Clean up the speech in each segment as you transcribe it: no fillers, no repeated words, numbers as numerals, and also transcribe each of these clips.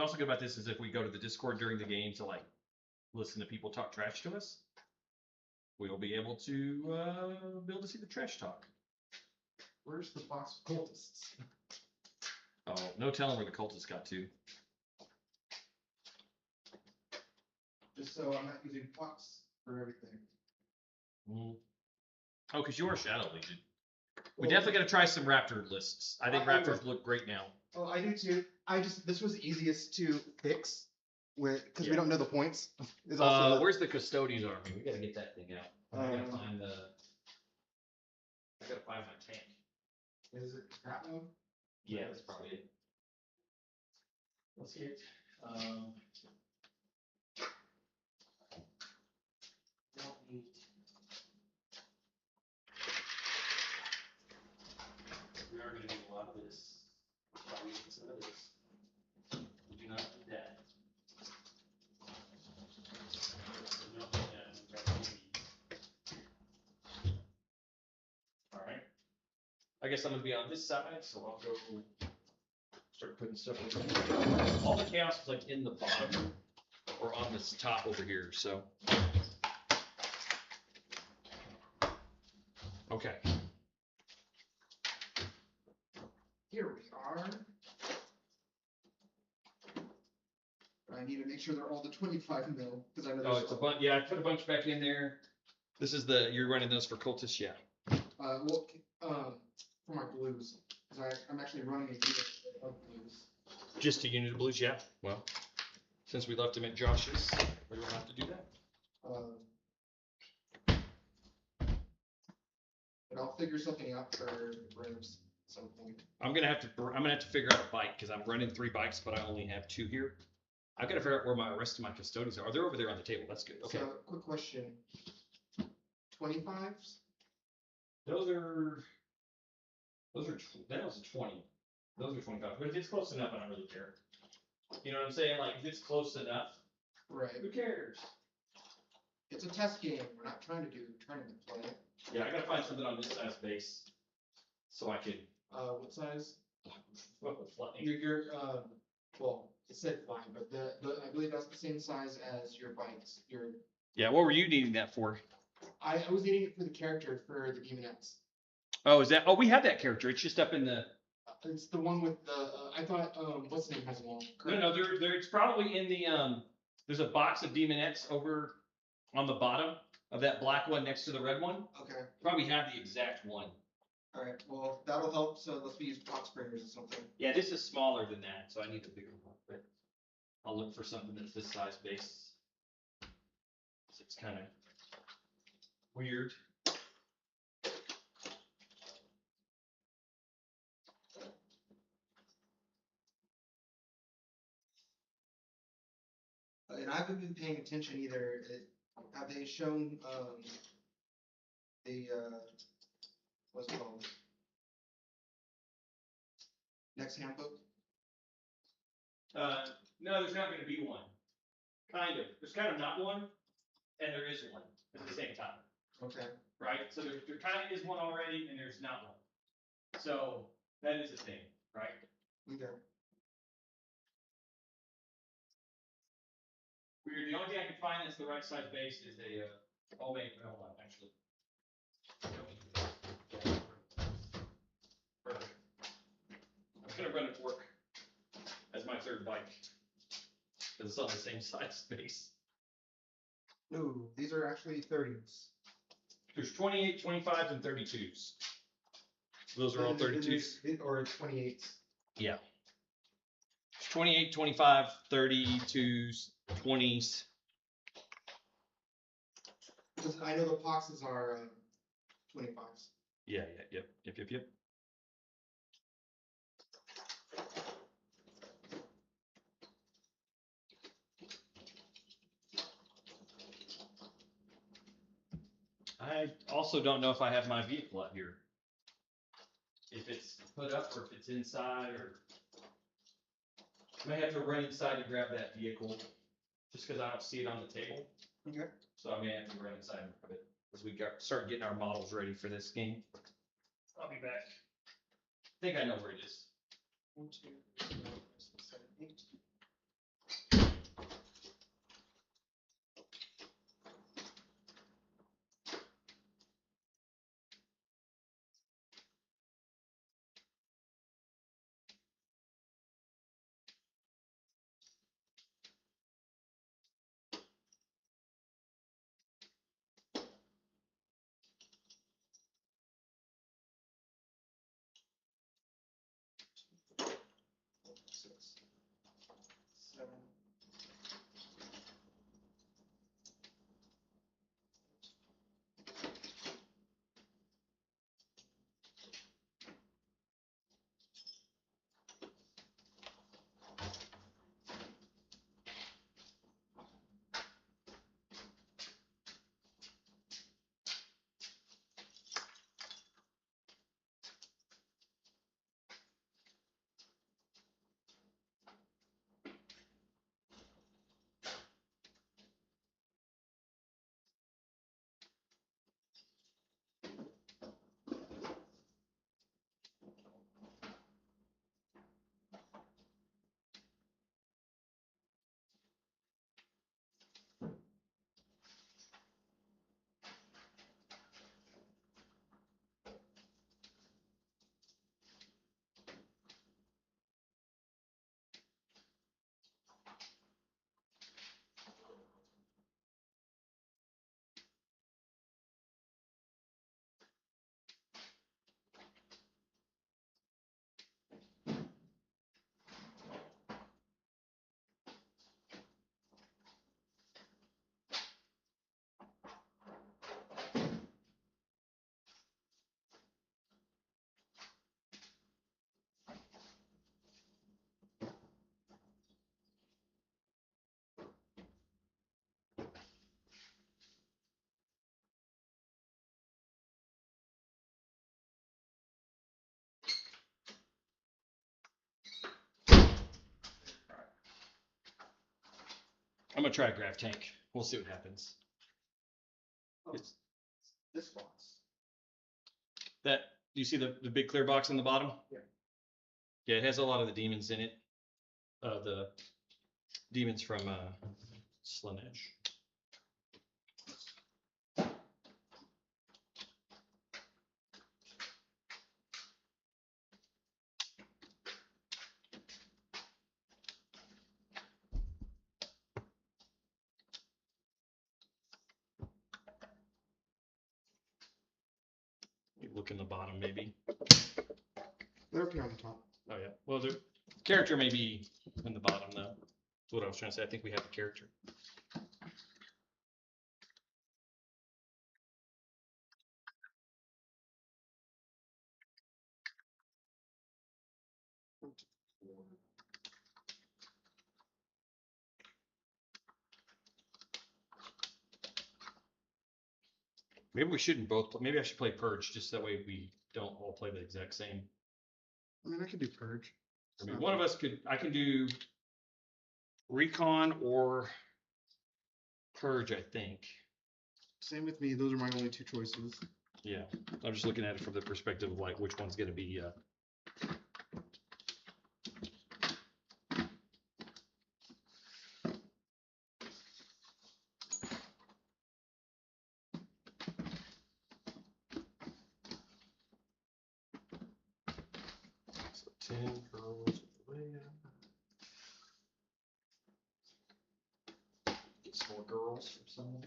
also good about this is if we go to the Discord during the game to like listen to people talk trash to us, we'll be able to see the trash talk. Where's the box of cultists? Oh, no telling where the cultists got to. Just so I'm not using Fox for everything. Mm. Oh, because you are Shadow Legion. We definitely got to try some Raptor lists. I think Raptors look great now. Oh, I do too. This was easiest to fix because we don't know the points. Where's the Custodes army? We got to get that thing out. I gotta find my tank. Is it that one? Yeah, that's probably it. Let's see it. We are going to do a lot of this. Probably some of this. We do not need that. All right. I guess I'm going to be on this side, so I'll go start putting stuff in. All the chaos is like in the bottom or on this top over here, so. Okay. Here we are. I need to make sure they're all the 25 mil because I know. Oh, it's a bunch. Yeah, I put a bunch back in there. This is you're running those for cultists, yeah. For my blues, because I'm actually running a unit of blues. Just a unit of blues, yeah. Well, since we left him at Josh's, we don't have to do that. But I'll figure something out for Rams at some point. I'm gonna have to figure out a bike because I'm running 3 bikes, but I only have 2 here. I've got to figure out where my rest of my custodians are. They're over there on the table. That's good. Okay. So, quick question. 25s? That was a 20. Those are 25. But if it's close enough, I don't really care. You know what I'm saying? Like if it's close enough, right? Who cares? It's a test game. We're not trying to do tournament play. Yeah, I gotta find something on this size base, so I can. What size? Flying. Your well, it said flying, but I believe that's the same size as your bikes. Yeah, what were you needing that for? I was needing it for the character for the Demonettes. Oh, is that? Oh, we have that character. It's just up in the. It's the one with the. I thought what's the name has one. No, it's probably in the There's a box of Demonettes over on the bottom of that black one next to the red one. Okay. Probably have the exact one. All right. Well, that'll help. So let's use box springers or something. Yeah, this is smaller than that, so I need a bigger one. But I'll look for something that's this size base. It's kind of weird. And I haven't been paying attention either. Have they shown the what's it called? Next handbook? No, there's not going to be one. Kind of. There's kind of not one, and there is one at the same time. Okay. Right? So there kind of is one already, and there's not one. So that is a thing, right? Okay. Weird. The only thing I can find that's the right size base is a homemade hold on, actually. Perfect. I'm gonna run it to work as my 3rd bike. Because it's on the same size base. No, these are actually 30s. There's 28, 25s, and 32s. Those are all 32s. Or 28s. Yeah. 28, 25, 32s, 20s. Because I know the boxes are 25s. Yeah, yep. I also don't know if I have my vehicle out here. If it's put up or if it's inside, or I may have to run inside to grab that vehicle just because I don't see it on the table. Okay. So I may have to run inside and grab it as we start getting our models ready for this game. I'll be back. I think I know where it is. 1, 2, 3, 4, 5, 6, 7, 8. I'm gonna try a graph tank. We'll see what happens. Oh, It's this box. that you see the big clear box in the bottom? Yeah. Yeah, it has a lot of the demons in it. The demons from Slanesh. You look in the bottom, maybe. They're up here on the top. Oh yeah. Well, the character may be in the bottom though. That's what I was trying to say. I think we have a character. Maybe we shouldn't both. Maybe I should play Purge just that way we don't all play the exact same. I mean, I could do Purge. I mean, one of us could. I can do Recon or Purge. I think. Same with me. Those are my only two choices. Yeah, I'm just looking at it from the perspective of like which one's going to be. So 10 girls. Get some more girls from someone.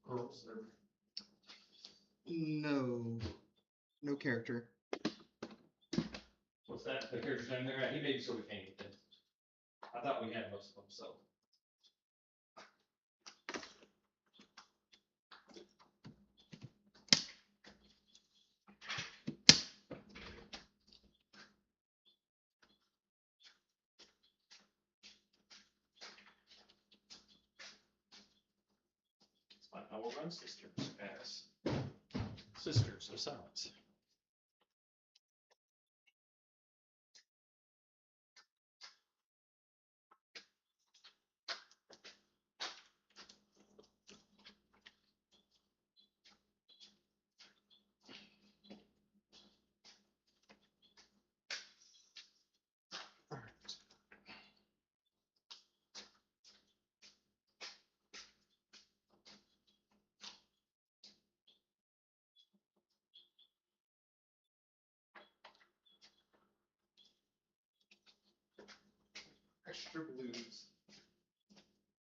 Girls. No. No character. What's that? The character's name there? He made so we can't get them. I thought we had most of them, so. It's like how we'll run sisters as Sisters of Silence. Extra blues.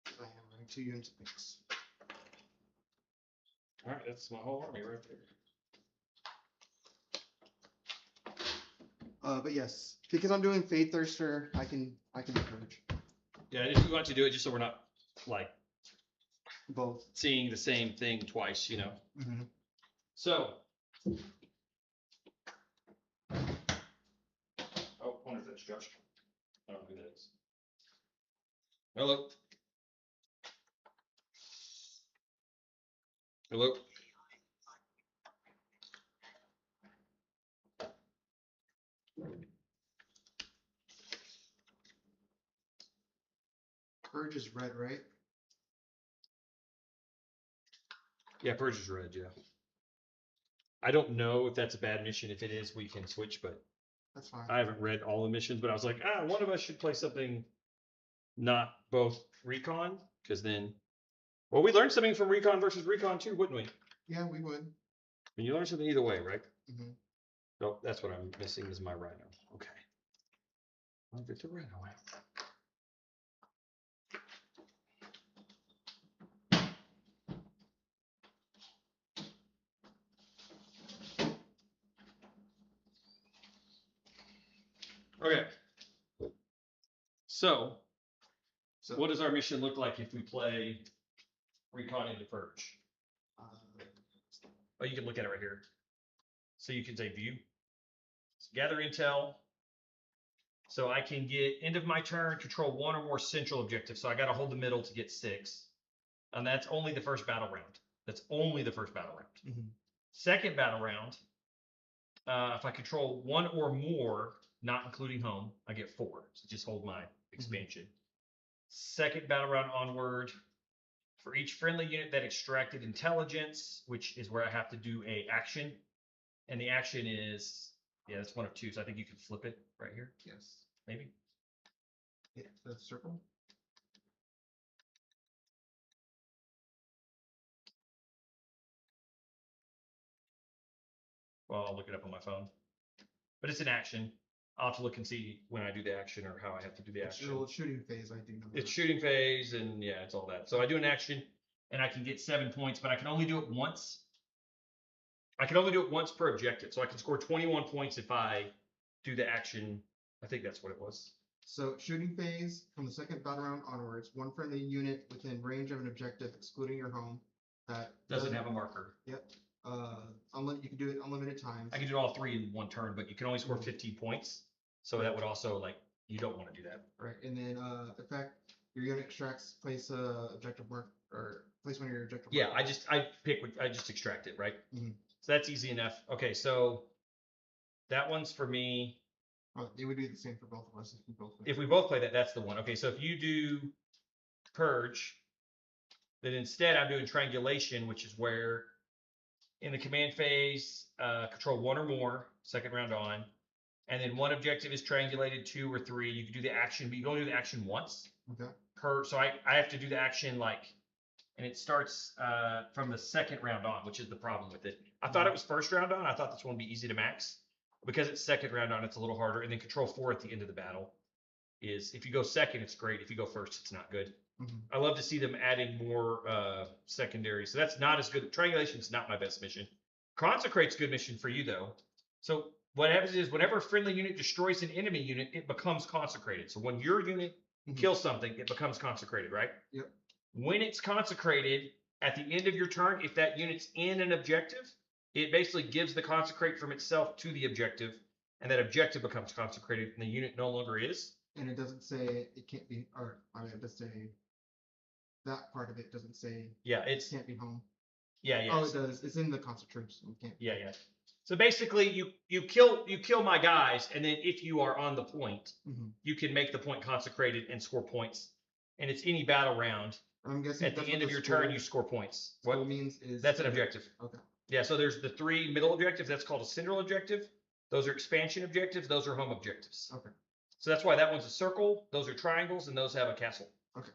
I am running 2 units of mix. All right, that's my whole army right there. But yes, because I'm doing Fade Thirster, I can do Purge. Yeah, and if we want to do it just so we're not like Both. seeing the same thing twice, you know. Mm-hmm. So. Oh, I wonder if that's Josh. I don't know who that is. Hello. Hello. Purge is red, right? Yeah, Purge is red, yeah. I don't know if that's a bad mission. If it is, we can switch, but That's fine. I haven't read all the missions, but I was like, one of us should play something not both recon, because then, well, we learned something from recon versus recon too, wouldn't we? Yeah, we would. And you learn something either way, right? Mm-hmm. Nope, that's what I'm missing is my rhino. Okay. I'll get the rhino out. Okay. So, what does our mission look like if we play recon into Purge? Oh, you can look at it right here. So you can say view. So gather intel. So I can get end of my turn, control one or more central objectives. So I got to hold the middle to get 6. And that's only the first battle round. That's only the first battle round. Mm-hmm. Second battle round, if I control one or more, not including home, I get 4. So just hold my expansion. Second battle round onward, for each friendly unit that extracted intelligence, which is where I have to do a action. And the action is, yeah, that's one of 2. So I think you can flip it right here. Yes. Maybe. Yeah, the circle. Well, I'll look it up on my phone. But it's an action. I'll have to look and see when I do the action or how I have to do the action. It's shooting phase, I do know. It's shooting phase, and yeah, it's all that. So I do an action, and I can get 7 points, but I can only do it once. I can only do it once per objective. So I can score 21 points if I do the action. I think that's what it was. So shooting phase, from the second battle round onwards, one friendly unit within range of an objective, excluding your home, that Doesn't have a marker. Yep. You can do it unlimited times. I can do all 3 in one turn, but you can only score 15 points. So that would also, like, you don't want to do that. Right, and then effect, your unit extracts, place objective mark, or place one of your objective Yeah, markers. I just extract it, right? Mm-hmm. So that's easy enough. Okay, so that one's for me. It would be the same for both of us if we both play. If we both play that, that's the one. Okay, so if you do Purge, then instead I'm doing Triangulation, which is where in the command phase, control 1 or more, second round on, and then one objective is triangulated, 2 or 3. You can do the action, but you can only do the action once. Okay. So I have to do the action and it starts from the second round on, which is the problem with it. I thought it was first round on. I thought this one would be easy to max. Because it's second round on, it's a little harder. And then control 4 at the end of the battle is, if you go second, it's great. If you go first, it's not good. Mm-hmm. I love to see them adding more secondary. So that's not as good. Triangulation is not my best mission. Consecrate's a good mission for you, though. So what happens is whenever a friendly unit destroys an enemy unit, it becomes consecrated. So when your unit kills something, it becomes consecrated, right? Yep. When it's consecrated, at the end of your turn, if that unit's in an objective, it basically gives the consecrate from itself to the objective, and that objective becomes consecrated, and the unit no longer is. And it doesn't say it can't be, or it does say that part of it doesn't say. Yeah, it can't be home. Yeah, yeah. Oh, it does. It's in the concentration. It can't. Yeah, yeah. So basically, you kill my guys, and then if you are on the point, you can make the point consecrated and score points, and it's any battle round. I'm guessing at the end of your turn, you score points. What means is that's an objective. Okay. Yeah, so there's the 3 middle objectives. That's called a central objective. Those are expansion objectives. Those are home objectives. Okay. So that's why that one's a circle. Those are triangles, and those have a castle. Okay.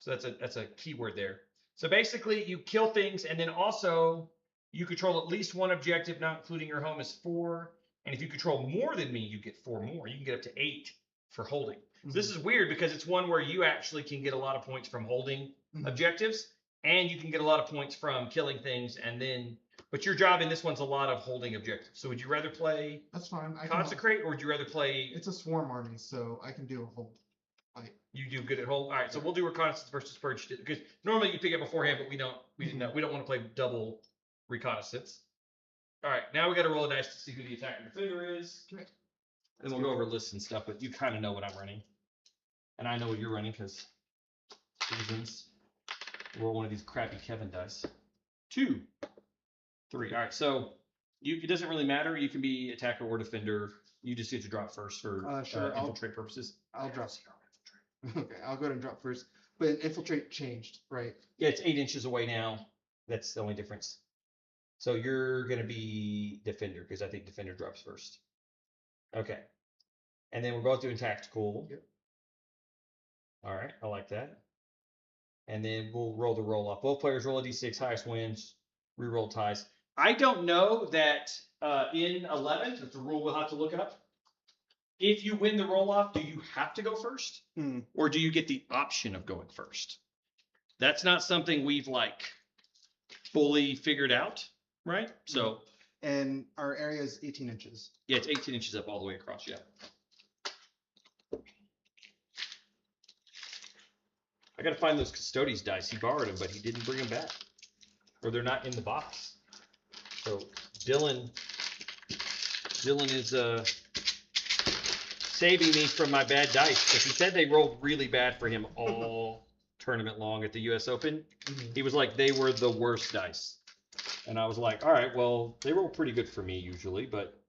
So that's a keyword there. So basically, you kill things, and then also you control at least one objective, not including your home, is 4. And if you control more than me, you get 4 more. You can get up to 8 for holding. So this is weird because it's one where you actually can get a lot of points from holding objectives, and you can get a lot of points from killing things, and then But your job in this one's a lot of holding objectives. So would you rather play That's fine. I can, Consecrate, or would you rather play? it's a swarm army, so I can do a whole fight. You do good at hold. All right, so we'll do reconnaissance versus purge because normally you pick it beforehand, but we don't want to play double reconnaissance. All right, now we got to roll a dice to see who the attacker defender is. Okay. Then we'll go over lists and stuff, but you kind of know what I'm running, and I know what you're running because reasons. Roll one of these crappy Kevin dice. 2, 3. All right, so it doesn't really matter. You can be attacker or defender. You just get to drop first for Sure, infiltrate purposes. I'll drop. Okay, I'll go ahead and drop first. But infiltrate changed, right? Yeah, it's 8 inches away now. That's the only difference. So you're going to be defender because I think defender drops first. Okay. And then we're both doing tactical. Yep. All right, I like that. And then we'll roll the roll off. Both players roll a d6, highest wins, reroll ties. I don't know that in 11, that's a rule we'll have to look up. If you win the roll off, do you have to go first? Or do you get the option of going first? That's not something we've fully figured out, right? So. And our area is 18 inches. Yeah, it's 18 inches up all the way across, yeah. I gotta find those Custodes dice. He borrowed them, but he didn't bring them back. Or they're not in the box. So Dylan is saving me from my bad dice. Because he said they rolled really bad for him all tournament long at the US Open. He was like, they were the worst dice. And I was like, all right, well, they roll pretty good for me usually, but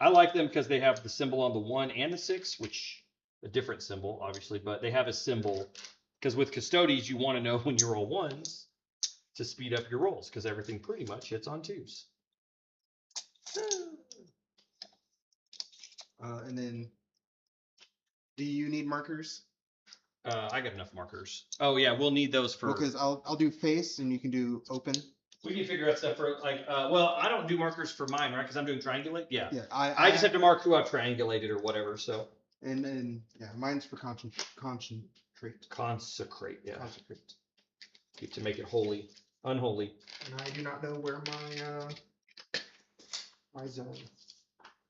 I like them because they have the symbol on the 1 and the 6, which a different symbol, obviously, but they have a symbol. Because with Custodes, you want to know when you roll 1s to speed up your rolls, because everything pretty much hits on 2s. And then, do you need markers? I got enough markers. Oh yeah, we'll need those for. Because I'll do face, and you can do open. We can figure out stuff for well, I don't do markers for mine, right? Because I'm doing triangulate. Yeah. Yeah. I just have to mark who I've triangulated or whatever. So. And yeah, mine's for concentrate. Consecrate. Yeah. Consecrate. Get to make it holy, unholy. And I do not know where my zone.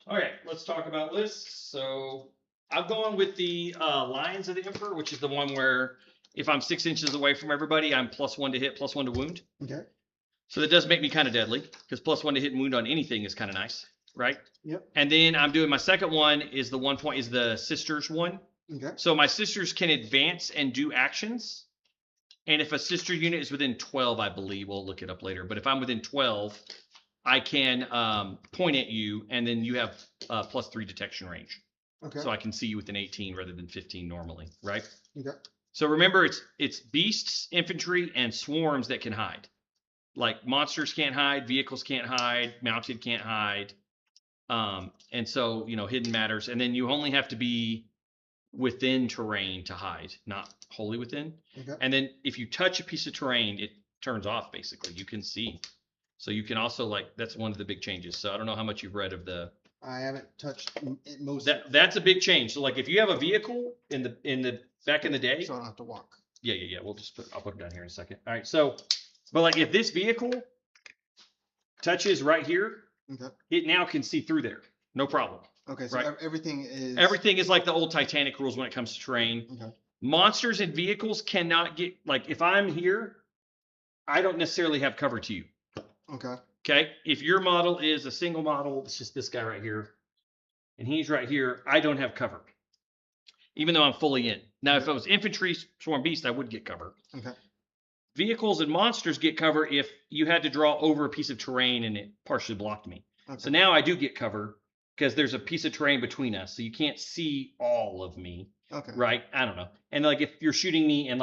All right, let's talk about lists. So I'm going with the Lions of the Emperor, which is the one where if I'm 6 inches away from everybody, I'm +1 to hit, +1 to wound. Okay. So that does make me kind of deadly because +1 to hit and wound on anything is kind of nice, right? Yep. And then I'm doing my second one is the 1 point is the sisters one. Okay. So my sisters can advance and do actions. And if a sister unit is within 12, I believe, we'll look it up later. But if I'm within 12, I can point at you, and then you have +3 detection range. Okay. So I can see you within 18 rather than 15 normally, right? Okay. So remember, it's beasts, infantry, and swarms that can hide. Like monsters can't hide, vehicles can't hide, mounted can't hide. And so, hidden matters. And then you only have to be within terrain to hide, not wholly within. Okay. And then if you touch a piece of terrain, it turns off basically. You can see. So you can also that's one of the big changes. So I don't know how much you've read of the. I haven't touched most. That's a big change. So if you have a vehicle in the back in the day. So I don't have to walk. Yeah. I'll put it down here in a second. All right. So, but if this vehicle touches right here, okay, it now can see through there. No problem. Okay. So right. Everything is like the old Titanic rules when it comes to terrain. Okay. Monsters and vehicles cannot get if I'm here, I don't necessarily have cover to you. Okay. Okay. If your model is a single model, it's just this guy right here, and he's right here, I don't have cover, even though I'm fully in. Now, if it was infantry, swarm beast, I would get cover. Okay. Vehicles and monsters get cover if you had to draw over a piece of terrain and it partially blocked me. Okay. So now I do get cover because there's a piece of terrain between us, so you can't see all of me. Okay. Right? I don't know. And if you're shooting me and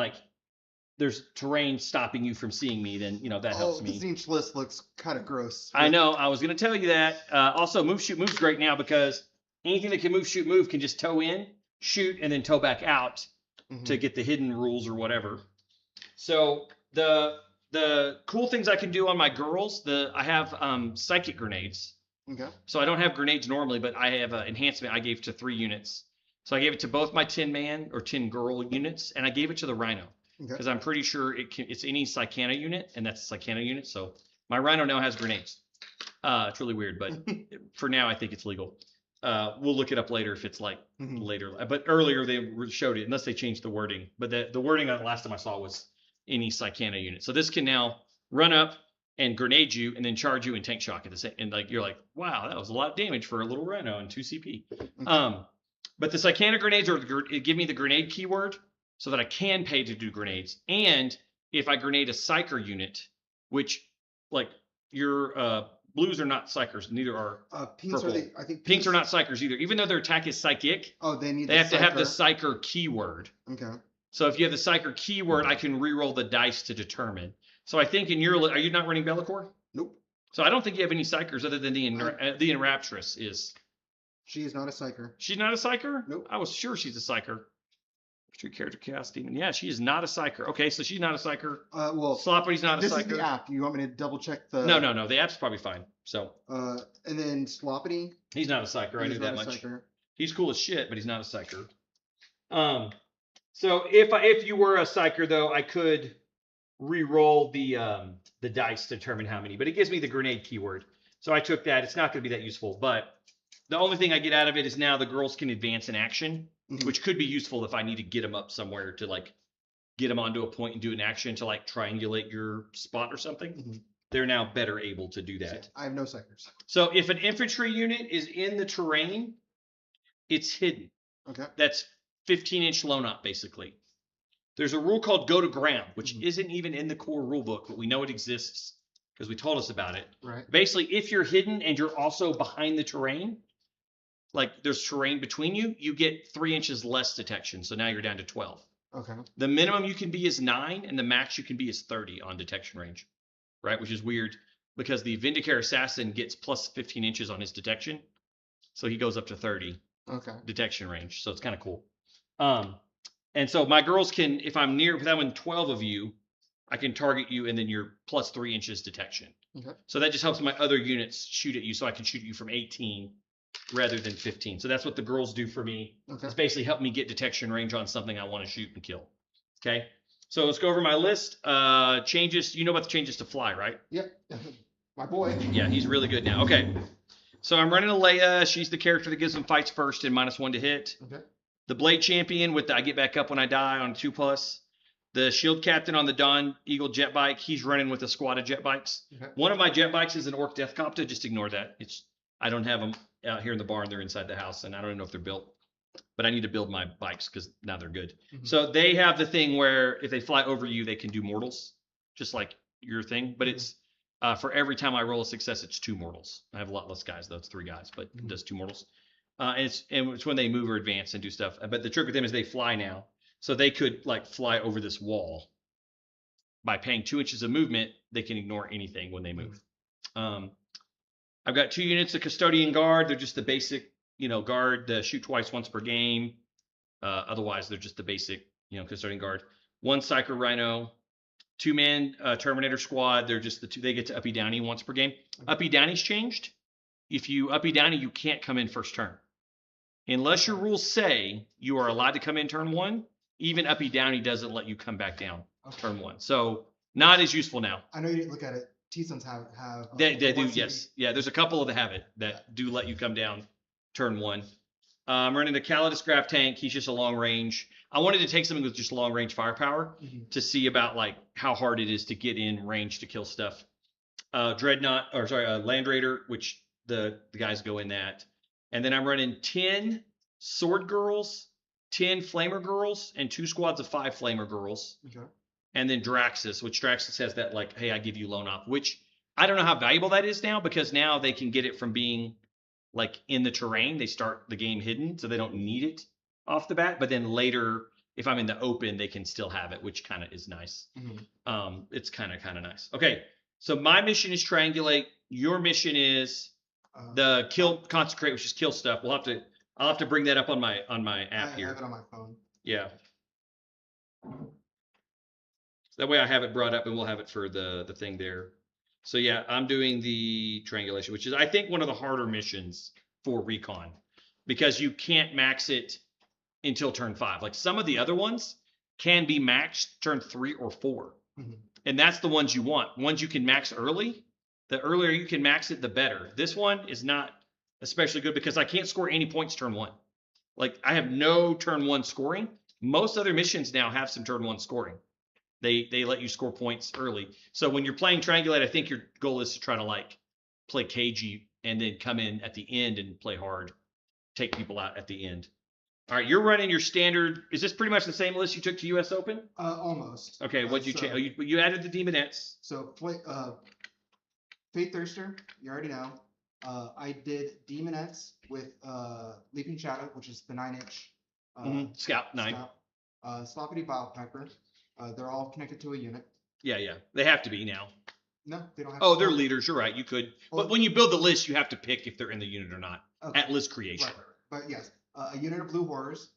there's terrain stopping you from seeing me, then that helps me. This Zinch list looks kind of gross. I know. I was going to tell you that. Also, move, shoot, move's great now because anything that can move, shoot, move can just tow in, shoot, and then tow back out to get the hidden rules or whatever. So the cool things I can do on my girls, I have psychic grenades. Okay. So I don't have grenades normally, but I have an enhancement I gave to 3 units. So I gave it to both my 10-man or 10-girl units, and I gave it to the Rhino. Because I'm pretty sure it's any Psychana unit, and that's a Psychana unit. So My Rhino now has grenades. It's really weird, but for now I think it's legal. We'll look it up later if it's like later. But earlier they showed it, unless they changed the wording. But the wording the last time I saw was any Psychana unit. So this can now run up and grenade you and then charge you and tank shock at the same. And like you're like, wow, that was a lot of damage for a little Rhino and 2 CP. But the Psychana grenades give me the grenade keyword so that I can pay to do grenades. And if I grenade a Psyker unit, which like your blues are not Psychers, neither are pinks purple. I think pinks are not Psychers either, even though their attack is psychic. Oh, they have to have the Psyker keyword. Okay. So if you have the Psyker keyword, I can re-roll the dice to determine. So I think in your are you not running Bellicor? Nope. So I don't think you have any Psychers other than the Enrapturous is. She is not a Psyker. She's not a Psyker? Nope. I was sure she's a Psyker. Street character chaos demon. Yeah, she is not a Psyker. Okay, so she's not a Psyker. Well, Sloppity's not a Psyker. This is the app. You want me to double check the? No. The app's probably fine. So. And then Sloppity. He's not a Psyker. I knew that much. Psyker. He's cool as shit, but he's not a Psyker. So if you were a Psyker though, I could re-roll the dice to determine how many, but it gives me the grenade keyword. So I took that. It's not going to be that useful, but the only thing I get out of it is now the girls can advance in action, which could be useful if I need to get them up somewhere to like get them onto a point and do an action to like triangulate your spot or something. They're now better able to do that. I have no Psykers. So if an infantry unit is in the terrain, it's hidden. Okay. That's 15-inch low knot, basically. There's a rule called go to ground, which isn't even in the core rulebook, but we know it exists because we told us about it. Right. Basically, if you're hidden and you're also behind the terrain, like there's terrain between you, you get 3 inches less detection. So now you're down to 12. Okay. The minimum you can be is 9, and the max you can be is 30 on detection range, right? Which is weird because the Vindicare Assassin gets plus 15 inches on his detection. So he goes up to 30 detection range. So it's kind of cool. And so my girls can, if I'm within 12 of you, I can target you and then you're plus 3 inches detection. Okay. So that just helps my other units shoot at you so I can shoot at you from 18 rather than 15. So that's what the girls do for me. Okay. It's basically help me get detection range on something I want to shoot and kill. Okay. So let's go over my list. Changes. You know about the changes to fly, right? Yep. My boy. Yeah, he's really good now. Okay. So I'm running a Leia. She's the character that gives them fights first and -1 to hit. Okay. The Blade Champion with I get back up when I die on 2+. The Shield Captain on the Dawn Eagle jet bike. He's running with a squad of jet bikes. Okay. One of my jet bikes is an Orc Death Copter. Just ignore that. I don't have them out here in the barn. They're inside the house, and I don't even know if they're built. But I need to build my bikes because now they're good. So they have the thing where if they fly over you, they can do mortals, just like your thing. But it's for every time I roll a success, it's 2 mortals. I have a lot less guys, though. It's 3 guys, but it does 2 mortals. And it's when they move or advance and do stuff. But the trick with them is they fly now. So they could like fly over this wall. By paying 2 inches of movement, they can ignore anything when they move. I've got 2 units of Custodian Guard. They're just the basic, guard. Shoot twice, once per game. Otherwise, they're just the basic, Custodian Guard. 1 Psyker Rhino. 2-man Terminator Squad. They're just the 2. They get to uppy downy once per game. Uppy downy's changed. If you uppy downy, you can't come in first turn. Unless your rules say you are allowed to come in turn 1, even uppy downy doesn't let you come back down turn 1. So not as useful now. I know you didn't look at it. T-Sons have they do, yes. Yeah, there's a couple of that have it that do let you come down turn 1. I'm running a Calidus Graph tank. He's just a long range. I wanted to take something with just long range firepower to see about like how hard it is to get in range to kill stuff. Land Raider, which the guys go in that. And then I'm running 10 Sword Girls, 10 Flamer Girls, and 2 squads of 5 Flamer Girls. Okay. And then Draxus, which Draxus has that like, hey, I give you loan off, which I don't know how valuable that is now because now they can get it from being like in the terrain. They start the game hidden, so they don't need it off the bat. But then later, if I'm in the open, they can still have it, which kind of is nice. It's kind of nice. Okay, so my mission is triangulate. Your mission is the kill, consecrate, which is kill stuff. I'll have to bring that up on my app here. I have it on my phone. Yeah. That way I have it brought up and we'll have it for the thing there. So yeah, I'm doing the triangulation, which is I think one of the harder missions for recon because you can't max it until turn 5. Like some of the other ones can be maxed turn 3 or 4. And that's the ones you want. Ones you can max early The earlier you can max it, the better. This one is not especially good because I can't score any points turn 1. Like I have no turn 1 scoring. Most other missions now have some turn 1 scoring. They let you score points early. So when you're playing Triangulate, I think your goal is to try to like play cagey and then come in at the end and play hard, take people out at the end. All right, you're running your standard. Is this pretty much the same list you took to US Open? Almost. Okay, what'd you change? You added the Demonettes. So Fate Thirster, you already know. I did Demonettes with Leaping Shadow, which is the 9-inch Scout 9. Sloppity Biopiper. They're all connected to a unit. Yeah. They have to be now. No, they don't have Oh, to. they're leaders. You're right. You could. But when you build the list, you have to pick if they're in the unit or not at list creation. Right. But yes, a unit of Blue Horrors,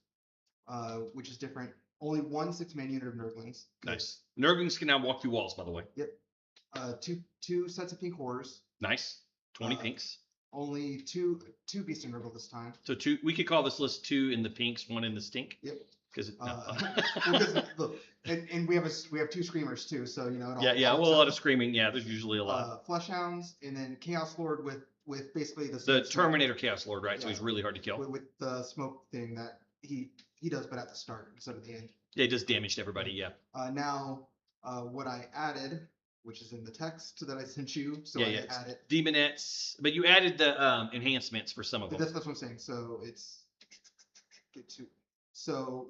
which is different. Only 1 6-man unit of Nurglings. Nice. Nurglings can now walk through walls, by the way. Yep. Two sets of Pink Horrors. Nice. 20 pinks. Only two Beast and Nurgle this time. So 2. We could call this list 2 in the pinks, 1 in the stink. Yep. Because look, and we have 2 Screamers too, so you know. Yeah. Well, a lot of screaming. Yeah, there's usually a lot. Fleshhounds, and then Chaos Lord with basically the Terminator Chaos Lord, right? Yeah. So he's really hard to kill. With the smoke thing that he does, but at the start instead of the end. Yeah, it does damage to everybody. Yeah. Now, what I added, which is in the text that I sent you, so I added Demonettes, but you added the enhancements for some of them. That's what I'm saying. So it's get to. So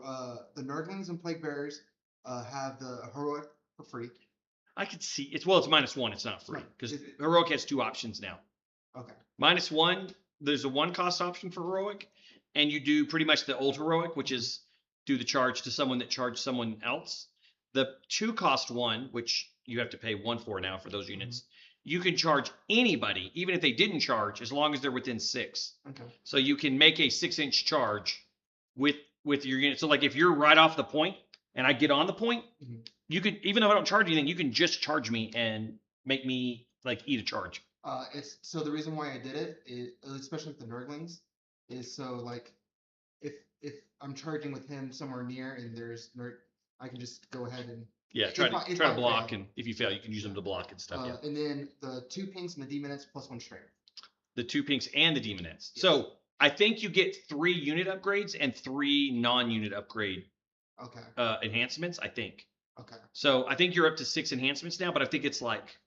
the Nurglings and Plague Bearers have the Heroic for free. I could see it's -1. It's not free because Heroic has 2 options now. Okay. -1. There's a 1 cost option for Heroic, and you do pretty much the old Heroic, which is do the charge to someone that charged someone else. The 2 cost one, which you have to pay 1 for now for those units. You can charge anybody, even if they didn't charge, as long as they're within 6. Okay. So you can make a 6-inch charge with your unit. So like if you're right off the point and I get on the point, you could, even though I don't charge anything, you can just charge me and make me like eat a charge. It's so the reason why I did it is, especially with the Nurglings, is so like if I'm charging with him somewhere near and there's I can just go ahead and try to block, and if you fail, you can use them to block and stuff. And then the 2 pinks and the Demonettes +1 strength. The 2 pinks and the Demonettes. Yes. So I think you get 3 unit upgrades and 3 non-unit upgrade enhancements, I think. Okay. So I think you're up to 6 enhancements now, but I think it's like,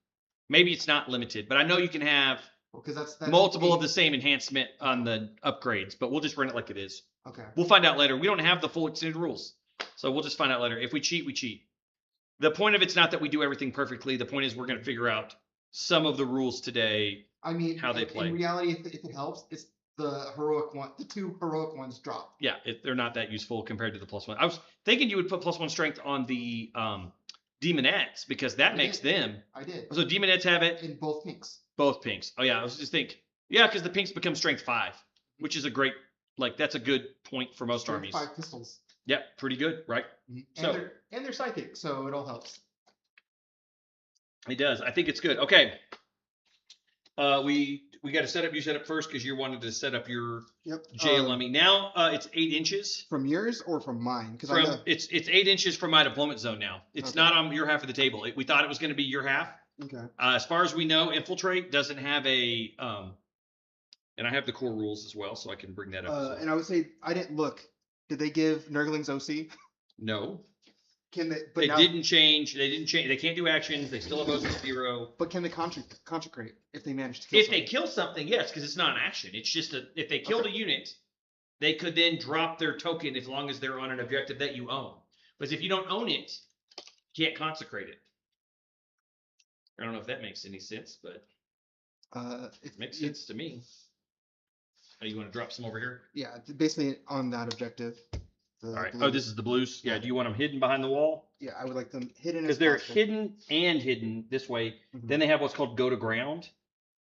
maybe it's not limited, but I know you can have that's multiple of the same enhancement on the upgrades, but we'll just run it like it is. Okay. We'll find out later. We don't have the full extended rules, so we'll just find out later. If we cheat, we cheat. The point of it's not that we do everything perfectly. The point is we're going to figure out some of the rules today. I mean, how they play. In reality, if it helps, it's the heroic one. The 2 heroic ones drop. Yeah, they're not that useful compared to the +1. I was thinking you would put +1 strength on the Demonettes because that makes them. I did. So Demonettes have it in both pinks. Both pinks. Oh yeah, I was just thinking. Yeah, because the pinks become strength 5, which is a great, like that's a good point for most armies. 5 pistols. Yep, pretty good, right? So and they're psychic, so it all helps. It does. I think it's good. Okay. We got to set up. You set up first because you wanted to set up your jail on me. Now it's 8 inches from yours or from mine. Because it's 8 inches from my deployment zone now. It's not on your half of the table. We thought it was going to be your half. Okay. As far as we know, Infiltrate doesn't have a and I have the core rules as well, so I can bring that up. And I would say I didn't look. Did they give Nurglings OC? No. Can they? But they didn't change. They didn't change. They can't do actions. They still have OC 0. But can they consecrate if they manage to kill if they kill something? Yes, because it's not an action. It's just if they killed a unit, they could then drop their token as long as they're on an objective that you own. But if you don't own it, you can't consecrate it. I don't know if that makes any sense, but it makes sense to me. Oh, you want to drop some over here? Yeah, basically on that objective. All right. Blues. Oh, this is the blues? Yeah. Do you want them hidden behind the wall? Yeah, I would like them hidden. Because they're hidden and hidden this way. Mm-hmm. Then they have what's called go to ground.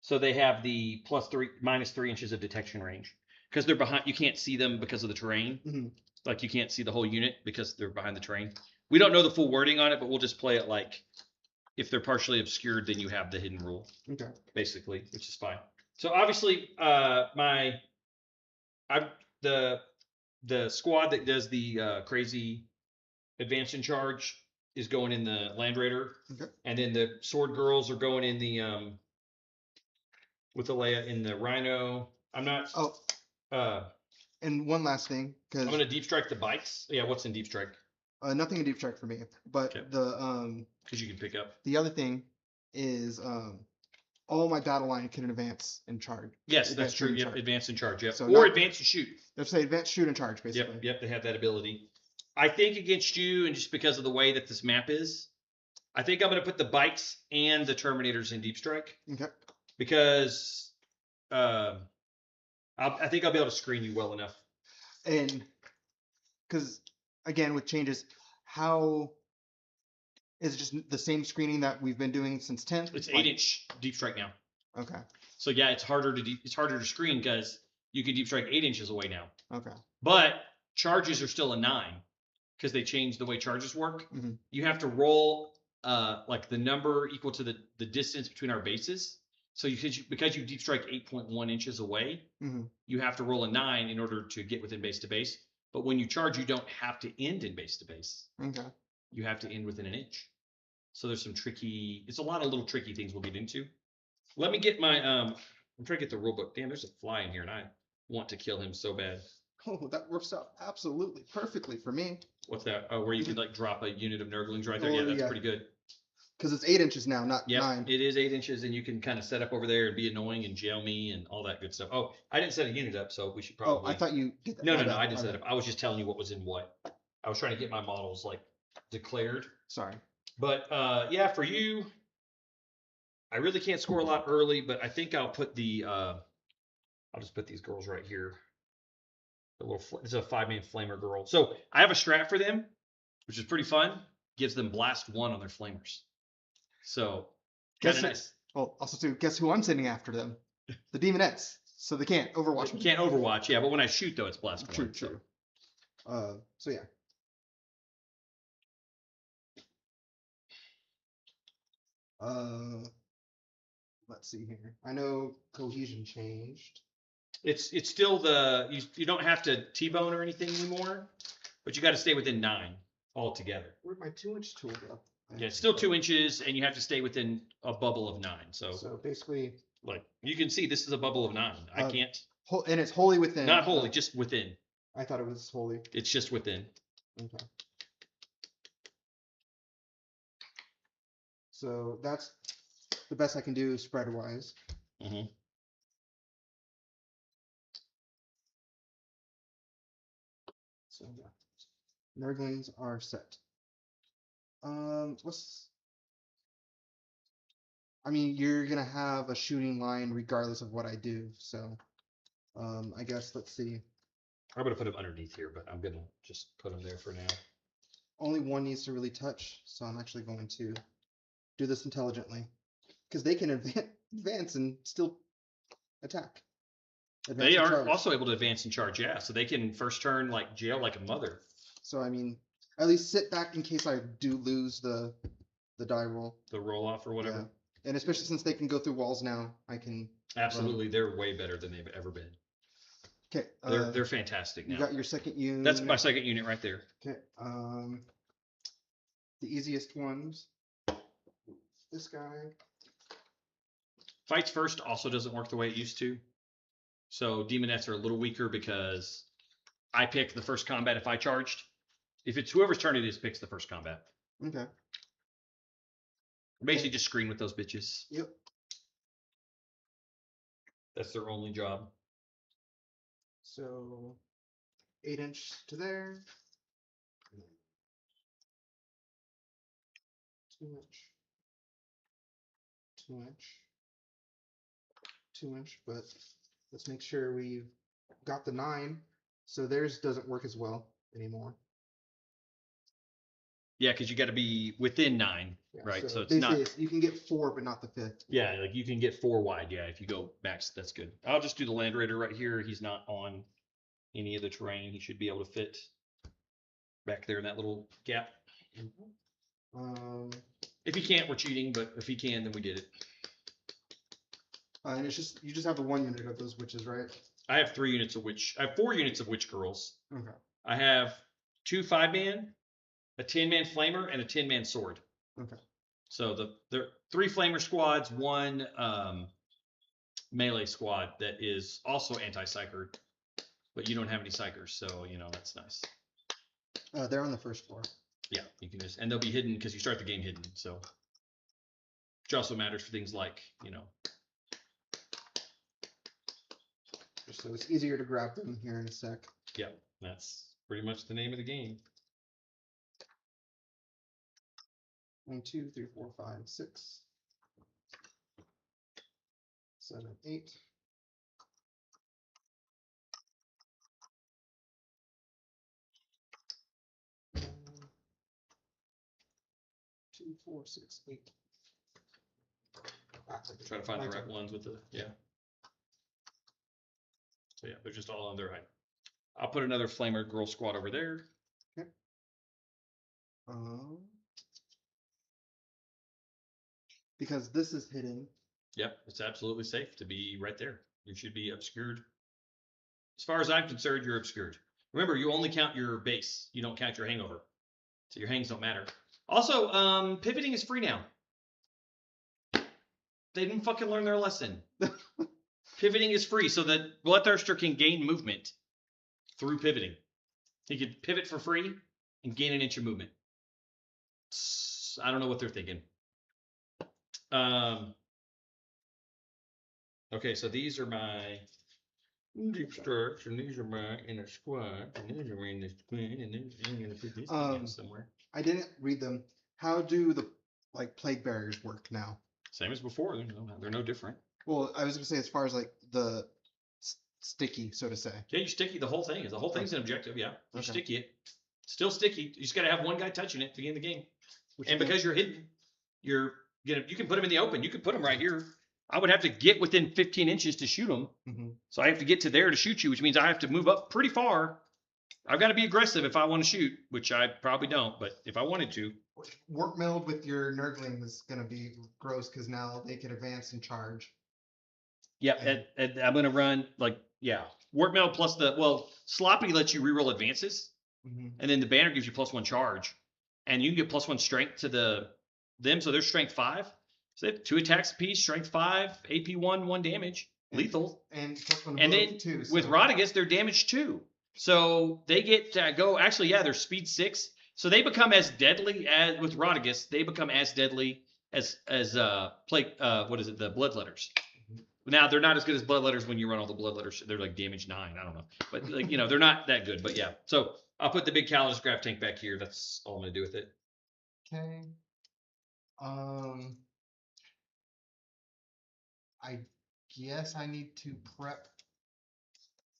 So they have the -3 inches of detection range. Because they're behind, you can't see them because of the terrain. Mm-hmm. Like you can't see the whole unit because they're behind the terrain. We don't know the full wording on it, but we'll just play it like if they're partially obscured, then you have the hidden rule. Okay. Basically, which is fine. So obviously, the squad that does the crazy advance in charge is going in the Land Raider. Okay. And then the sword girls are going in the with Alea in the Rhino. I'm not. Oh, and one last thing, I'm because gonna deep strike the bikes. Yeah, what's in deep strike? nothing in deep strike for me. But Okay. Because you can pick up. the other thing is all my battle line can advance and charge. Yes, that's Advance, shoot, true. and Yep, charge. advance and charge. Yep, So or not- advance and shoot. Let's say advance, shoot, and charge, basically. Yep, they have that ability. I think against you, and just because of the way that this map is, I think I'm gonna put the bikes and the Terminators in deep strike Okay. because I think I'll be able to screen you well enough. And because again, with changes, how is it just the same screening that we've been doing since 10th? It's 8-inch deep strike now. Okay. So yeah, it's harder to screen because you can deep strike 8 inches away now. Okay. But charges are still a 9 because they changed the way charges work. Mhm. You have to roll like the number equal to the distance between our bases. So because you deep strike 8.1 inches away, Mhm. you have to roll a 9 in order to get within base to base. But when you charge, you don't have to end in base to base. Okay. You have to end within an inch. So there's some tricky. It's a lot of little tricky things we'll get into. Let me get my I'm trying to get the rule book. Damn, there's a fly in here, and I want to kill him so bad. Oh, that works out absolutely perfectly for me. What's that? Oh, where you can like drop a unit of Nurglings right there. Oh, Yeah, that's yeah. pretty good. Because it's 8 inches now, not Yeah, 9. it is 8 inches, and you can kind of set up over there and be annoying and jail me and all that good stuff. Oh, I didn't set a unit up, so we should Oh, probably. I thought you did that. No, My no, no, bad, I didn't my set it bad. up. I was just telling you what was in what. I was trying to get my models like declared. Sorry. But yeah, for you, I really can't score a lot early, but I think I'll put the I'll just put these girls right here. The little it's a 5-man flamer girl. So I have a strat for them, which is pretty fun. Gives them blast 1 on their flamers. So kind of Guess nice. Well, also too, guess who I'm sending after them? The Demonettes. So they can't overwatch You me. can't overwatch, yeah, but when I shoot though, it's blast 1. True, so. true. So yeah. Let's see here. I know cohesion changed. It's still you don't have to T-bone or anything anymore, but you got to stay within 9 altogether. Where'd my 2-inch tool go? Yeah, it's still 2 inches, and you have to stay within a bubble of 9. So basically, Like you can see, this is a bubble of 9. I can't. and it's wholly within. Not wholly, just within. I thought it was wholly. It's just within. Okay. So that's the best I can do spread wise. Mm-hmm. So yeah, Nurglings are set. I mean, you're gonna have a shooting line regardless of what I do. So, I guess let's see. I'm gonna put them underneath here, but I'm gonna just put them there for now. Only one needs to really touch, so I'm actually going to do this intelligently, because they can advance and still attack. Advance They and are charge. also able to advance and charge, yeah. So they can first turn like jail like a mother. So I mean, at least sit back in case I do lose the die roll. The roll off or whatever. Yeah. And especially since they can go through walls now, I can. Absolutely, they're way better than they've ever been. Okay. They're fantastic now. You got your second unit. That's my second unit right there. Okay. The easiest ones. This guy. Fights first also doesn't work the way it used to. So Demonettes are a little weaker because I pick the first combat if I charged. If it's whoever's turn it is picks the first combat. Okay. Basically just screen with those bitches. Yep. That's their only job. So 8-inch to there. 2-inch. 2-inch. 2-inch, but let's make sure we've got the 9. So theirs doesn't work as well anymore. Yeah, because you got to be within 9, Yeah, right? So it's not. You can get 4, but not the 5th. Yeah, like you can get 4 wide. Yeah, if you go max, that's good. I'll just do the Land Raider right here. He's not on any of the terrain. He should be able to fit back there in that little gap. If he can't, we're cheating. But if he can, then we did it. And it's just you just have the 1 unit of those witches, right? I have 3 units of witch. I have 4 units of witch girls. Okay. I have 2 5-man, a 10-man flamer, and a 10-man sword. Okay. So they're 3 flamer squads, 1 melee squad that is also anti-psyker, but you don't have any psychers, so you know that's nice. They're on the first floor. Yeah, you can just, and they'll be hidden because you start the game hidden, so. Which also matters for things like, you know. So it's easier to grab them here in a sec. Yeah, that's pretty much the name of the game. 1, 2, 3, 4, 5, 6, 7, 8. 2, 4, 6, 8. Try to find the right ones with the, yeah. So yeah, they're just all on their height. I'll put another Flamer Girl Squad over there. Okay. Because this is hidden. Yep, it's absolutely safe to be right there. You should be obscured. As far as I'm concerned, you're obscured. Remember, you only count your base. You don't count your hangover. So your hangs don't matter. Also, pivoting is free now. They didn't fucking learn their lesson. Pivoting is free, so that Bloodthirster can gain movement through pivoting. He could pivot for free and gain an inch of movement. I don't know what they're thinking. Okay, so these are my deep starts, and these are my inner squad, and these are my in this queen, and then I'm gonna put this in somewhere. I didn't read them. How do the plague barriers work now? Same as before. They're no different. Well, I was gonna say as far as like the sticky, so to say. Yeah, you sticky the whole thing. The whole thing's an objective. Yeah, you Okay. sticky it. Still sticky. You just gotta have one guy touching it to begin the game. Which And again- because you're hidden, you can put them in the open. You can put them right here. I would have to get within 15 inches to shoot them. Mhm. So I have to get to there to shoot you, which means I have to move up pretty far. I've got to be aggressive if I want to shoot, which I probably don't, but if I wanted to. Warp meld with your Nurgling is gonna be gross because now they can advance and charge. Yeah, and I'm going to run Warp Mail plus Sloppy lets you reroll advances, Mhm. and then the banner gives you +1 charge, and you can get +1 strength to them, so they're strength 5. So they have 2 attacks apiece, strength 5, AP 1 damage, lethal. And +1 And move then too. with so- Rodriguez, they're damage 2. So they get to go, actually, yeah, they're speed 6. So they become as deadly as, with Rodriguez, they become as deadly as the Bloodletters. Mhm. Now, they're not as good as Bloodletters when you run all the Bloodletters. They're like damage 9, I don't know. But they're not that good, but yeah. So I'll put the big Calidus Graph Tank back here. That's all I'm going to do with it. Okay. I guess I need to prep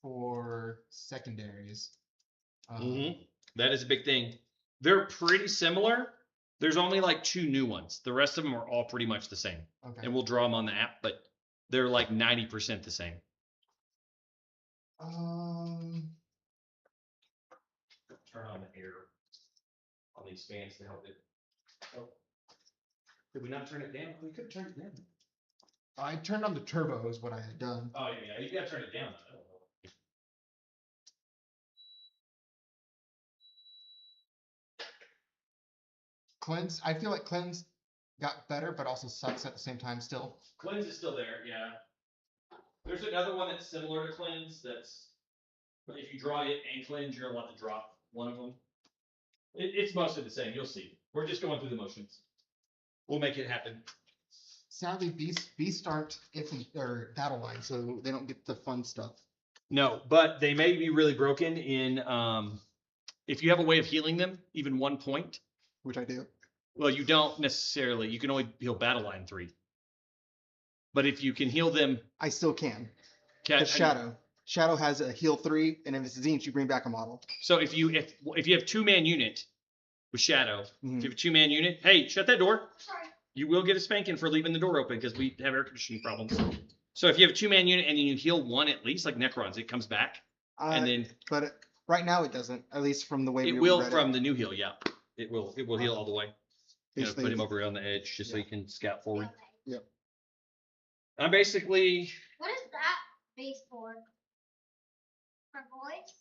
for secondaries. That is a big thing. They're pretty similar. There's only like 2 new ones. The rest of them are all pretty much the same. Okay. And we'll draw them on the app, but they're like 90% the same. Turn on the air on these fans to help it. Oh. Did we not turn it down? We could have turned it down. I turned on the turbo is what I had done. Oh yeah, you gotta turn it down. I don't know. Cleanse. I feel like Cleanse got better, but also sucks at the same time still. Cleanse is still there, yeah. There's another one that's similar to Cleanse. But if you draw it and Cleanse, you're allowed to drop one of them. It's mostly the same. You'll see. We're just going through the motions. We'll make it happen. Sadly, beasts aren't or battle line, so they don't get the fun stuff. No, but they may be really broken in if you have a way of healing them, even 1 point. Which I do. Well, you don't necessarily. You can only heal battle line 3. But if you can heal them, I still can. Shadow has a heal 3, and if it's Zinch, you bring back a model. So if you have 2-man unit with Shadow, if you have a 2-man unit, hey, shut that door. Sorry. You will get a spanking for leaving the door open because we have air conditioning problems. So if you have a 2-man unit and you heal 1 at least, like Necrons, it comes back, and then But right now it doesn't. At least from the way it we will read from the new heal. Yeah, it will heal all the way. Basically, Put him over on the edge just so he can scout forward. Yep. I'm basically. What is that base for? For boys?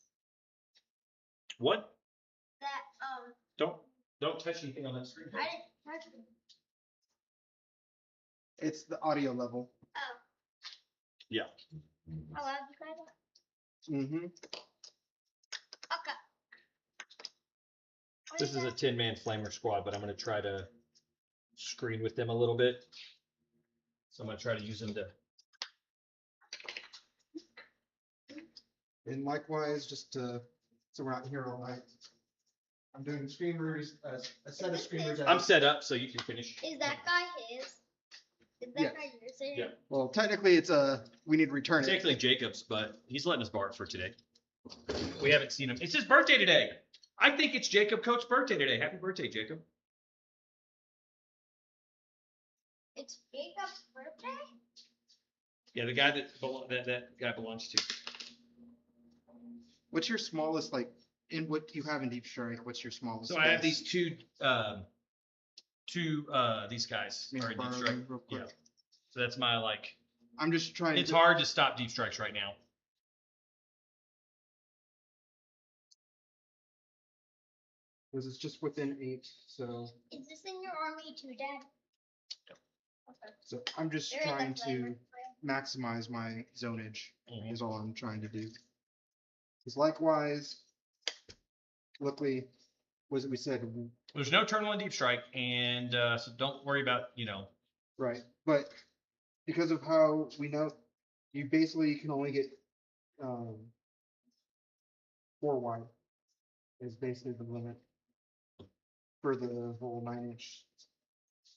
What? That Don't touch anything on that screen. I didn't touch it. It's the audio level. Oh. Yeah. How loud you guys are? Mm-hmm. Okay. What This is a that? 10-man flamer squad, but I'm going to try to screen with them a little bit. So I'm going to try to use them to. And likewise, just to, so we're not here all night. I'm doing screamers, a set of screamers. I'm set up, so you can finish. Is that guy his? Is that Yes. guy yours? Is it? Yeah. Well, technically, it's we need to return it. Technically Jacob's, but he's letting us borrow it for today. We haven't seen him. It's his birthday today. I think it's Jacob Coach's birthday today. Happy birthday, Jacob. It's Jacob's birthday? Yeah, the guy that guy belongs to. What's your smallest, like, in what you have in Deep Strike? What's your smallest? So I have space? these these guys Let me are in deep borrow strike. them real quick. Yeah. So that's my like. I'm just trying. It's hard to stop deep strikes right now. Because it's just within 8, so Is this in your army too, Dad? Yep. Okay. so I'm just They're in the trying to flavor. maximize my zonage. Mhm. Is all I'm trying to do. Because likewise, luckily, was it we said There's no turn one deep strike, and so don't worry about right, but because of how we know, you basically can only get 4 wide. Is basically the limit for the whole 9-inch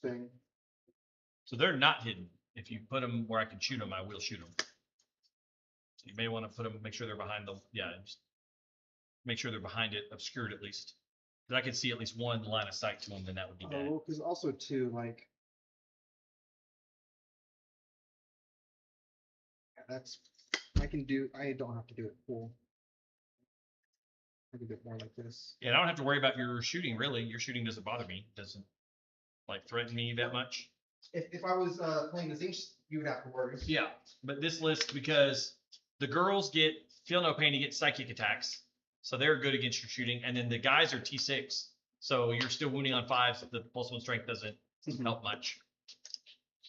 thing. So they're not hidden. If you put them where I can shoot them, I will shoot them. So you may want to put them, make sure they're behind the, just make sure they're behind it, obscured at least. If I could see at least one line of sight to them, then that would be bad. Oh, because also too, like, that's, I don't have to do it full. I can do it more like this. Yeah, I don't have to worry about your shooting, really. Your shooting doesn't bother me. It doesn't, like, threaten me that much. If I was playing the Zinch, you would have to worry. Yeah, but this list, because the girls feel no pain to get psychic attacks, so they're good against your shooting, and then the guys are T6, so you're still wounding on 5s. So the plus 1 strength doesn't help much.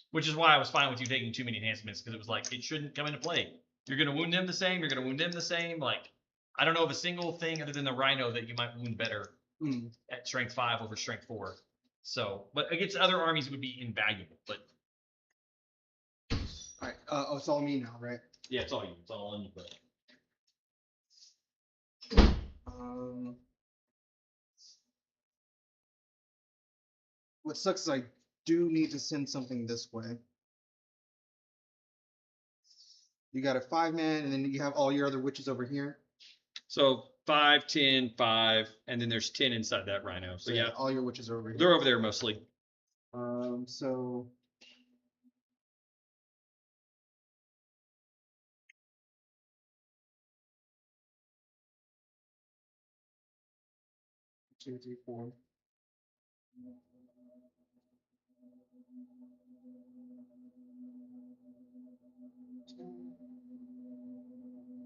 Which is why I was fine with you taking too many enhancements, because it was like, it shouldn't come into play. You're going to wound them the same, you're going to wound them the same. Like, I don't know of a single thing other than the Rhino that you might wound better at strength 5 over strength 4. So, but against other armies, it would be invaluable. But All right. Oh, it's all me now, right? yeah, it's all you. It's all on you. But What sucks is I do need to send something this way. You got a 5-man, and then you have all your other witches over here. so 5, 10, 5, and then there's 10 inside that Rhino. So yeah, all your witches are over here. they're over there mostly. So two, three, four.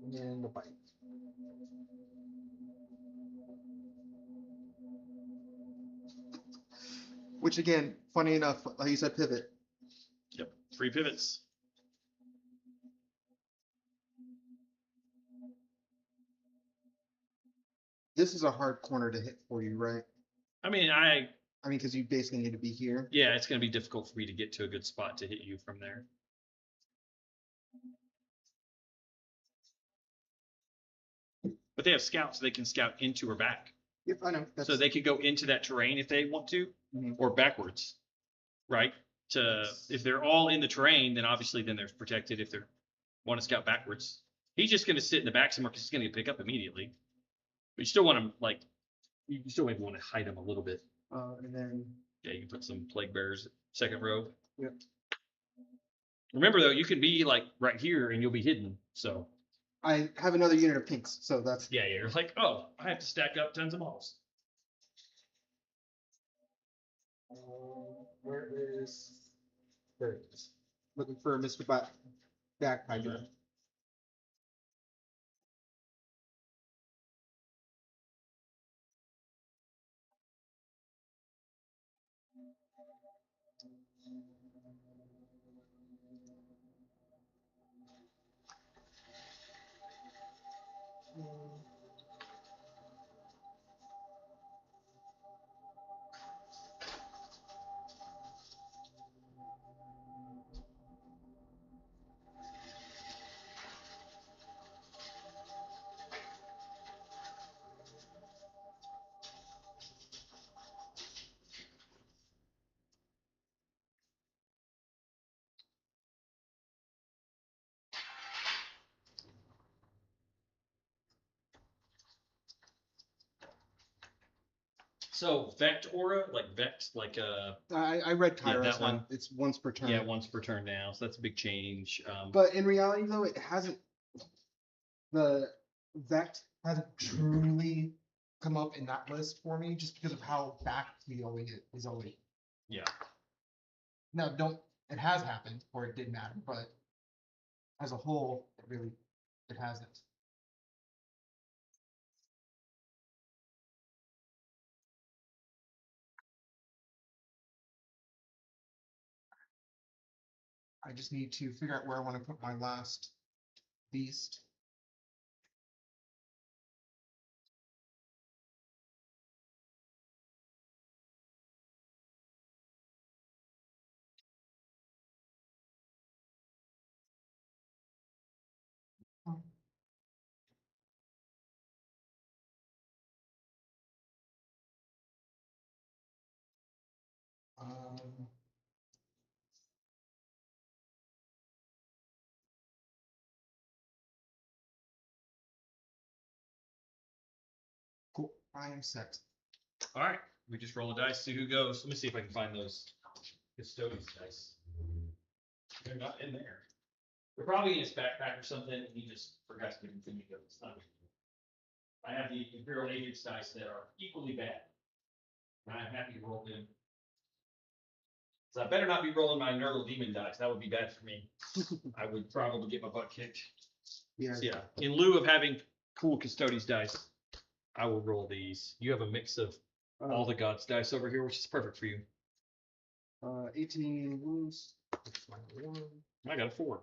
And then the bite. Which again, funny enough, like you said, pivot. Yep, 3 pivots. This is a hard corner to hit for you, right? I mean, because you basically need to be here. yeah, it's going to be difficult for me to get to a good spot to hit you from there. But they have scouts, so they can scout into or back. Yep, I know. So they could go into that terrain if they want to, Mhm. or backwards, right? If they're all in the terrain, then obviously then they're protected. If they want to scout backwards, he's just going to sit in the back somewhere because he's going to pick up immediately. But you still want him you still maybe want to hide him a little bit. And then Yeah, you can put some plague bearers second row. Yep. Remember though, you can be like right here and you'll be hidden. So I have another unit of pinks, so that's yeah, you're like, oh, I have to stack up tons of models. Where is there it is. Looking for Mr. Bagpiper. So Vect Aura, like Vect, I read Yeah, Kairos. that one. It's once per turn. yeah, once per turn now. So that's a big change. But in reality, though, it hasn't. The Vect hasn't truly come up in that list for me, just because of how back he always is always. Yeah. Now, don't. It has happened, or it did matter, but as a whole, it hasn't. I just need to figure out where I want to put my last beast. Um, cool. I am set. All right. We just roll a dice, see who goes. Let me see if I can find those Custodes dice. They're not in there. They're probably in his backpack or something, and he just forgot to give them to me. It's not. I have the Imperial Agents dice that are equally bad. And I'm happy to roll them. So I better not be rolling my Nurgle Demon dice. That would be bad for me. I would probably get my butt kicked. Yeah. So yeah. In lieu of having cool Custodes dice, I will roll these. You have a mix of all the gods dice over here, which is perfect for you. 18 wounds. I got a 4.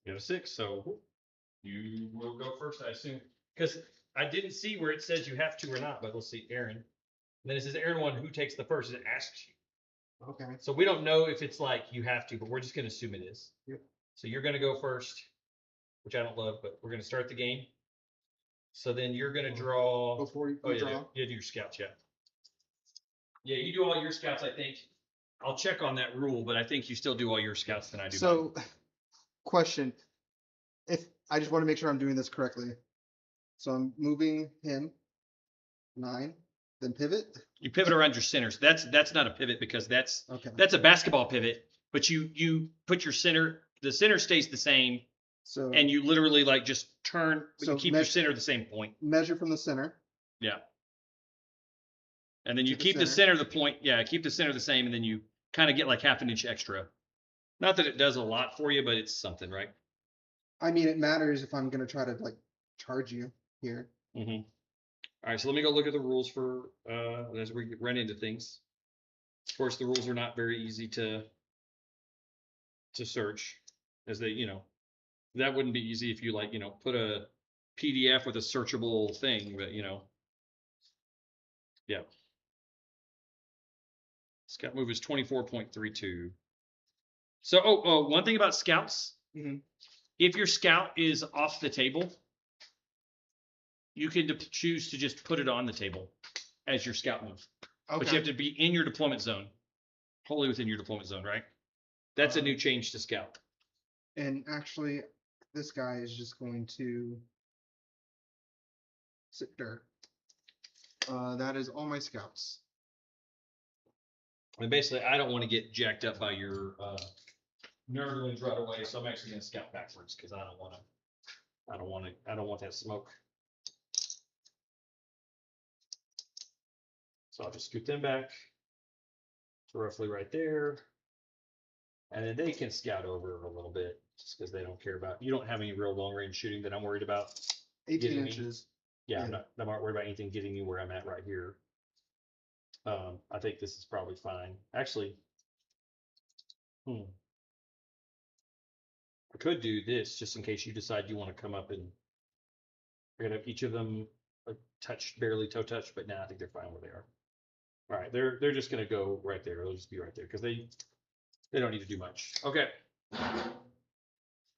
You got a 6, so you will go first, I assume. Because I didn't see where it says you have to or not, but let's see, Aaron. And then it says Aaron one, who takes the first? It asks you. Okay. So we don't know if it's like you have to, but we're just going to assume it is. Yep. So you're going to go first, which I don't love, but we're going to start the game. So then you're going to draw. Before you Oh, yeah, draw. you do your scouts, yeah. Yeah, you do all your scouts, I think. I'll check on that rule, but I think you still do all your scouts than I do. So, question. If I just want to make sure I'm doing this correctly. So I'm moving him 9, then pivot. You pivot around your centers. That's not a pivot because that's Okay. a basketball pivot. But you put your center. The center stays the same, So and you literally like just turn. But So you keep your center the same point. measure from the center. Yeah. And then you To the keep the center. center the point. Yeah, keep the center the same, and then you kind of get like half an inch extra. Not that it does a lot for you, but it's something, right? I mean, it matters if I'm gonna try to like charge you here. Mm-hmm. All right, so let me go look at the rules for as we run into things. Of course, the rules are not very easy to search, as they, that wouldn't be easy if you like, put a PDF with a searchable thing, but yeah. Scout move is 24.32. So, one thing about scouts, Mhm. if your scout is off the table, you can choose to just put it on the table as your scout move. Okay. But you have to be in your deployment zone, wholly within your deployment zone, right? That's a new change to scout. And actually, this guy is just going to sit dirt. That is all my scouts. And basically, I don't want to get jacked up by your nerdlings right away, so I'm actually going to scout backwards because I don't want that smoke. So I'll just scoot them back to roughly right there. And then they can scout over a little bit just because they don't care about, you don't have any real long range shooting that I'm worried about. 18 Getting me. inches. Yeah, Yeah. I'm not worried about anything getting me where I'm at right here. I think this is probably fine. Actually, I could do this just in case you decide you want to come up and we're gonna have each of them barely toe touch, but now I think they're fine where they are. All right, they're just gonna go right there. They'll just be right there because they don't need to do much. Okay.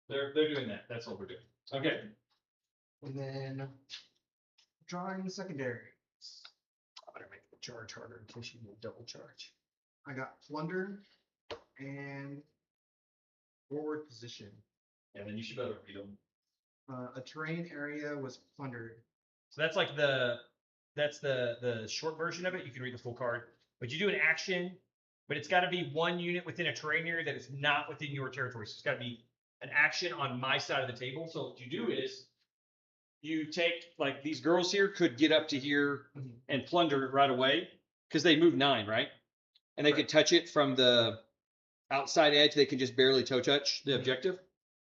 They're doing that. That's what we're doing. Okay. And then drawing secondary. I better make the charge harder in case you need double charge. I got plunder and forward position. And then you should better read them. A terrain area was plundered. So that's like the that's the short version of it. You can read the full card, but you do an action, but it's got to be one unit within a terrain area that is not within your territory. So it's got to be an action on my side of the table. So what you do is you take, like, these girls here could get up to here and plunder it right away because they move 9, right? And they could touch it from the outside edge. They can just barely toe touch the objective.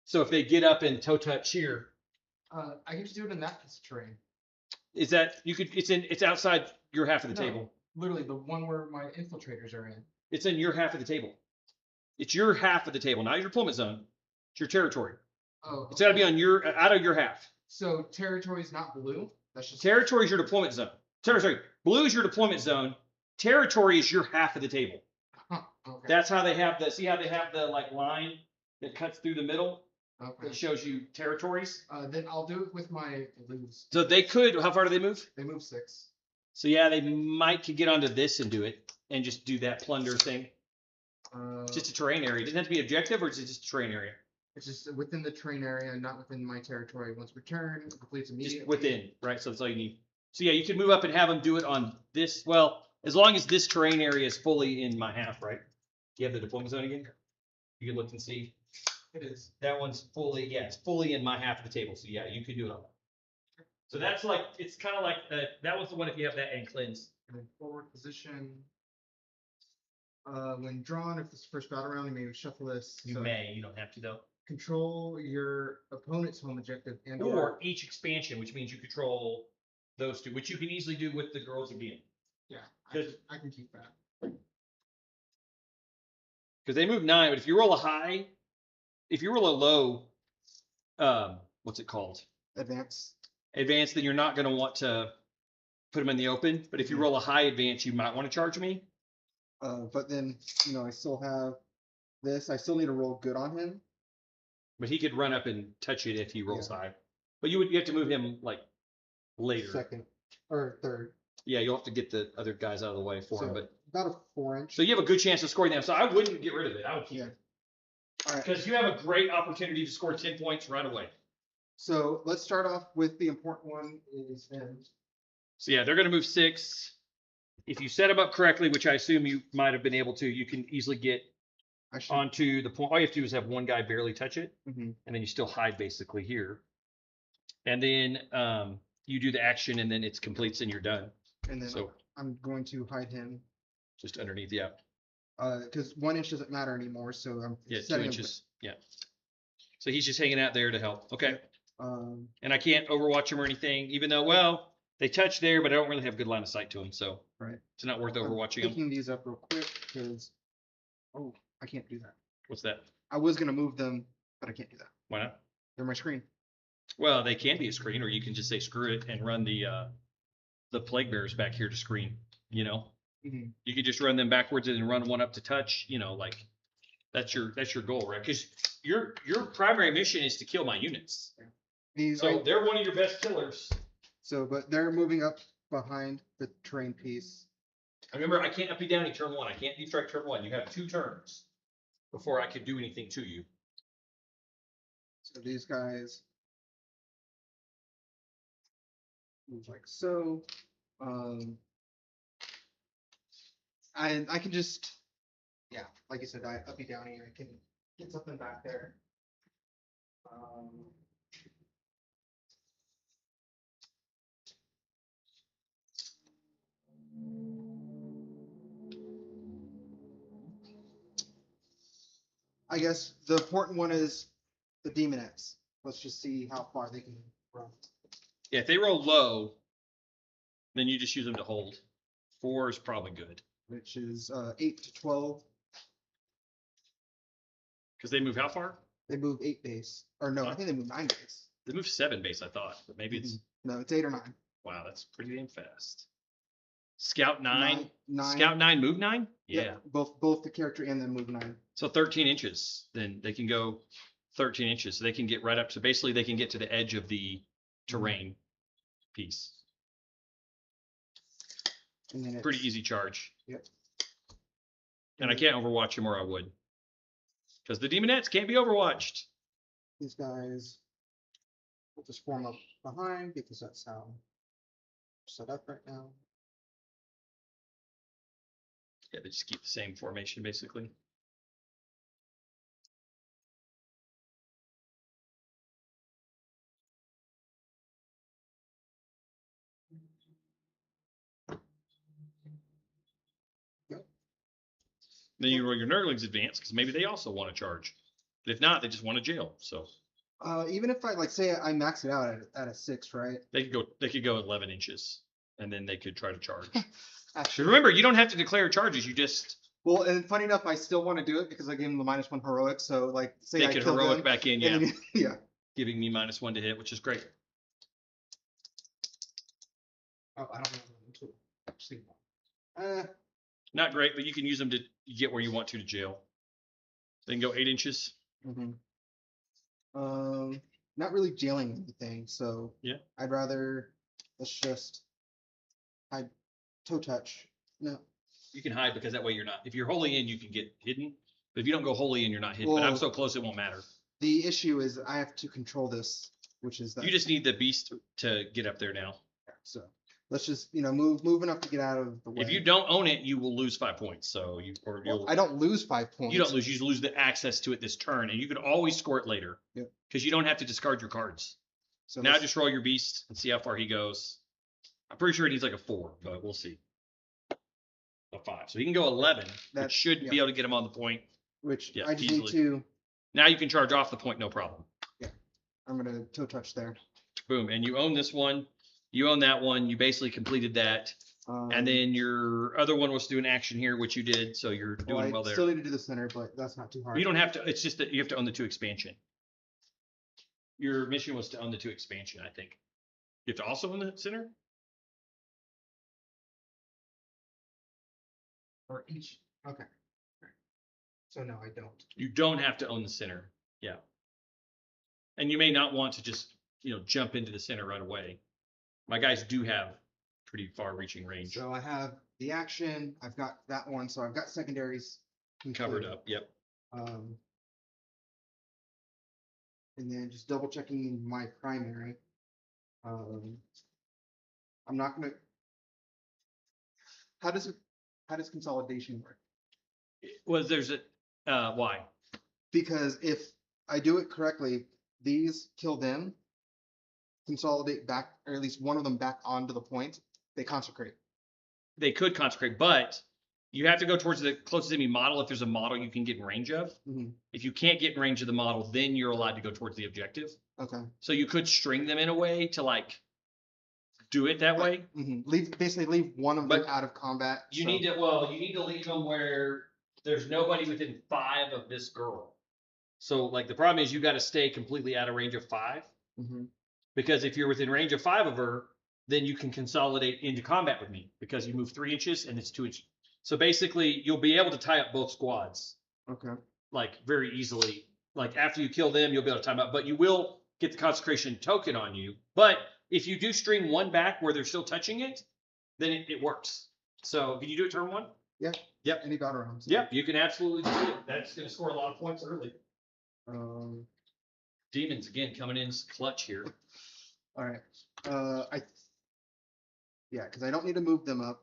So if they get up and toe touch here, I can just do it in that piece of terrain. is that you could? It's outside your half of the No. table. Literally the one where my infiltrators are in. It's in your half of the table. It's your half of the table, not your deployment zone. It's your territory. Oh. It's got to be on your out of your half. So territory is not blue. That's just Territory is your deployment zone. Sorry, blue is your deployment zone. Territory is your half of the table. Huh, okay. That's how they have the. See how they have the like line that cuts through the middle Okay. that shows you territories. Then I'll do it with my blues. So they could. How far do they move? They move 6. So yeah, they might could get onto this and do it and just do that plunder thing. Just a terrain area. Doesn't have to be objective, or is it just a terrain area? It's just within the terrain area, not within my territory. Once returned, it completes immediately. Just within, right? So that's all you need. So yeah, you can move up and have them do it on this. Well, as long as this terrain area is fully in my half, right? Do you have the deployment zone again? You can look and see. It is. That one's fully, yeah, it's fully in my half of the table. So yeah, you can do it on that. So that's like, it's kind of like, that was the one if you have that and cleanse. And then forward position. When drawn, if this is first battle round, you may shuffle this. You may, you don't have to though. Control your opponent's home objective and Or each expansion, which means you control those two, which you can easily do with the girls again. yeah, Good. I can keep that. Because they move 9, but if you roll a high, if you roll a low, what's it called? Advance. Advance, then you're not going to want to put them in the open. But if you roll a high advance, you might want to charge me. But then, I still have this. I still need to roll good on him. But he could run up and touch it if he rolls high. But you have to move him like later. Second or third. Yeah, you'll have to get the other guys out of the way for him. But about a 4-inch. so you have a good chance of scoring them. So I wouldn't get rid of it. I would keep it. All right. Because you have a great opportunity to score 10 points right away. So let's start off with the important one is him. So yeah, they're going to move 6. If you set them up correctly, which I assume you might have been able to, you can easily get onto the point. All you have to do is have one guy barely touch it, and then you still hide basically here. And then you do the action, and then it's completes, and you're done. And then So I'm going to hide him. just underneath, yeah. Because 1 inch doesn't matter anymore, so I'm Yeah, 2 setting him- inches. Yeah. So he's just hanging out there to help. Okay. Um, And I can't overwatch him or anything, even though, well, they touch there, but I don't really have good line of sight to him, so right. it's not worth I'm overwatching him. picking these up real quick because I can't do that. What's that? I was gonna move them, but I can't do that. Why not? They're my screen. Well, they can be a screen, or you can just say screw it and run the plague bearers back here to screen. You know, you could just run them backwards and then run one up to touch. Like that's your goal, right? Because your primary mission is to kill my units. These So they're one of your best killers. but they're moving up behind the terrain piece. Remember, I can't up you down turn 1. I can't deep strike turn 1. You have 2 turns before I could do anything to you. So these guys move like so. I can just, like you said, I up you down here. I can get something back there. I guess the important one is the Demonettes. Let's just see how far they can run. Yeah, if they roll low, then you just use them to hold. 4 is probably good. Which is 8 to 12. Because they move how far? They move 8 base. Or no, I think they move 9 base. They move 7 base, I thought. But maybe it's... No, it's 8 or 9. Wow, that's pretty damn fast. Scout 9? 9. Scout 9, move 9? Yeah. Both the character and then move 9. So 13 inches. Then they can go 13 inches. So they can get right up to... Basically, they can get to the edge of the terrain piece. And then Pretty easy charge. Yep. And I can't overwatch him, or I would. Because the Demonettes can't be overwatched. These guys will just form up behind because that's how set up right now. Yeah, they just keep the same formation basically. Then you roll your Nurglings advance because maybe they also want to charge. But if not, they just want to jail. So Even if I like say I max it out at a 6, right? they could go 11 inches and then they could try to charge. Actually, Remember, you don't have to declare charges. You just well, and funny enough, I still want to do it because I gave him the -1 heroic. So like, say they I could kill heroic them, back in, yeah, and then, yeah. giving me -1 to hit, which is great. Oh, I don't know. Actually, Not great, but you can use them to get where you want to jail. They can go 8 inches. Not really jailing anything, so Yeah. I'd rather let's just toe touch. No. You can hide because that way you're not. If you're wholly in, you can get hidden. But if you don't go wholly in, you're not hidden. But I'm Well, so close, it won't matter. The issue is I have to control this, which is that. You just need the beast to get up there now. So let's just move enough to get out of the way. If you don't own it, you will lose 5 points. So I don't lose 5 points. You don't lose. You lose the access to it this turn, and you can always score it later. Yep. Because you don't have to discard your cards. So now just roll your beast and see how far he goes. I'm pretty sure he needs like a 4, but we'll see. A 5, so he can go 11. That should be able to get him on the point. Which yeah, I just easily. need to. Now you can charge off the point, no problem. Yeah, I'm gonna toe touch there. Boom, and you own this one. You own that one. You basically completed that. And then your other one was to do an action here, which you did, so you're doing well there. I still need to do the center, but that's not too hard. You don't have to. It's just that you have to own the 2 expansion. Your mission was to own the 2 expansion, I think. You have to also own the center? Or each. Okay. So no, I don't. You don't have to own the center. Yeah. And you may not want to just, jump into the center right away. My guys do have pretty far-reaching range. So I have the action. I've got that one. So I've got secondaries covered up. Yep. And then just double checking my primary. I'm not gonna. How does consolidation work? There's a why? Because if I do it correctly, these kill them, consolidate back, or at least one of them back onto the point. They consecrate. They could consecrate, but you have to go towards the closest enemy model if there's a model you can get in range of. Mm-hmm. If you can't get in range of the model, then you're allowed to go towards the objective. Okay. So you could string them in a way to do it that way. Mm-hmm. Leave one of them out of combat. You need to leave them where there's nobody within 5 of this girl. So the problem is you got to stay completely out of range of 5. Mm-hmm. Because if you're within range of 5 of her, then you can consolidate into combat with me because you move 3 inches and it's 2 inches. So basically you'll be able to tie up both squads. Okay. Very easily. After you kill them, you'll be able to time out, but you will get the consecration token on you. But if you do string one back where they're still touching it, then it works. So can you do it turn 1? Yeah. Yep. Any battle rounds. Yep, you can absolutely do it. That's going to score a lot of points early. Demons again coming in clutch here. All right. Because I don't need to move them up.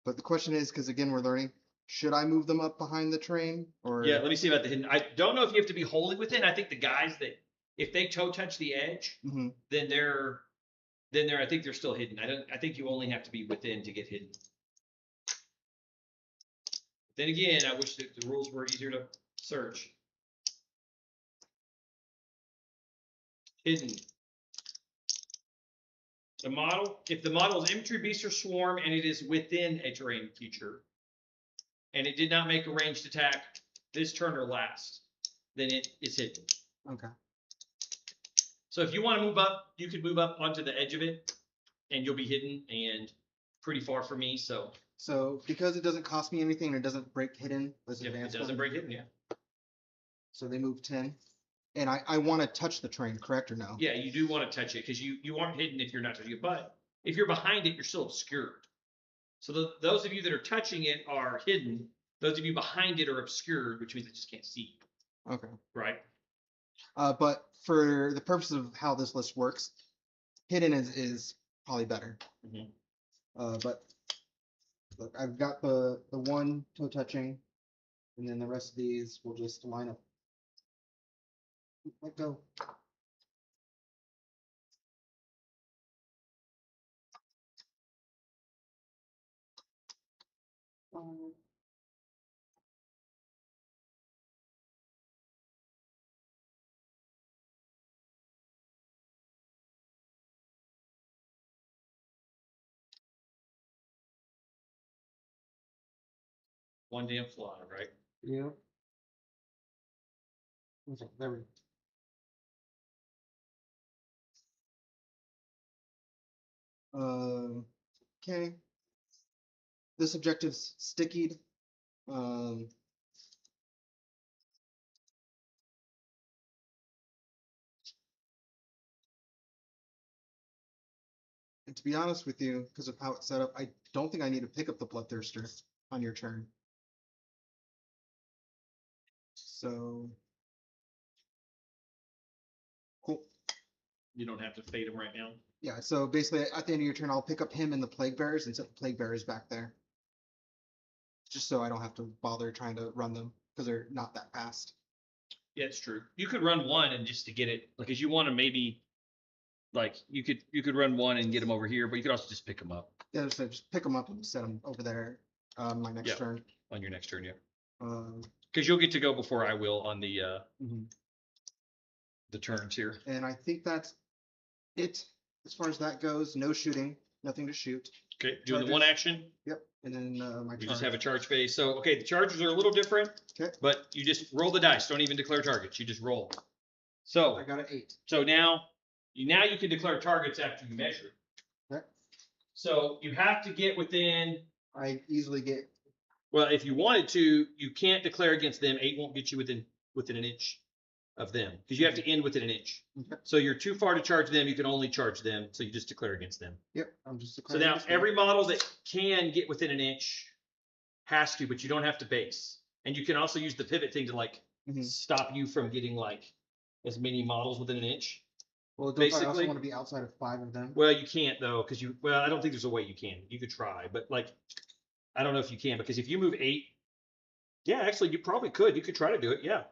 But the question is, because again we're learning, should I move them up behind the train or? Yeah, let me see about the hidden. I don't know if you have to be wholly within. I think the guys that if they toe touch the edge, mm-hmm. then I think they're still hidden. I think you only have to be within to get hidden. Then again, I wish that the rules were easier to search. Hidden. The model, if the model is infantry, beast, or swarm, and it is within a terrain feature, and it did not make a ranged attack this turn or last, then it is hidden. Okay. So if you want to move up, you could move up onto the edge of it, and you'll be hidden and pretty far from me. So because it doesn't cost me anything and it doesn't break hidden, it doesn't break hidden, yeah. So they move 10. And I want to touch the train, correct or no? Yeah, you do want to touch it because you aren't hidden if you're not touching it. But if you're behind it, you're still obscured. So those of you that are touching it are hidden. Those of you behind it are obscured, which means they just can't see you. Okay. Right. But for the purpose of how this list works, hidden is probably better. Mhm. But look, I've got the one toe touching, and then the rest of these will just line up. Let go. One damn fly, right? Yeah. Okay, there we go. Okay. This objective's stickied. Um, and to be honest with you, because of how it's set up, I don't think I need to pick up the Bloodthirster on your turn. So cool. You don't have to fade them right now. Yeah, so basically at the end of your turn, I'll pick up him and the Plague Bearers and set the Plague Bearers back there. Just so I don't have to bother trying to run them, because they're not that fast. Yeah, it's true. You could run one and just to get it, like, cause you want to maybe, like, you could run one and get them over here, but you could also just pick them up Yeah, so just pick them up and set them over there my next Yeah. turn. on your next turn, yeah. Um, Cause you'll get to go before I will on the mhm. the turns here. And I think that's it as far as that goes. No shooting, nothing to shoot. Okay, doing the one Charges. action. Yep. And then my We charge. just have a charge phase. So, okay, the charges are a little different. Okay. But you just roll the dice. Don't even declare targets. You just roll. So, I got an 8. so now you can declare targets after you measure. Okay. So you have to get within. I easily get. Well, if you wanted to, you can't declare against them. 8 won't get you within an inch of them because you have to end within an inch. Okay. So you're too far to charge them. You can only charge them. So you just declare against them. Yep. I'm just. So now every model that can get within an inch has to, but you don't have to base. And you can also use the pivot thing to like Mhm. stop you from getting like as many models within an inch. Well, don't I also basically- want to be outside of 5 of them? Well, you can't though, because I don't think there's a way you can. You could try, but like, I don't know if you can, because if you move 8, yeah, actually you probably could. You could try to do it, yeah.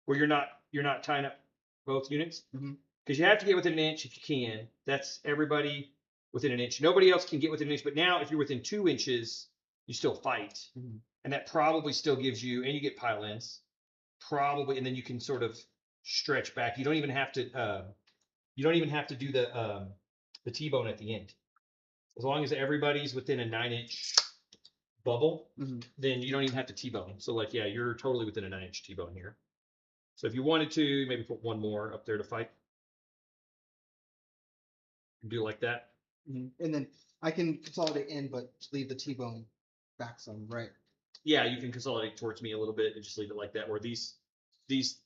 Where you're not tying up both units. Mhm. Because you have to get within an inch if you can. That's everybody within an inch. Nobody else can get within an inch, but now if you're within 2 inches, you still fight. Mhm. And that probably still gives you, and you get pile-ins, probably, and then you can sort of stretch back. You don't even have to do the T-bone at the end. As long as everybody's within a 9-inch bubble, Mhm. then you don't even have to T-bone. So like, yeah, you're totally within a 9-inch T-bone here. So if you wanted to, maybe put one more up there to fight. Do like that. Mhm. And then I can consolidate in, but leave the T-bone back some, right? Yeah, you can consolidate towards me a little bit and just leave it like that. Where these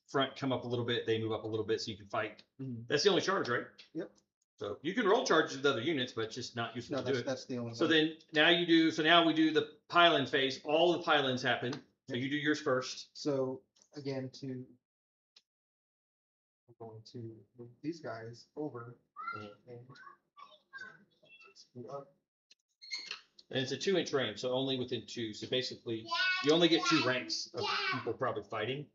front come up a little bit, they move up a little bit, so you can fight. Mhm. That's the only charge, right? Yep. So you can roll charges with other units, but it's just not useful No, to do it. that's the only So one. then now we do the pile-in phase. All the pile-ins happen. So you do yours first. So again, I'm going to move these guys over and screw up. And it's a 2-inch range, so only within 2. So basically, you only get 2 ranks of people probably fighting.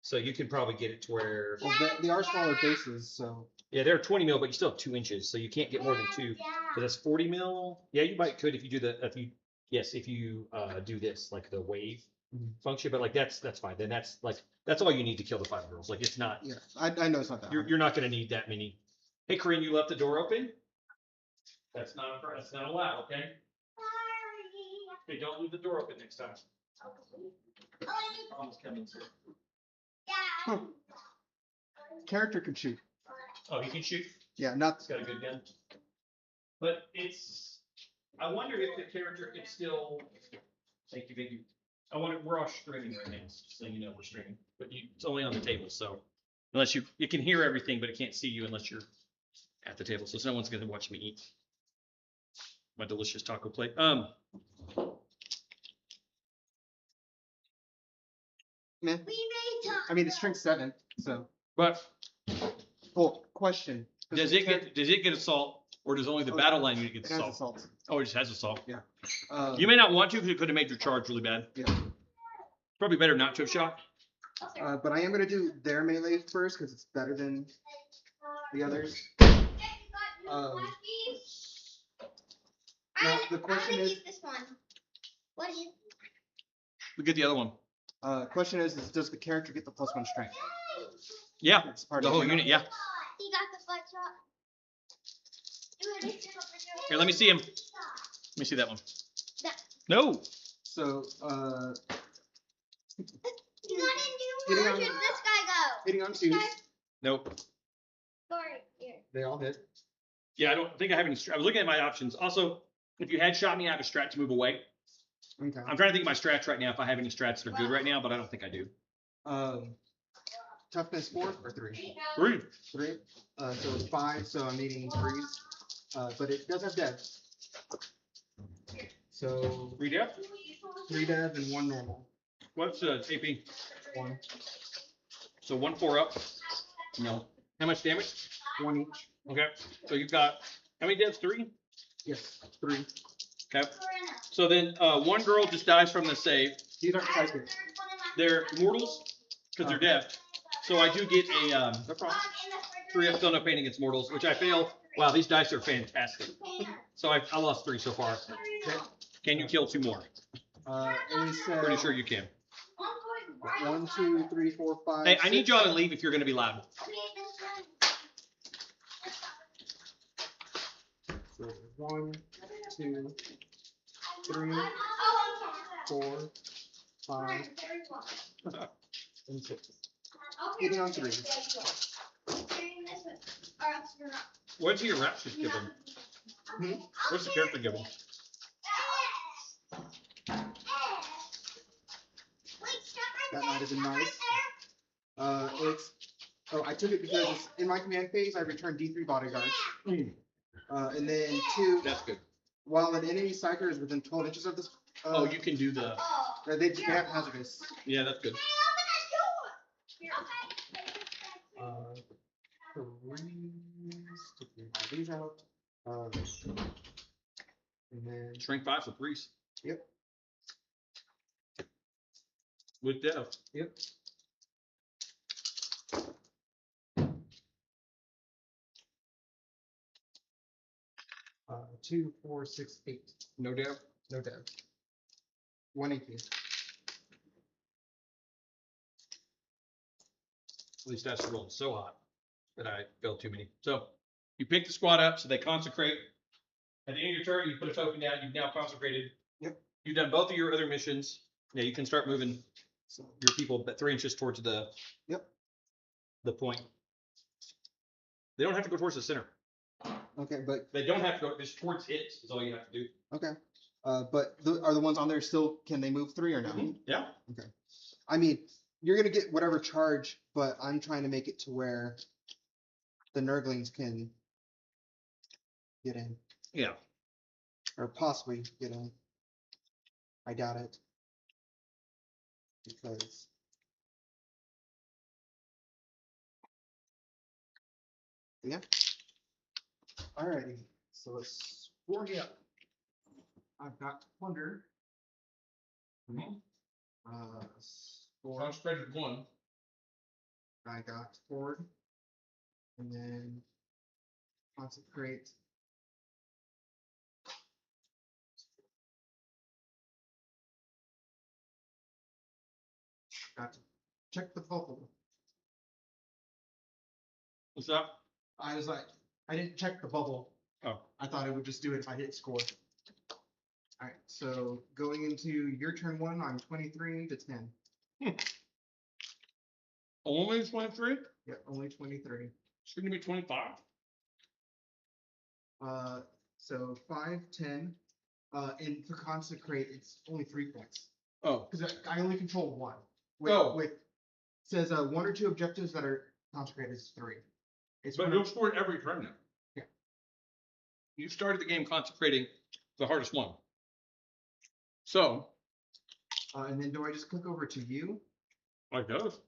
So you can probably get it to where, Well, they are smaller bases, so yeah, they're 20 mil, but you still have 2 inches, so you can't get more than 2. So that's 40 mil. Yeah, you could if you do if you do this like the wave Mhm. function, but like that's fine. Then that's all you need to kill the 5 girls. Like it's not. yeah, I know it's not that hard. You're not going to need that many. Hey, Corinne, you left the door open. That's not allowed. Okay. Okay, don't leave the door open next time. Mom's coming soon. Huh. Character can shoot. Oh, he can shoot. Yeah, not He's got a good gun. But I wonder if the character can still. Thank you, Biggie. We're all streaming right now, just so you know we're streaming. But it's only on the table, so unless you can hear everything, but it can't see you unless you're at the table. So no one's gonna watch me eat my delicious taco plate. man. I mean, it's strength 7, so. But Well, question: Does it get assault, or does only the battle line unit get It has assault? assault. Oh, it just has assault. You You may not want to because it could have made your charge really bad. Yeah. Probably better not to have shot. But I am gonna do their melee first because it's better than the others. Now the question is, this one. What do you? We get the other one. question is does the character get the +1 strength? Yeah, It's part the of whole the unit. Yeah. He got the butt shot. Here, let me see him. Let me see that one. That. No. So He got a new Hitting on- version. This guy go. hitting on 2s, Nope. Sorry. Here. they all hit. Yeah, I don't think I have any. I was looking at my options. Also, if you had shot me, I have a strat to move away. Okay. I'm trying to think of my strats right now. If I have any strats that are good right now, but I don't think I do. Toughness 4 or 3? 3. 3. So it's 5. So I'm needing 3s. But it does have dev. So 3 depth. 3 dev and 1 normal. What's AP? 1. So 1 4 up. No. How much damage? 1 each. Okay. So you've got how many devs? 3. Yes. 3. Okay. So then one girl just dies from the save. These aren't psychic. They're mortals because they're deaf. So I do get a No problem. 3 up still no pain against mortals, which I fail. Wow, these dice are fantastic. So I lost 3 so far. Okay. Can you kill 2 more? And we said Pretty sure you can. 1, 2, 3, 4, 5. Hey, I need 6. y'all to leave if you're going to be loud. So 1, 2, 3, 4, 5, and 6. Hitting on 3. What's your reps just give them? What's the character give them? That might have been nice. It's I took it because it's, in my command phase I return D3 bodyguards. And then 2. That's good. While an enemy psyker is within 12 inches of this. Oh, you can do the. They have hazardous. Yeah, that's good. 3. These out. And then Shrink 5 for 3s. Yep. With death. Yep. Uh, 2, 4, 6, 8. No death. No dev. 1 AP. At least that's rolling so hot that I failed too many. So you pick the squad up, so they consecrate. At the end of your turn, you put a token down. You've now consecrated. Yep. You've done both of your other missions. Yeah, you can start moving So your people 3 inches towards the. Yep. The point. They don't have to go towards the center. okay, but They don't have to go just towards it. Is all you have to do. okay. But are the ones on there still? Can they move 3 or no? Yeah. Okay. I mean, you're gonna get whatever charge, but I'm trying to make it to where the Nurglings can get in, Yeah. or possibly get in. I doubt it, because yeah. Alrighty, so let's warm you up. I've got plunder. Four. Consecrated 1. I got forward, and then consecrate. Got to check the bubble. What's up? I was like, I didn't check the bubble. Oh. I thought it would just do it if I hit score. All right, so going into your turn 1, I'm 23 to 10. Only 23? Yeah, only 23. Shouldn't it be 25? So 5, 10. And for consecrate, it's only 3 points. Oh. Because I only control 1. With says 1 or 2 objectives that are consecrated is 3. It's But one you'll of- score it every turn now. Yeah. You started the game consecrating the hardest one. So. and then do I just click over to you? Like those.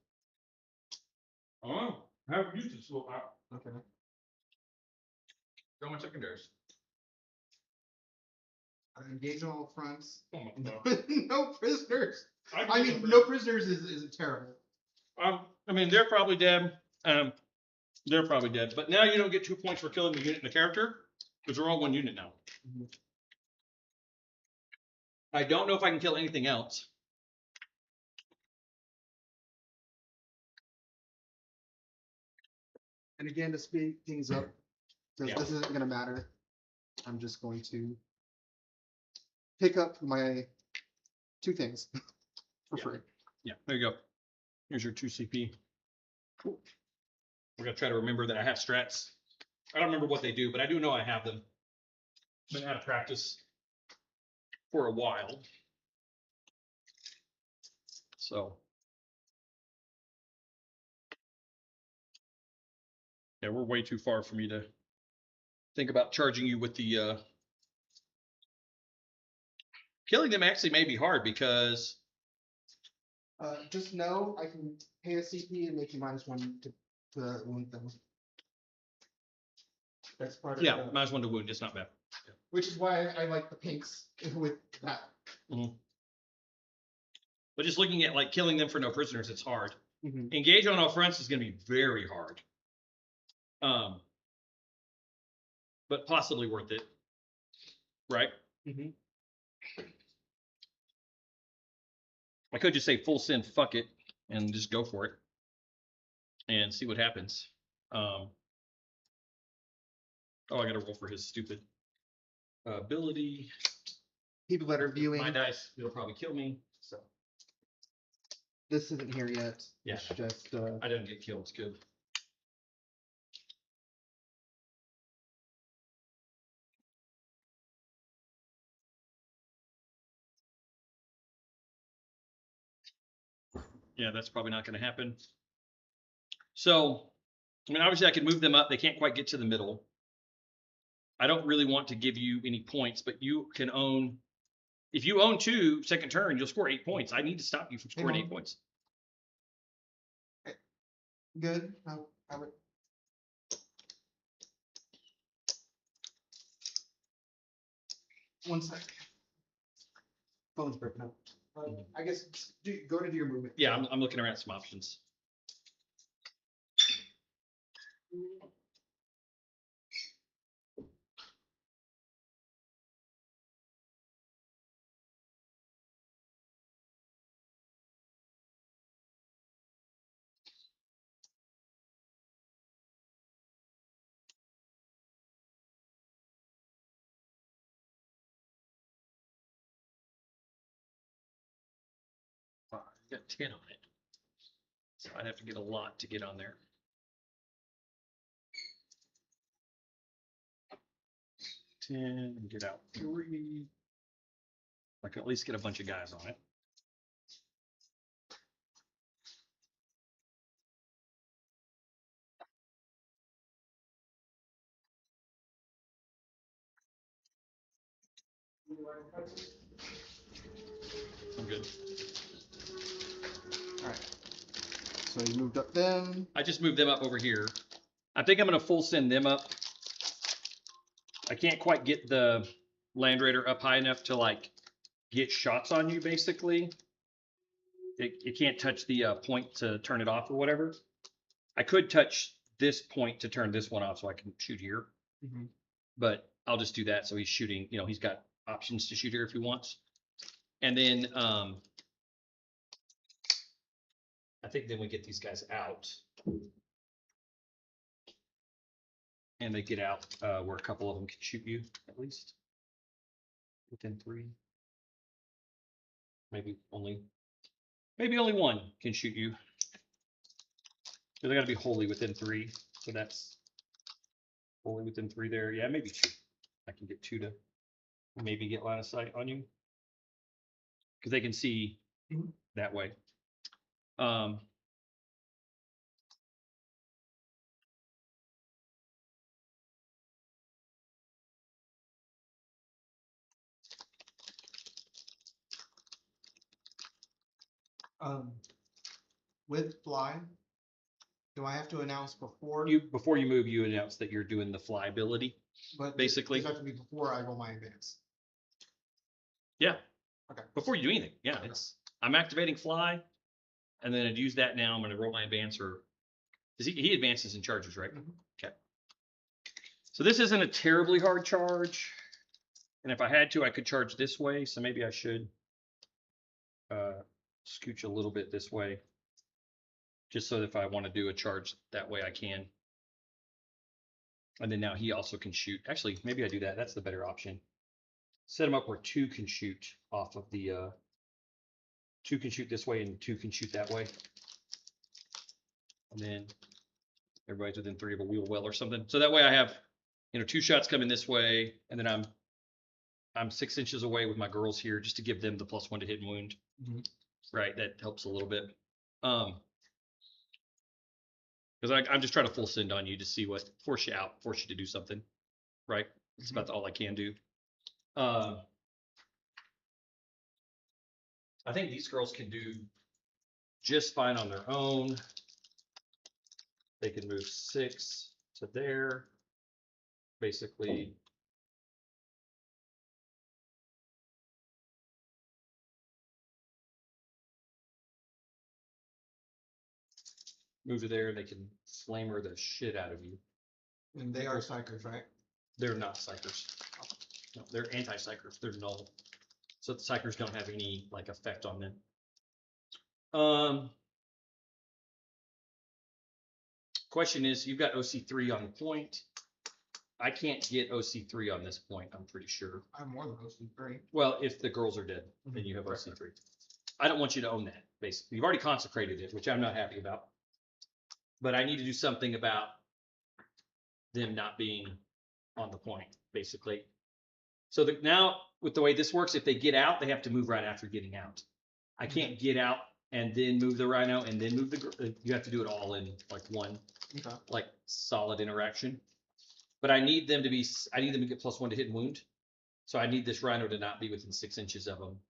Oh, I haven't used it so far. Okay. Go on secondaries. Engage on all fronts. Oh my God. No prisoners. can I do mean, no no prisoners is terrible. I mean, they're probably dead. They're probably dead. But now you don't get 2 points for killing the unit and the character because they're all one unit now. Mhm. I don't know if I can kill anything else. And again, to speed things up, because Yeah. this isn't going to matter, I'm just going to pick up my 2 things for Yeah. free. Yeah, there you go. Here's your 2 CP. Cool. We're gonna try to remember that I have strats. I don't remember what they do, but I do know I have them. Been out of practice for a while. So yeah, we're way too far for me to think about charging you with the killing them actually may be hard because Just know I can pay a CP and make you -1 to wound them. That's part of yeah, the, -1 to wound. It's not bad. which is why I like the pinks with that. But just looking at like killing them for no prisoners, it's hard. Mhm. Engage on all fronts is going to be very hard. But possibly worth it, right? Mhm. I could just say full send, fuck it, and just go for it and see what happens. Oh, I got to roll for his stupid ability. People that are viewing, My dice, it'll probably kill me. So this isn't here yet. Yeah. It's just I didn't get killed. It's good. Yeah, that's probably not going to happen. So, I mean, obviously I could move them up. They can't quite get to the middle. I don't really want to give you any points, but you can own. If you own 2 second turn, you'll score 8 points. I need to stop you from scoring 8 points. good. I would. One sec. Phone's broken up. I guess go to do your movement. Yeah, I'm looking around at some options. I got 10 on it. So I'd have to get a lot to get on there. 10 and get out 3. I can at least get a bunch of guys on it. I'm good. All right. So you moved up them. I just moved them up over here. I think I'm going to full send them up. I can't quite get the Land Raider up high enough to like get shots on you, basically. It can't touch the point to turn it off or whatever. I could touch this point to turn this one off so I can shoot here. Mm-hmm. But I'll just do that so he's shooting, you know, he's got options to shoot here if he wants. And then I think then we get these guys out. And they get out where a couple of them can shoot you, at least. Within 3. Maybe only one can shoot you. They got to be wholly within 3. So that's wholly within 3 there. Yeah, maybe 2. I can get 2 to maybe get line of sight on you. Because they can see that way. With fly, Do I have to announce before? Before you move, you announce that you're doing the fly ability. But basically- does it have to be before I roll my advance? Yeah. Okay. Before you do anything. Yeah. I'm activating fly, and then I'd use that now. I'm going to roll my advance, or he advances and charges, right? Mhm. Okay. So this isn't a terribly hard charge. And if I had to, I could charge this way. So maybe I should scooch a little bit this way. Just so that if I want to do a charge that way, I can. And then now he also can shoot. Actually, maybe I do that. That's the better option. Set him up where 2 can shoot off of the 2 can shoot this way and 2 can shoot that way. And then everybody's within 3 of a wheel well or something. So that way I have, 2 shots coming this way, and then I'm 6 inches away with my girls here just to give them the +1 to hit and wound. Mhm. Right, that helps a little bit. Because I'm just trying to full send on you to see what force you to do something. Right? It's about all I can do. I think these girls can do just fine on their own. They can move 6 to there. Basically. Move to there, they can flamer the shit out of you. And they are psychers, right? They're not psychers. No, they're anti-psychers. They're null. So the psychers don't have any effect on them. Question is, you've got OC3 on the point. I can't get OC3 on this point, I'm pretty sure. I'm more than OC3. Well, if the girls are dead, then you have OC3. I don't want you to own that, basically. You've already consecrated it, which I'm not happy about. But I need to do something about them not being on the point, basically. So now, with the way this works, if they get out, they have to move right after getting out. I can't get out and then move the rhino and then move the. You have to do it all in one, solid interaction. But I need them to be. I need them to get +1 to hit and wound. So I need this rhino to not be within 6 inches of them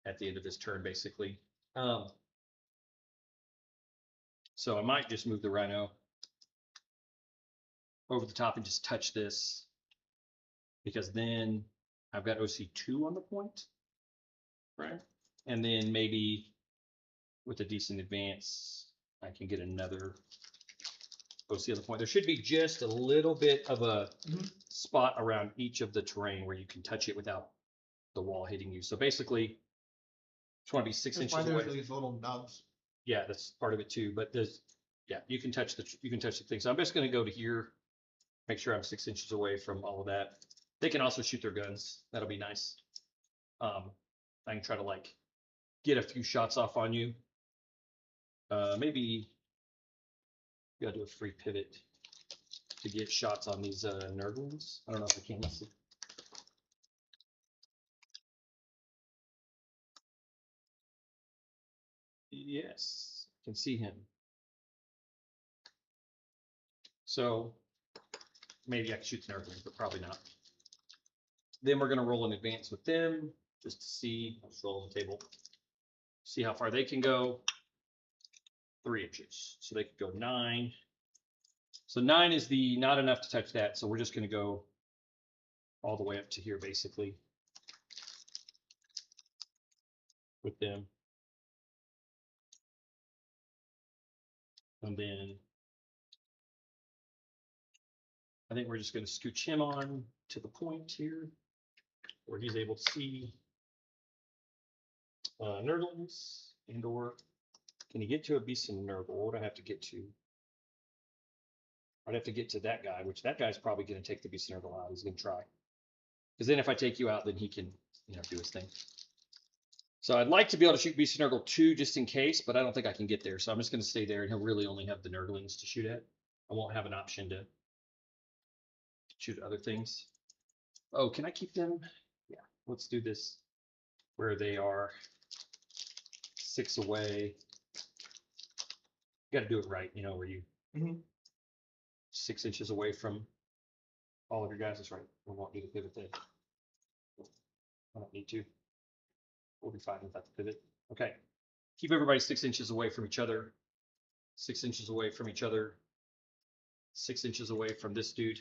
at the end of this turn, basically. So I might just move the rhino over the top and just touch this, because then I've got OC2 on the point, right? And then maybe with a decent advance, I can get another OC on the point. There should be just a little bit of a spot around each of the terrain where you can touch it without the wall hitting you. So basically, just want to be 6 That's why inches away. there's these little nubs. Yeah, that's part of it too. But you can touch the thing. So I'm just going to go to here, make sure I'm 6 inches away from all of that. They can also shoot their guns. That'll be nice. I can try to get a few shots off on you. Maybe you gotta do a free pivot to get shots on these nerdlings. I don't know if I can. Let's see. Yes, I can see him. So maybe I can shoot the nerdlings, but probably not. Then we're gonna roll in advance with them just to see. Let's roll on the table. See how far they can go. 3 inches. So they could go 9. So 9 is the not enough to touch that. So we're just going to go all the way up to here, basically, with them. And then I think we're just going to scooch him on to the point here where he's able to see nerdlings, and/or can he get to a beast in nerdle? What would I have to get to? I'd have to get to that guy, which that guy's probably going to take the beast in nerdle out. He's going to try. Because then if I take you out, then he can, do his thing. So I'd like to be able to shoot beast in nerdle 2 just in case, but I don't think I can get there. So I'm just going to stay there, and he'll really only have the nerdlings to shoot at. I won't have an option to shoot other things. Oh, can I keep them? Yeah, let's do this where they are 6 away. You got to do it right, where you 6 inches away from all of your guys. That's right. I won't do the pivot there. I don't need to. We'll be fine without the pivot. Okay. Keep everybody 6 inches away from each other. 6 inches away from each other. 6 inches away from this dude.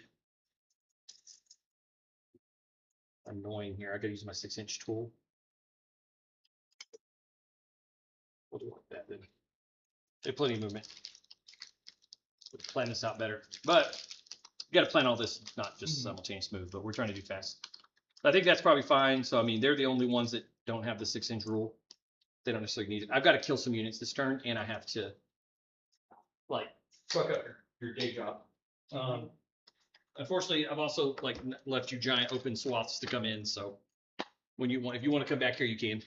Annoying here. I gotta use my 6-inch tool. We'll do like that then. They have plenty of movement. We'll plan this out better. But you gotta plan all this, not just simultaneous move, but we're trying to do fast. I think that's probably fine. So I mean, they're the only ones that don't have the 6-inch rule. They don't necessarily need it. I've got to kill some units this turn, and I have to like fuck up your day job. Unfortunately, I've also like left you giant open swaths to come in. So when you want, if you want to come back here, you can.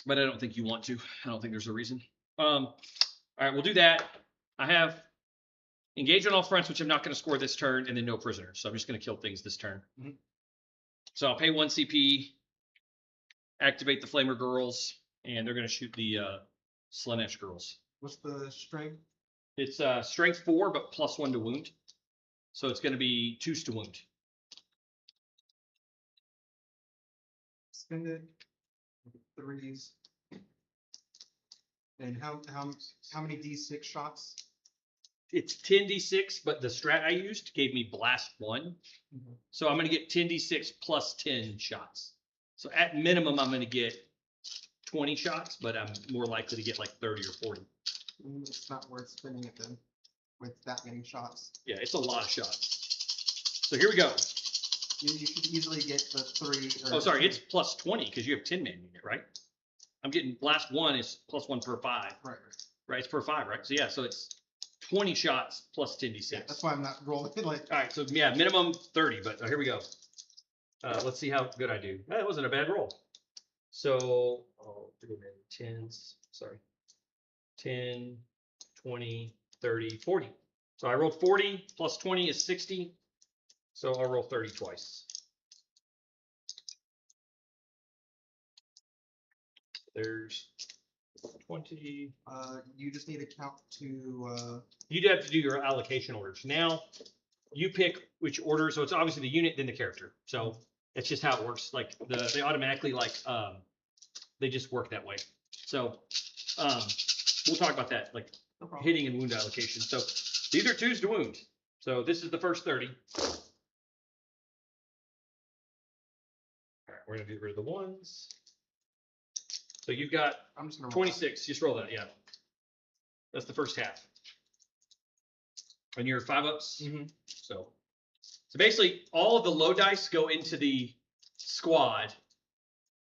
But I don't think you want to. I don't think there's a reason. All right, we'll do that. I have engage on all fronts, which I'm not going to score this turn, and then no prisoners. So I'm just going to kill things this turn. So I'll pay 1 CP, activate the Flamer Girls, and they're going to shoot the Slanesh Girls. What's the strength? It's strength 4, but +1 to wound. So it's going to be 2s to wound. Spend it. 3s. And how many D6 shots? It's 10d6, but the strat I used gave me blast 1. So I'm going to get 10d6 plus 10 shots. So at minimum, I'm going to get 20 shots, but I'm more likely to get like 30 or 40. It's not worth spending it then with that many shots. Yeah, it's a lot of shots. So here we go. You should easily get the 3. Oh, sorry, it's plus 20 because you have 10-man unit, right? I'm getting blast 1 is +1 per 5. Right, it's per 5, right? So yeah, so it's 20 shots plus 10d6. Yeah, that's why I'm not rolling like. All right, so yeah, minimum 30, but here we go. Let's see how good I do. That wasn't a bad roll. So, 10s, sorry. 10, 20, 30, 40. So I rolled 40 plus 20 is 60. So I'll roll 30 twice. There's 20. You just need to count to. You'd have to do your allocation orders. Now, you pick which order. So it's obviously the unit, then the character. So that's just how it works. Like they automatically they just work that way. So we'll talk about that, like hitting and wound allocation. So these are 2s to wound. So this is the first 30. All right, we're gonna get rid of the 1s. So you've got I'm just gonna 26. Just roll that, yeah. That's the first half. And you're 5-ups. So basically, all of the low dice go into the squad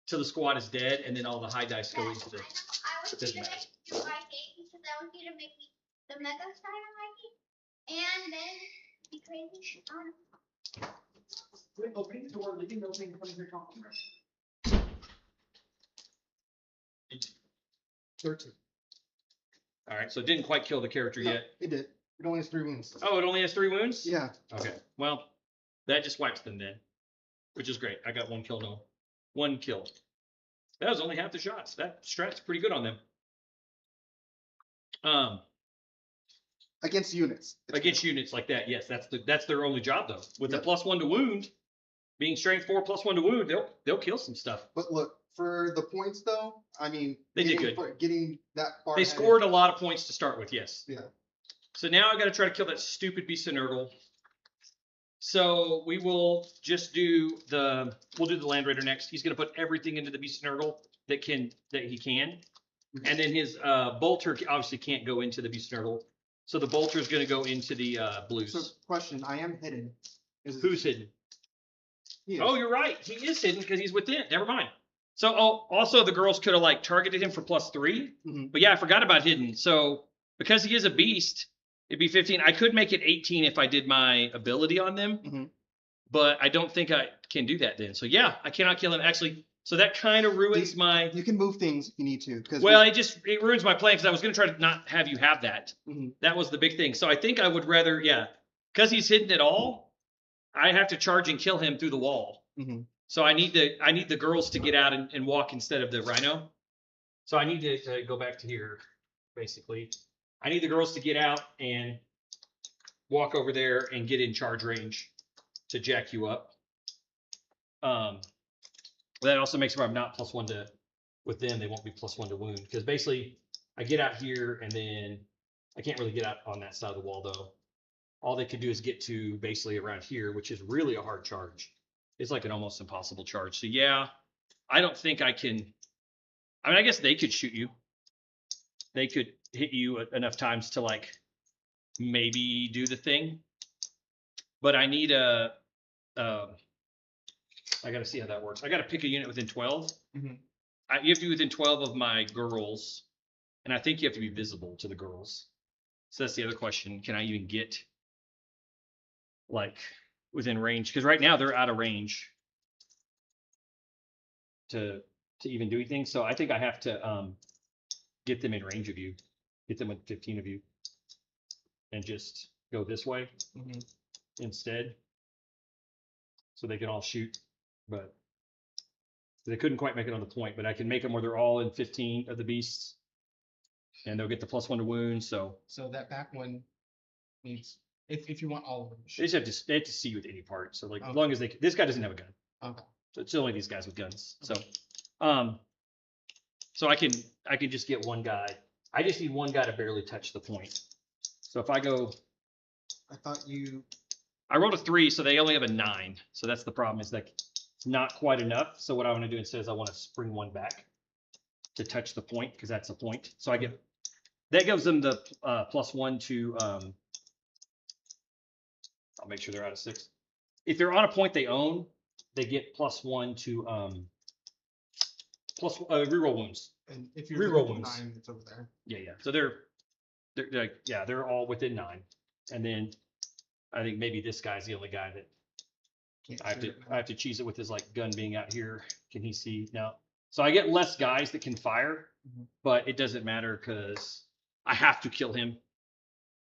till the squad is dead, and then all the high dice go into the. I was doesn't gonna matter. do my game because I want you to make me the mega style my game, and then be crazy. opening the door, leaving the opening, coming here talking. 13. All right, so it didn't quite kill the character No, yet. It did. It only has 3 wounds. Oh, it only has 3 wounds? Yeah. Okay, well, that just wipes them then, which is great. I got 1 kill, no. 1 kill. That was only half the shots. That strat's pretty good on them. Against units. Against units like that, yes, that's their only job though. With the +1 to wound, being strength 4 +1 to wound, they'll kill some stuff. But look, for the points though, I mean, They did good. Getting that far. They ahead. scored a lot of points to start with, yes. Yeah. So now I got to try to kill that stupid beast of Nurgle. So we will just do we'll do the Land Raider next. He's going to put everything into the beast of Nurgle that he can. And then his bolter obviously can't go into the beast of Nurgle. So the bolter is going to go into the blues. So question, I am hidden. Who's hidden? He is. Oh, you're right. He is hidden because he's within. Never mind. So also the girls could have like targeted him for +3. But yeah, I forgot about hidden. So because he is a beast, it'd be 15. I could make it 18 if I did my ability on them. But I don't think I can do that then. So yeah, I cannot kill him. Actually, so that kind of ruins my. You can move things if you need to. Well, it ruins my plan because I was going to try to not have you have that. That was the big thing. So I think I would rather, yeah, because he's hidden it all. I have to charge and kill him through the wall. So I need the girls to get out and walk instead of the rhino. So I need to go back to here, basically. I need the girls to get out and walk over there and get in charge range to jack you up. That also makes sure I'm not +1 to with them, they won't be +1 to wound. Because basically, I get out here and then I can't really get out on that side of the wall though. All they could do is get to basically around here, which is really a hard charge. It's like an almost impossible charge. So yeah, I don't think I can. I mean, I guess they could shoot you. They could hit you enough times to like maybe do the thing. But I need a. I got to see how that works. I got to pick a unit within 12. Mhm. You have to be within 12 of my girls, and I think you have to be visible to the girls. So that's the other question. Can I even get like within range? Because right now they're out of range to even do anything. So I think I have to get them in range of you, get them with 15 of you, and just go this way Mhm. instead, so they can all shoot. But they couldn't quite make it on the point. But I can make them where they're all in 15 of the beasts, and they'll get the +1 to wound. So So that back one needs, if you want all of them. they just they have to see with any part. So like as Okay. long as this guy doesn't have a gun. Okay. So it's only these guys with guns. So so I can just get one guy. I just need one guy to barely touch the point. So if I go, I thought you. I rolled a 3, so they only have a 9. So that's the problem, is that it's not quite enough. So what I want to do instead is I want to spring one back to touch the point, because that's a point. So I get, that gives them the +1 to I'll make sure they're out of 6. If they're on a point they own, they get +1 to reroll wounds. And if you're Reroll looking at wounds. 9, it's over there. Yeah. So they're all within 9. And then I think maybe this guy's the only guy that Can't I have shoot to it now. I have to cheese it with his like gun being out here. Can he see now? So I get less guys that can fire, Mhm. but it doesn't matter because I have to kill him.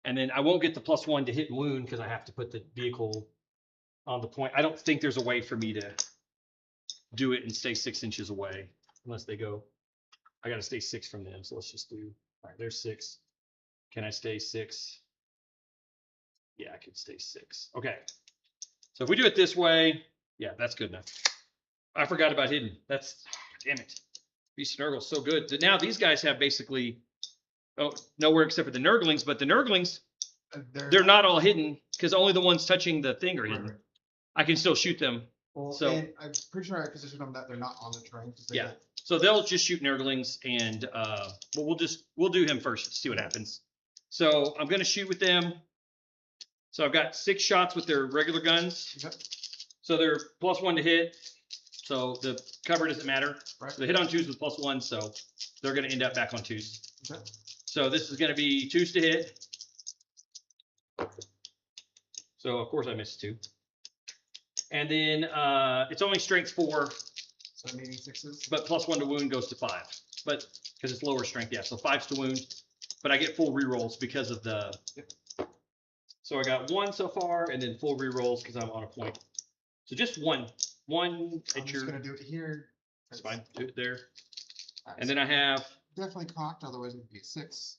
And then I won't get the +1 to hit and wound because I have to put the vehicle on the point. I don't think there's a way for me to do it and stay 6 inches away unless they go. I got to stay 6 from them. So let's just do. All right, there's 6. Can I stay 6? Yeah, I can stay 6. Okay. So if we do it this way, yeah, that's good enough. I forgot about hidden. That's, damn it. Beast Nurgle's so good. Now these guys have basically, nowhere except for the Nurglings, but the Nurglings, they're not all hidden because only the ones touching the thing are hidden. Right. I can still shoot them. Well, So- and I'm pretty sure I positioned them that they're not on the terrain. 'Cause they Yeah. don't- So they'll just shoot Nurglings, and we'll do him first to see what happens. So I'm gonna shoot with them. So I've got 6 shots with their regular guns. Okay. So they're +1 to hit. So the cover doesn't matter. Right. So they hit on 2s with +1, so they're gonna end up back on 2s. Okay. So this is gonna be 2s to hit. So of course I missed 2. And then it's only strength 4. So maybe 6s. But +1 to wound goes to 5. But because it's lower strength, yeah. So 5's to wound. But I get full rerolls because of the. Yep. So I got 1 so far, and then full rerolls because I'm on a point. So just one I'm at just your. gonna do it here. That's fine. Do it there. Alright, And then I have. definitely cocked, otherwise it would be a 6.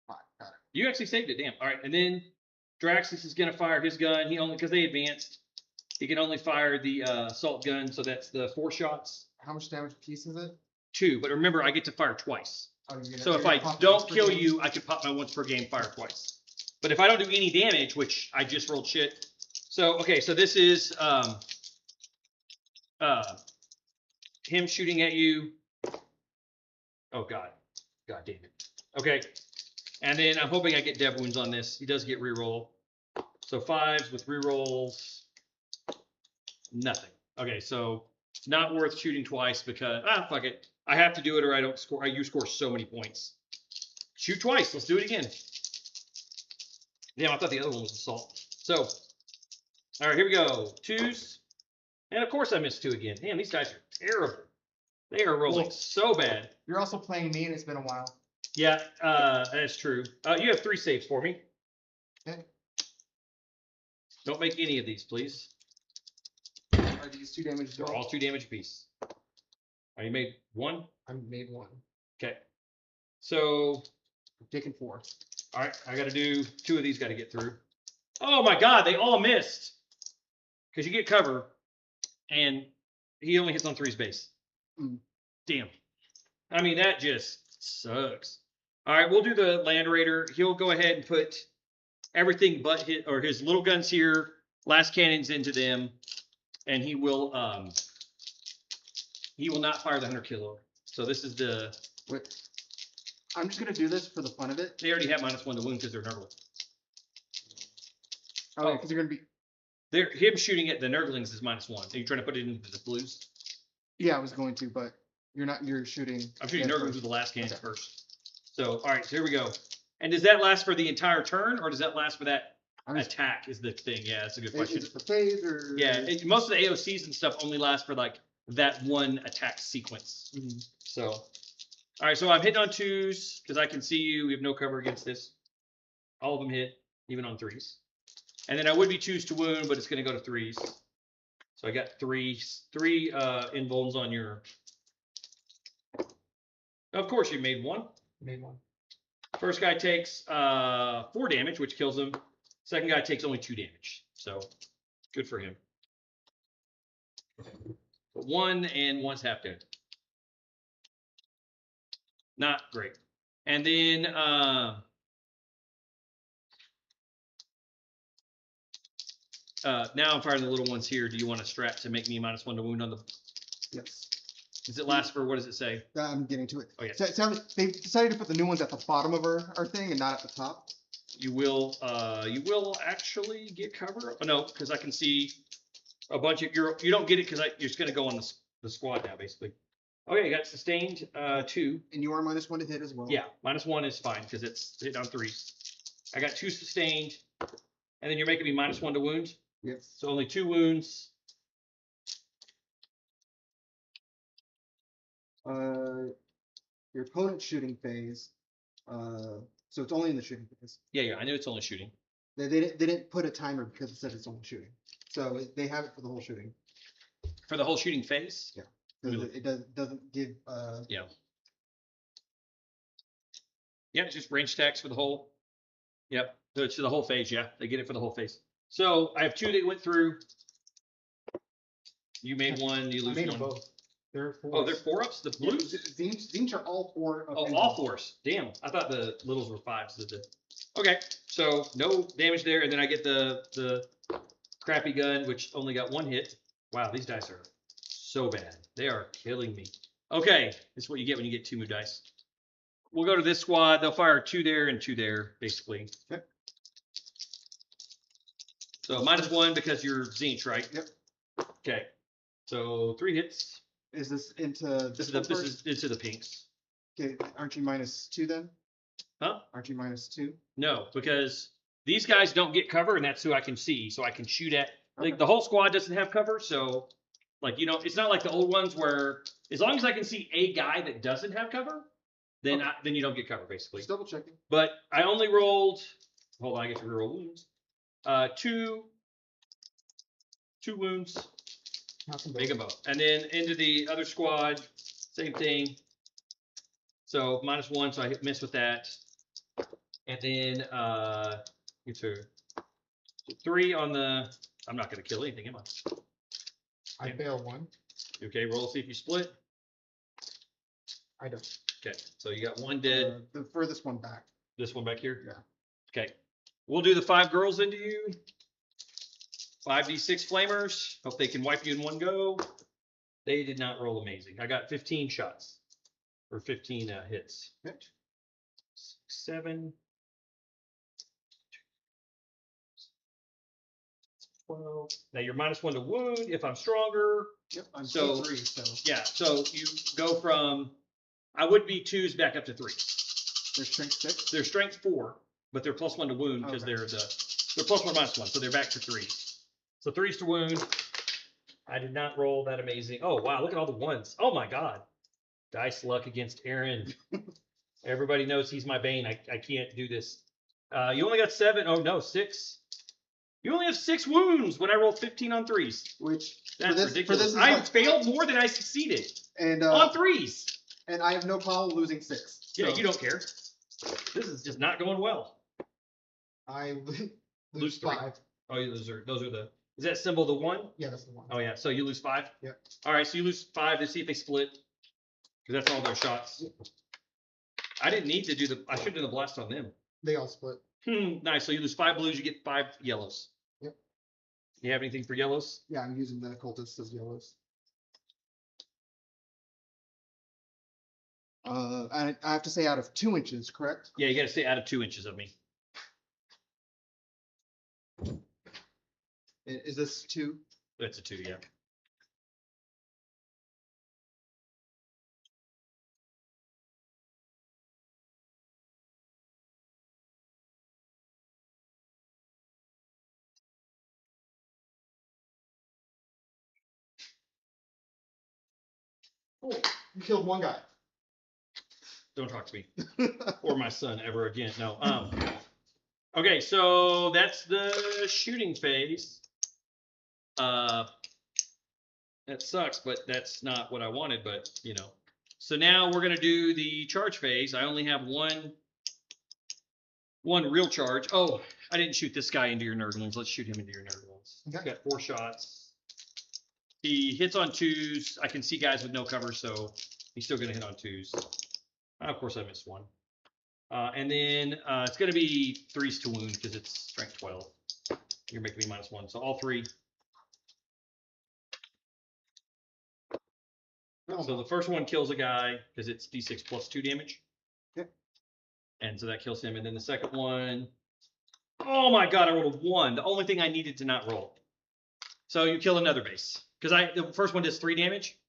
5, got it. You actually saved it. Damn. All right. And then Draxus is gonna fire his gun. He only because they advanced. He can only fire the assault gun. So that's the 4 shots. How much damage a piece is it? 2. But remember, I get to fire twice. Oh, you're gonna- So you're if gonna I pop don't once per kill game? you, I can pop my once per game fire twice. But if I don't do any damage, which I just rolled shit. So okay, so this is him shooting at you. Oh god. God damn it. Okay. And then I'm hoping I get dev wounds on this. He does get reroll. So 5s with rerolls. Nothing. Okay, so it's not worth shooting twice because fuck it. I have to do it or I don't score. You score so many points. Shoot twice. Let's do it again. Damn, I thought the other one was assault. So, all right, here we go. 2s. And of course I missed 2 again. Damn, these guys are terrible. They are rolling Well- so bad. You're also playing me, and it's been a while. Yeah, that's true. You have 3 saves for me. Okay. Don't make any of these, please. Are these 2 damage? They're all 2 damage apiece. Oh, you made 1? I made 1. Okay. So, I'm taking 4. all right, I got to do 2 of these. Got to get through. Oh my God, they all missed. Because you get cover, and he only hits on 3's base. Mm. Damn. I mean, that just sucks. All right, we'll do the Land Raider. He'll go ahead and put everything but his little guns here, last cannons into them, and he will not fire the 100 kilo. So this is the. Wait. I'm just gonna do this for the fun of it. They already have -1 to wound because they're Nurgle. Oh, because you're gonna be. Him shooting at the Nurglings is -1. Are you trying to put it into the blues? Yeah, I was going to, but you're not. You're shooting. I'm shooting yeah, Nurglings first. with the last cannon Okay. first. So, all right, so here we go. And does that last for the entire turn, or does that last for that attack? Is the thing? Yeah, that's a good question. Is it the phase or? Yeah, most of the AOCs and stuff only last for like that one attack sequence. Mhm. So, all right, so I'm hitting on 2s because I can see you. We have no cover against this. All of them hit, even on 3s. And then I would be 2s to wound, but it's going to go to 3s. So I got three invulns on your. Of course, you made 1. Made 1. First guy takes 4 damage, which kills him. Second guy takes only 2 damage. So good for him. But 1 and 1's half dead. Not great. And then now I'm firing the little ones here. Do you want a strat to make me -1 to wound on the? Yes. Does it last for, what does it say? I'm getting to it. Oh, yeah. So they decided to put the new ones at the bottom of our thing and not at the top. You will actually get cover. Oh, no, because I can see a bunch of you don't get it because you're just gonna go on the squad now, basically. Okay, you got sustained 2. And you are -1 to hit as well. Yeah, -1 is fine because it's hit on 3. I got 2 sustained, and then you're making me -1 to wound. Yes. So only 2 wounds. Your opponent's shooting phase. So it's only in the shooting phase. Yeah, I knew it's only shooting. They didn't put a timer because it said it's only shooting. So they have it for the whole shooting. For the whole shooting phase? Yeah. Because it doesn't give. Yeah. Yeah, it's just range attacks for the whole. Yep, it's for the whole phase. Yeah, they get it for the whole phase. So I have 2 that went through. You made 1. You I lose made 1. them both. They're 4. Oh, they're 4-ups. The blues. Zines are all 4. Oh, all 4s. Damn, I thought the littles were 5s. Okay, so no damage there, and then I get the crappy gun, which only got 1 hit. Wow, these dice are so bad. They are killing me. Okay, this is what you get when you get 2 move dice. We'll go to this squad. They'll fire 2 there and 2 there, basically. Yep. So -1 because you're Zinch, right? Yep. Okay. So 3 hits. Is this into This one is first? into the pinks. Okay, aren't you -2 then? Huh? Aren't you -2? No, because these guys don't get cover, and that's who I can see. So I can shoot at. Like Okay. the whole squad doesn't have cover, so like it's not like the old ones where as long as I can see a guy that doesn't have cover, then Okay. then you don't get cover basically. Just double checking. But I only rolled. Hold on, I get to reroll wounds. 2 wounds. Make them both. And then into the other squad, same thing. So -1, so I miss with that. And then it's a 3 on the. I'm not going to kill anything, am I? I fail 1. Okay, roll, see if you split. I don't. Okay, so you got 1 dead. The furthest one back. This one back here? Yeah. Okay. We'll do the 5 girls into you. 5d6 flamers. Hope they can wipe you in one go. They did not roll amazing. I got 15 shots. Or 15 hits. Okay. 6, 7. 12. Now you're -1 to wound if I'm stronger. Yep. I'm So- still 3. So Yeah, so you go from, I would be 2s back up to 3. there's strength 6. They're strength 4, but they're +1 to wound because Okay. they're +1 -1, so they're back to 3s. So 3s to wound. I did not roll that amazing. Oh wow, look at all the 1s. Oh my god. Dice luck against Aaron. Everybody knows he's my bane. I can't do this. You only got 7. Oh no, 6. You only have 6 wounds when I rolled 15 on 3s. Which That's for ridiculous. this is I like- failed more than I succeeded and on 3s. and I have no problem losing 6. Yeah, So you don't care. This is just not going well. I Lose lose 3. 5. Oh, those are the. Is that symbol the 1? Yeah, that's the one. Oh yeah, so you lose 5. Yep. All right, so you lose 5. Let's see if they split. Because that's all their shots. I didn't need to do the. I should have done the blast on them. They all split. Nice. So you lose 5 blues, you get 5 yellows. Yep. You have anything for yellows? Yeah, I'm using the cultists as yellows. I have to say out of 2 inches, correct? Yeah, you got to stay out of 2 inches of me. Is this 2? That's a 2, yeah. Cool. You killed 1 guy. Don't talk to me or my son ever again. No. Okay, so that's the shooting phase. That sucks, but that's not what I wanted. But you know, so now we're gonna do the charge phase. I only have one real charge. Oh, I didn't shoot this guy into your nerdlings. Let's shoot him into your nerdlings. Okay. He's got 4 shots. He hits on 2s. I can see guys with no cover, so he's still gonna hit on 2s. Of course, I missed 1. And then it's going to be 3s to wound because it's strength 12. You're making me -1. So all 3. So the first one kills a guy because it's d6 plus 2 damage. Okay. And so that kills him. And then the second one. Oh my God, I rolled a 1. The only thing I needed to not roll. So you kill another base. Because the first one does 3 damage.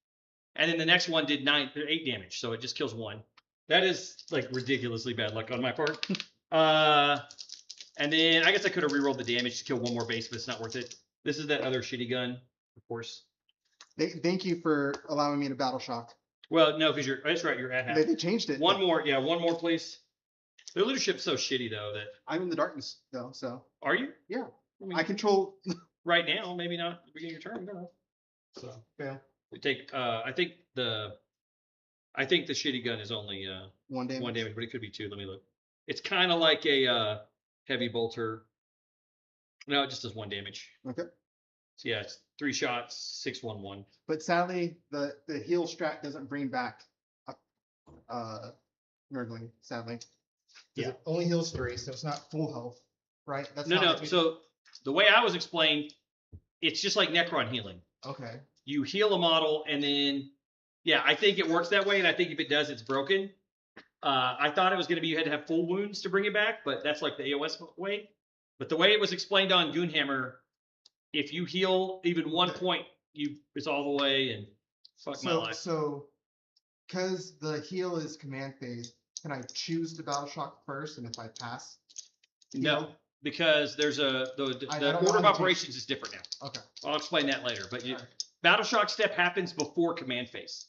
And then the next one did 8 damage. So it just kills 1. That is like ridiculously bad luck on my part. And then I guess I could have rerolled the damage to kill 1 more base, but it's not worth it. This is that other shitty gun, of course. Thank you for allowing me to battle shock. Well, no, because that's right, you're at half. They changed it. One more, please. Their leadership's so shitty though that. I'm in the darkness though, so. Are you? Yeah. I mean, I control. Right now, maybe not at the beginning of your turn. I don't know. So yeah. We take. I think the shitty gun is only 1 damage. 1 damage, but it could be 2. Let me look. It's kind of like a heavy bolter. No, it just does 1 damage. Okay. So yeah, it's 3 shots, 6, 1, 1. But sadly, the heal strat doesn't bring back Nurgling. Sadly, Yeah. It only heals 3, so it's not full health, right? That's No. not So the way I was explained, it's just like Necron healing. Okay. You heal a model, and then yeah, I think it works that way, and I think if it does, it's broken. I thought it was going to be you had to have full wounds to bring it back, but that's like the AOS way. But the way it was explained on Goonhammer, if you heal even 1 point, it's all the way, and fuck my life. So, because the heal is command phase, can I choose to battle shock first, and if I pass? No, because there's the order of operations is different now. Okay. I'll explain that later. But Right. battle shock step happens before command phase.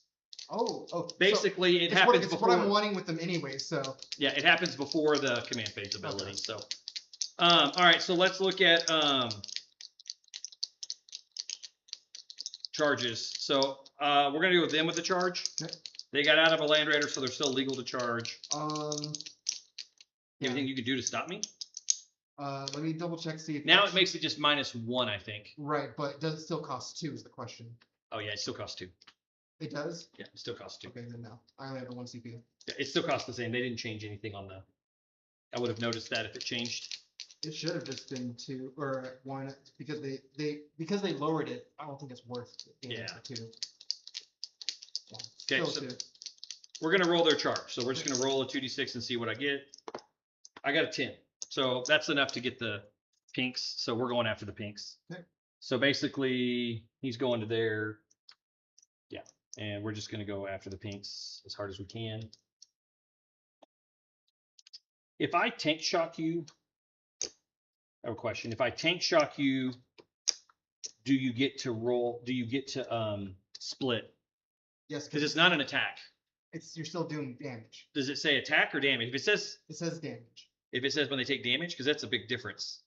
Oh. Basically, it it's happens it's before. what I'm wanting with them anyway. So. Yeah, it happens before the command phase ability. Okay. So, all right. So let's look at charges. So we're gonna go with them with the charge. Okay. They got out of a land raider, so they're still legal to charge. Yeah. Anything you could do to stop me? Let me double check, see if Now it makes it just -1, I think. right, but does it still cost 2 is the question. Oh yeah, it still costs 2. It does? Yeah, it still costs 2. Okay, then no. I only have a 1 CPU. Yeah, it still costs the same. They didn't change anything on the. I would have noticed that if it changed. It should have just been 2 or 1 because they lowered it. I don't think it's worth it being Yeah. for 2. Yeah, Okay, still so 2. we're gonna roll their charge. So we're just gonna roll a 2d6 and see what I get. I got a 10. So that's enough to get the pinks. So we're going after the pinks. Okay. So basically, he's going to there. Yeah, and we're just gonna go after the pinks as hard as we can. If I tank shock you, I have a question. If I tank shock you, do you get to roll? Do you get to split? Yes, Because it's not an attack. you're still doing damage. Does it say attack or damage? If it says damage. If it says when they take damage, because that's a big difference.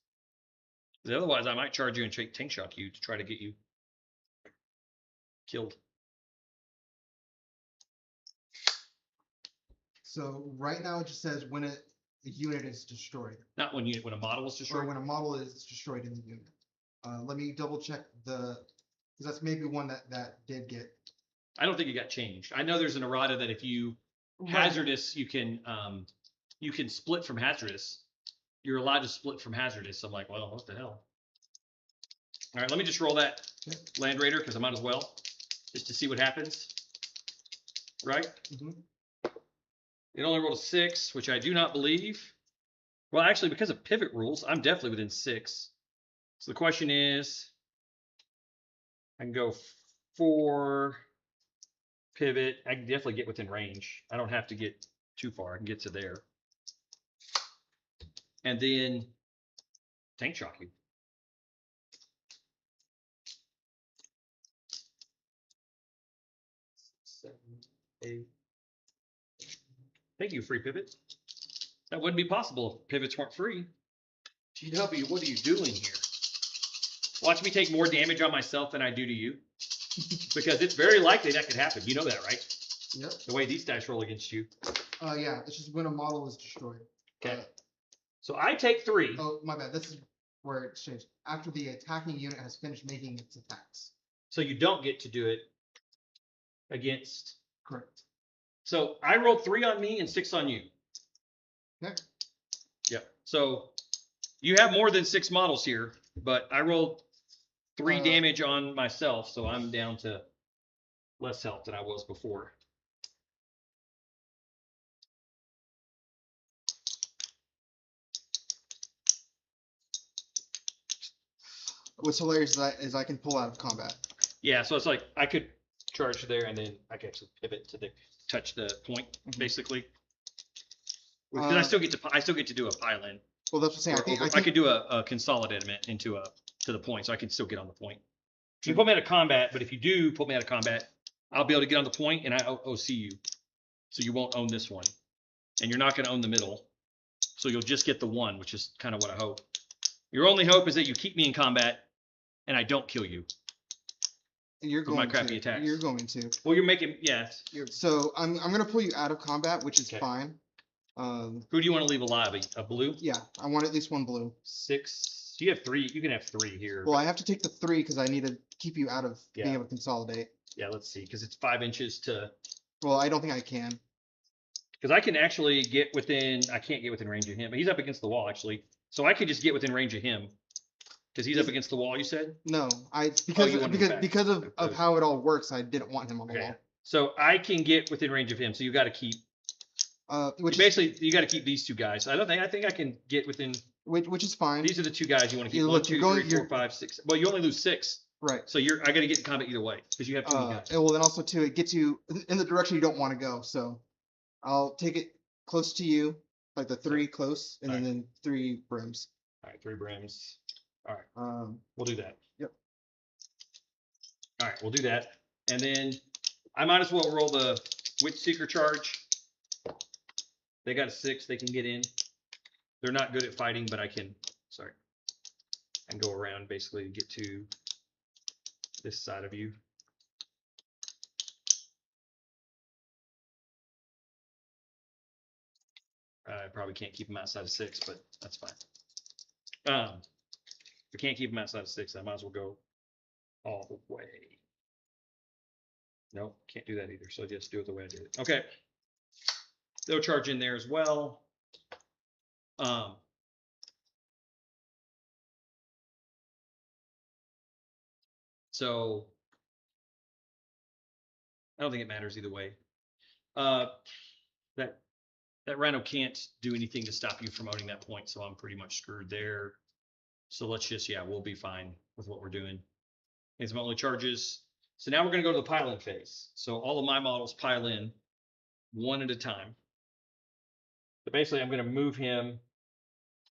'Cause otherwise, I might charge you and tank shock you to try to get you killed. So right now it just says when a unit is destroyed, Not when a model is or destroyed. when a model is destroyed in the unit. Let me double check because that's maybe one that did get I don't think it got changed. I know there's an errata that if you hazardous, you can split from hazardous. You're allowed to split from hazardous. I'm like, well, what the hell? All right, let me just roll that Land Raider because I might as well, just to see what happens. Right? Mhm. It only rolled a 6, which I do not believe. Well, actually, because of pivot rules, I'm definitely within 6. So the question is, I can go 4 pivot. I can definitely get within range. I don't have to get too far. I can get to there. And then tank shock you. Seven, 8. Thank you, free pivot. That wouldn't be possible if pivots weren't free. GW, what are you doing here? Watch me take more damage on myself than I do to you. Because it's very likely that could happen. You know that, right? Yep. The way these dice roll against you. Yeah, it's just when a model is destroyed. Okay. So I take 3. Oh, my bad. This is where it's changed. After the attacking unit has finished making its attacks. So you don't get to do it against. Correct. So I rolled 3 on me and 6 on you. Okay. Yep. So you have more than 6 models here, but I rolled 3 damage on myself, so I'm down to less health than I was before. What's hilarious is I can pull out of combat. Yeah, so it's like I could charge there, and then I could actually pivot to touch the point, basically. Because I still get to do a pile in. Well, that's what I'm saying. I could do a consolidate into to the point, so I can still get on the point. You put me out of combat, but if you do put me out of combat, I'll be able to get on the point, and I OC you, so you won't own this one, and you're not going to own the middle, so you'll just get the one, which is kind of what I hope. Your only hope is that you keep me in combat, and I don't kill you. You're going my crappy to. attacks. You're going to. Well, you're making So I'm gonna pull you out of combat, which is Okay. fine. Who do you want to leave alive? A blue? Yeah, I want at least one blue. 6. You have 3. You can have 3 here. Well, I have to take the 3 because I need to keep you out of being Yeah. able to consolidate. Yeah, let's see, because it's 5 inches to. Well, I don't think I can. Because I can actually get within. I can't get within range of him, but he's up against the wall actually. So I could just get within range of him. Because he's up against the wall, you said? No, you want him back. because of how it all works, I didn't want him on the Okay. wall. So I can get within range of him. So you got to keep. Which Basically, you got to keep these 2 guys. I think I can get within. which is fine. These are the 2 guys you want to keep. Yeah, 1, look, 2, you're going- 3, 4, you're- 5, 6. Well, you only lose 6. Right. So I got to get in combat either way because you have too many guys. Well, then also too, it gets you in the direction you don't want to go. So I'll take it close to you, like the 3 close, and then 3 brims. All right, 3 brims. All right, we'll do that. Yep. All right, we'll do that, and then I might as well roll the Witch Seeker charge. They got a 6. They can get in. They're not good at fighting, but I can. Sorry. And go around basically to get to this side of you. I probably can't keep them outside of 6, but that's fine. If I can't keep them outside of 6, I might as well go all the way. Nope, can't do that either. So just do it the way I did it. Okay. They'll charge in there as well. So I don't think it matters either way. That Rhino can't do anything to stop you from owning that point, so I'm pretty much screwed there. So let's just, we'll be fine with what we're doing. It's my only charges. So now we're going to go to the pile-in phase. So all of my models pile in 1 at a time. But basically, I'm going to move him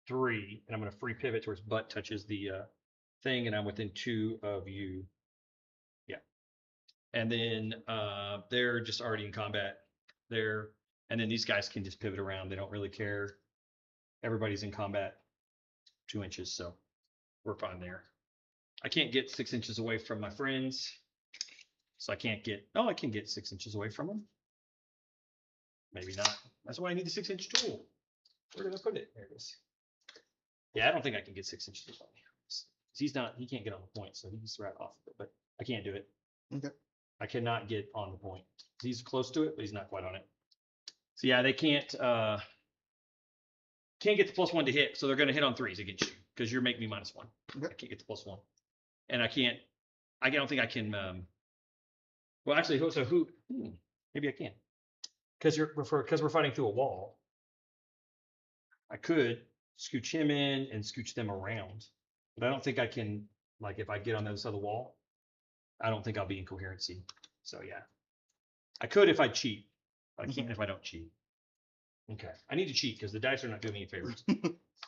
3, and I'm going to free pivot to where his butt touches the thing, and I'm within 2 of you. Yeah. And then they're just already in combat there. And then these guys can just pivot around. They don't really care. Everybody's in combat 2 inches, so we're fine there. I can't get 6 inches away from my friends. So I can't get, I can get 6 inches away from them. Maybe not. That's why I need the 6-inch tool. Where did I put it? There it is. Yeah, I don't think I can get 6 inches away. He can't get on the point, so he's right off of it, but I can't do it. Okay. I cannot get on the point. He's close to it, but he's not quite on it. So yeah, they can't get the +1 to hit, so they're going to hit on 3s against you because you're making me -1. Okay. I can't get the +1, and I don't think I can. Well, actually, maybe I can, because we're fighting through a wall. I could scooch him in and scooch them around, but I don't think I can. Like if I get on the other side of the wall, I don't think I'll be in coherency. So yeah, I could if I cheat. But I can't if I don't cheat. Okay, I need to cheat because the dice are not doing me any favors.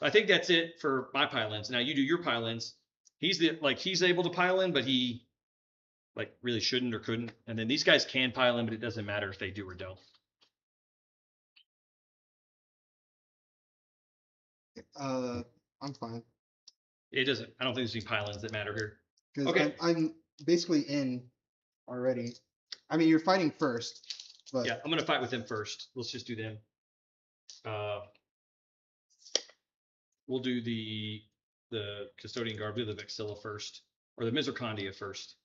I think that's it for my pile-ins. Now you do your pile-ins. He's able to pile in, but he like really shouldn't or couldn't. And then these guys can pile in, but it doesn't matter if they do or don't. I'm fine. It doesn't. I don't think there's any pile-ins that matter here. Because Okay. I'm basically in already. I mean, you're fighting first, but Yeah, I'm gonna fight with them first. Let's just do them. We'll do the Custodian Guard, we'll do the Vexilla first, or the Mizracondia first.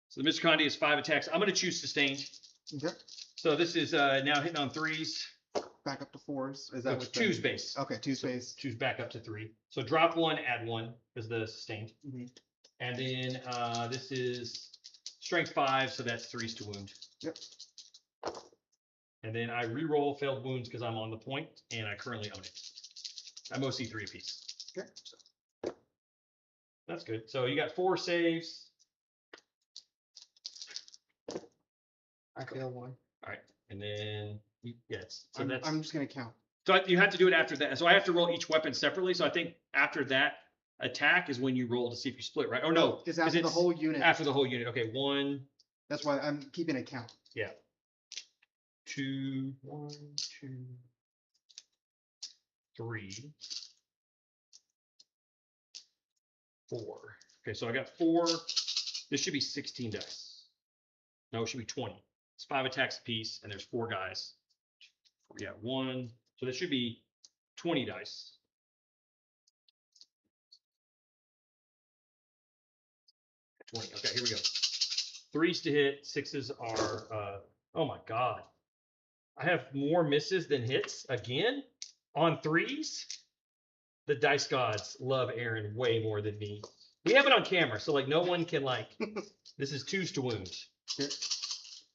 So the Mizracondia is 5 attacks. I'm gonna choose sustained. okay. So this is now hitting on 3s. Back up to 4s. Is that It's what the- 2's base. Okay, 2 space. Choose back up to 3. So drop 1, add 1 is the sustained. Mm-hmm. And then this is strength 5, so that's 3s to wound. Yep. And then I re-roll failed wounds because I'm on the point and I currently own it. I'm OC 3 apiece. Okay. That's good. So you got 4 saves. I failed 1. All right. And then, yes. So I'm just gonna count. So you have to do it after that. So I have to roll each weapon separately. So I think after that attack is when you roll to see if you split, right? Or no. It's after the whole unit. After the whole unit. Okay. 1. That's why I'm keeping a count. Yeah. 2, 1, 2, 3, 4. Okay, so I got 4. This should be 16 dice. No, it should be 20. It's 5 attacks apiece, and there's 4 guys. Yeah, 1. So this should be 20 dice. Okay, here we go. 3s to hit, 6s are. Oh my god. I have more misses than hits again on 3s. The dice gods love Aaron way more than me. We have it on camera, so like no one can like. This is 2s to wound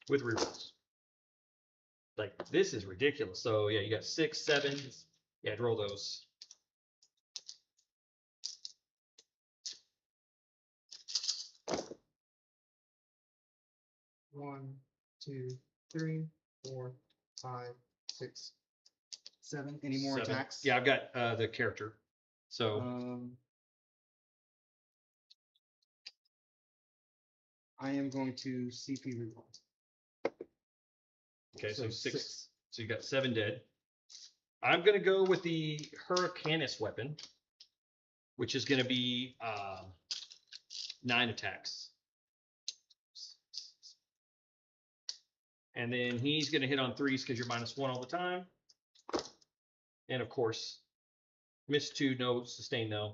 with rerolls. Like this is ridiculous. So yeah, you got 6, 7. Yeah, roll those. One, 2, 3, 4, 5, 6, 7. Any more 7. attacks? Yeah, I've got the character. So I am going to CP reroll. okay, so 6. 6. So you got 7 dead. I'm gonna go with the Hurricanus weapon, which is gonna be 9 attacks. And then he's gonna hit on 3s because you're -1 all the time. And of course, miss 2, no, sustain, no.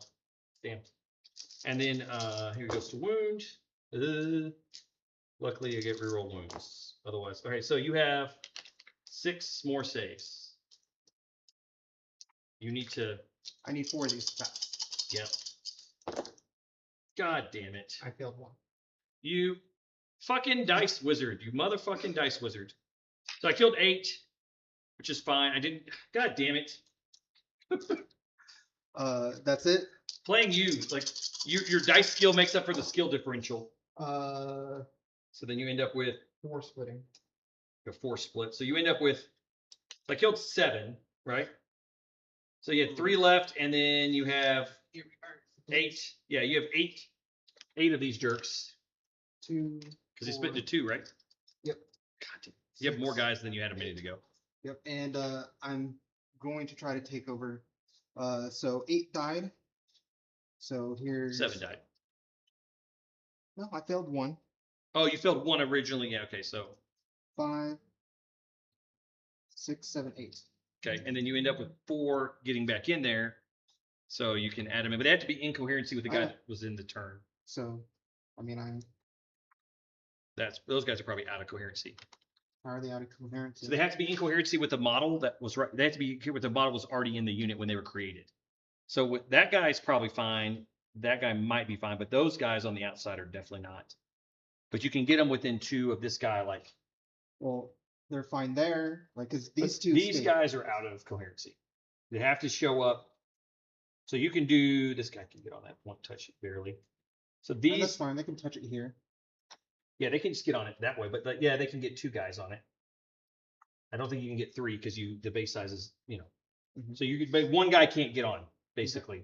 Damn. And then here he goes to wound. Luckily, I get reroll wounds. Otherwise, okay. So you have 6 more saves. You need to. I need 4 of these to pass. Yep. God damn it! I failed 1. You fucking dice wizard! You motherfucking dice wizard! So I killed 8, which is fine. I didn't. God damn it! That's it. Playing you, like your dice skill makes up for the skill differential. So then you end up with 4 splitting. a 4 split. So you end up with. I killed 7, right? So you had 3 left, and then you have 8. Yeah, you have 8 of these jerks 2. because they split into 2, right? Yep. God damn. You have more guys than you had a minute ago. Yep. And I'm going to try to take over. So 8 died. So here's 7 died. No, I failed 1. Oh, you failed 1 originally. Yeah. Okay. So 5, 6, 7, 8. okay, and then you end up with 4 getting back in there, so you can add them in. But they have to be in coherency with the guy that was in the turn. So, I mean, I'm Those guys are probably out of coherency. How are they out of coherence? So they have to be in coherency with the model that was right. They have to be with the model was already in the unit when they were created. So with, that guy's probably fine. That guy might be fine, but those guys on the outside are definitely not. But you can get them within 2 of this guy. Like Well, they're fine there. Like, cause these but two. these stay. guys are out of coherency. They have to show up. So you can do this guy can get on that one touch it barely. So And these that's fine. They can touch it here. yeah, they can just get on it that way, but like, yeah, they can get 2 guys on it. I don't think you can get 3 because the base size is, Mhm. so you could, but one guy can't get on basically.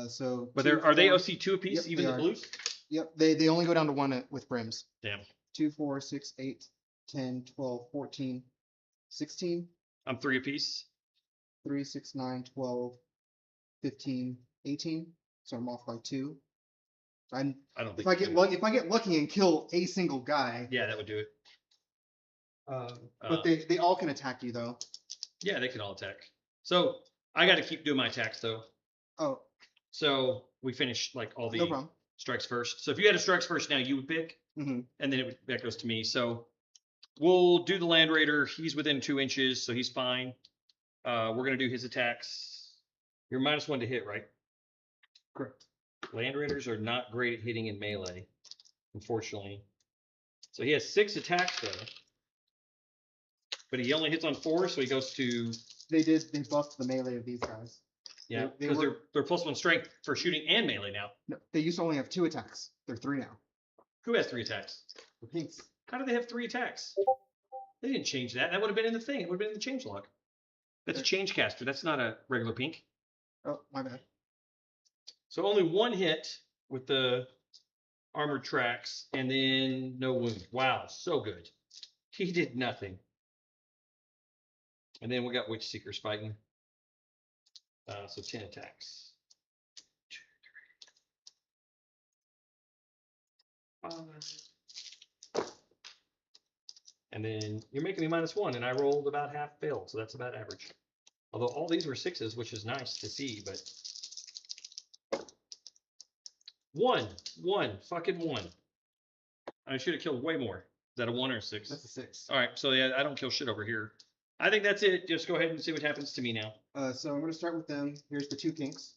So. But two, are they four- OC 2 apiece, Yep, even they the are. blues? Yep. They only go down to 1 with brims. Damn, 2, 4, 6, 8, 10, 12, 14, 16, I'm 3 apiece. 3, 6, 9, 12, 15, 18. So I'm off by 2. I don't think. If I get lucky and kill a single guy. Yeah, that would do it. But they all can attack you though. Yeah, they can all attack. So I got to keep doing my attacks though. Oh, So we finish like all no the problem. strikes first. So if you had a strikes first now, you would pick, Mhm. and then that goes to me. So we'll do the Land Raider. He's within 2 inches, so he's fine. We're gonna do his attacks. You're -1 to hit, right? Correct. Land Raiders are not great at hitting in melee, unfortunately. So he has 6 attacks though, but he only hits on 4, so he goes to They buffed the melee of these guys. yeah, They because were- they're +1 strength for shooting and melee now. No, they used to only have 2 attacks. They're 3 now. Who has 3 attacks? The pinks. How do they have 3 attacks? They didn't change that. That would have been in the thing. It would have been in the change log. That's a change caster. That's not a regular pink. Oh, my bad. So only 1 hit with the armored tracks, and then no wound. Wow, so good. He did nothing. And then we got Witch Seekers fighting. So 10 attacks. 2, 3, 5. And then you're making me -1, and I rolled about half failed, so that's about average. Although all these were 6s, which is nice to see, but 1. I should have killed way more. Is that a 1 or a 6? That's a 6. All right, so yeah, I don't kill shit over here. I think that's it. Just go ahead and see what happens to me now. So I'm gonna start with them. Here's the 2 kinks.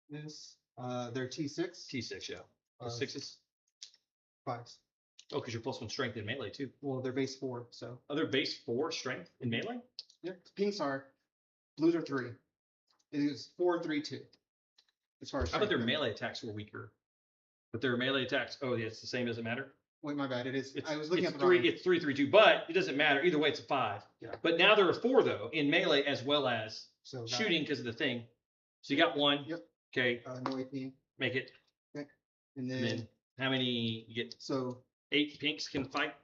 This, they're T6. T6, yeah. Uh, 6s. 5s. Oh, because you're +1 strength in melee too. Well, they're base 4, so. Other base 4 strength in melee? Yep. Pinks are. Blues are 3. It is 4, 3, 2. As far as. How about their strength goes. melee attacks were weaker? But their melee attacks, oh yeah, it's the same, doesn't matter. Wait, my bad. It is. It's, I was looking it's at the 3, wrong. it's 3, 3, 2, but it doesn't matter. Either way, it's a 5. Yeah. But now there are 4 though in melee as well as So that- shooting because of the thing. So you got 1. Yep. Okay, No AP. make it. And And then, then how many you get? so 8 pinks can fight.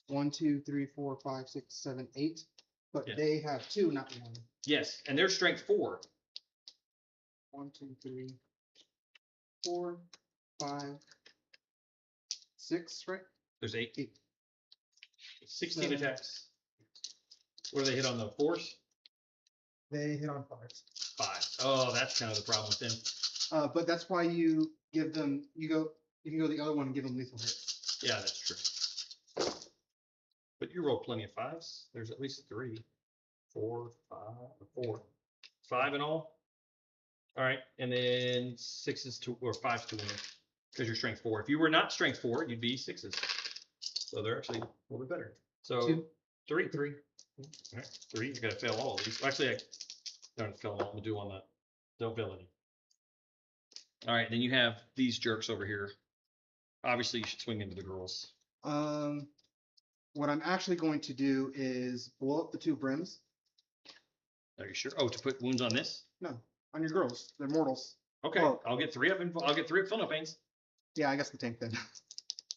1, 2, 3, 4, 5, 6, 7, 8. But Yeah. they have 2, not 1. Yes, and their strength 4. 1, 2, 3, 4, 5, 6, right? There's 8. 8. 16 Seven. attacks. What do they hit on the 4s? They hit on 5s. 5. Oh, that's kind of the problem with them. But that's why you give them. You can go the other one and give them lethal hits. Yeah, that's true. But you roll plenty of 5s. There's at least 3, 4, 4, 5 in all. All right, and then 6s to or 5s to win because you're strength 4. If you were not strength 4, you'd be 6s. So they're actually a little bit better. So 2. 3. All right, 3. You gotta fail all of these. Actually, I don't fail all. I'm gonna do on that. Don't fail any. All right, then you have these jerks over here. Obviously, you should swing into the girls. What I'm actually going to do is blow up the 2 brims. Are you sure? Oh, to put wounds on this? No, on your girls. They're mortals. Okay, Well- I'll get 3 up. I'll get 3 up. Fill no pains. Yeah, I guess the tank then.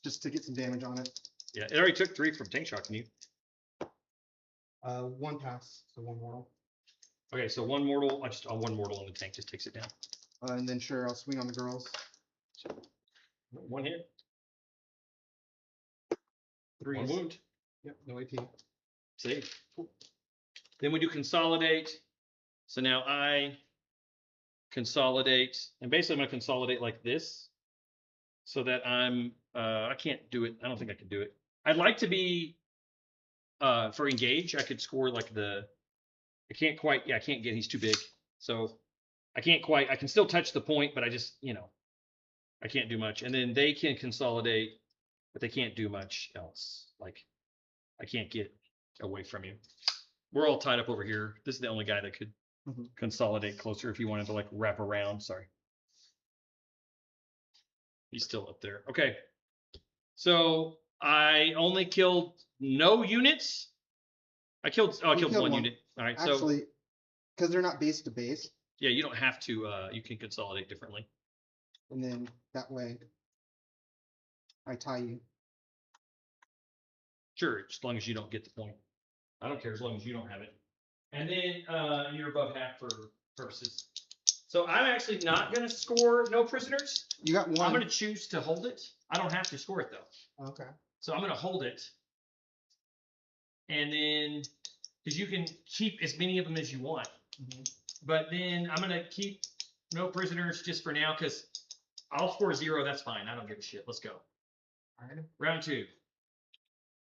Just to get some damage on it. Yeah, it already took 3 from tank shocking you. 1 pass, so 1 mortal. Okay, so 1 mortal. I just on 1 mortal on the tank just takes it down. And then sure, I'll swing on the girls. 1 hit. 3. 1 wound. Yep, no AP. Save. Then we do consolidate. So now I consolidate, and basically I'm gonna consolidate like this. so that I'm, I can't do it. I don't think I can do it. I'd like to be, for engage, I could score like I can't quite, yeah, I can't get, he's too big. So I can't quite, I can still touch the point, but I just, I can't do much. And then they can consolidate, but they can't do much else. Like, I can't get away from you. We're all tied up over here. This is the only guy that could consolidate closer if you wanted to like wrap around. Sorry. He's still up there. Okay. So I only killed no units. I killed one unit. All right. Actually, because they're not base to base. Yeah, you don't have to, you can consolidate differently. And then that way I tie you. Sure, as long as you don't get the point. I don't care as long as you don't have it. And then you're above half for purposes. So I'm actually not going to score no prisoners. You got one. I'm going to choose to hold it. I don't have to score it though. Okay. So I'm going to hold it. And then, because you can keep as many of them as you want. But then I'm going to keep no prisoners just for now because I'll score 0. That's fine. I don't give a shit. Let's go. All right. Round 2.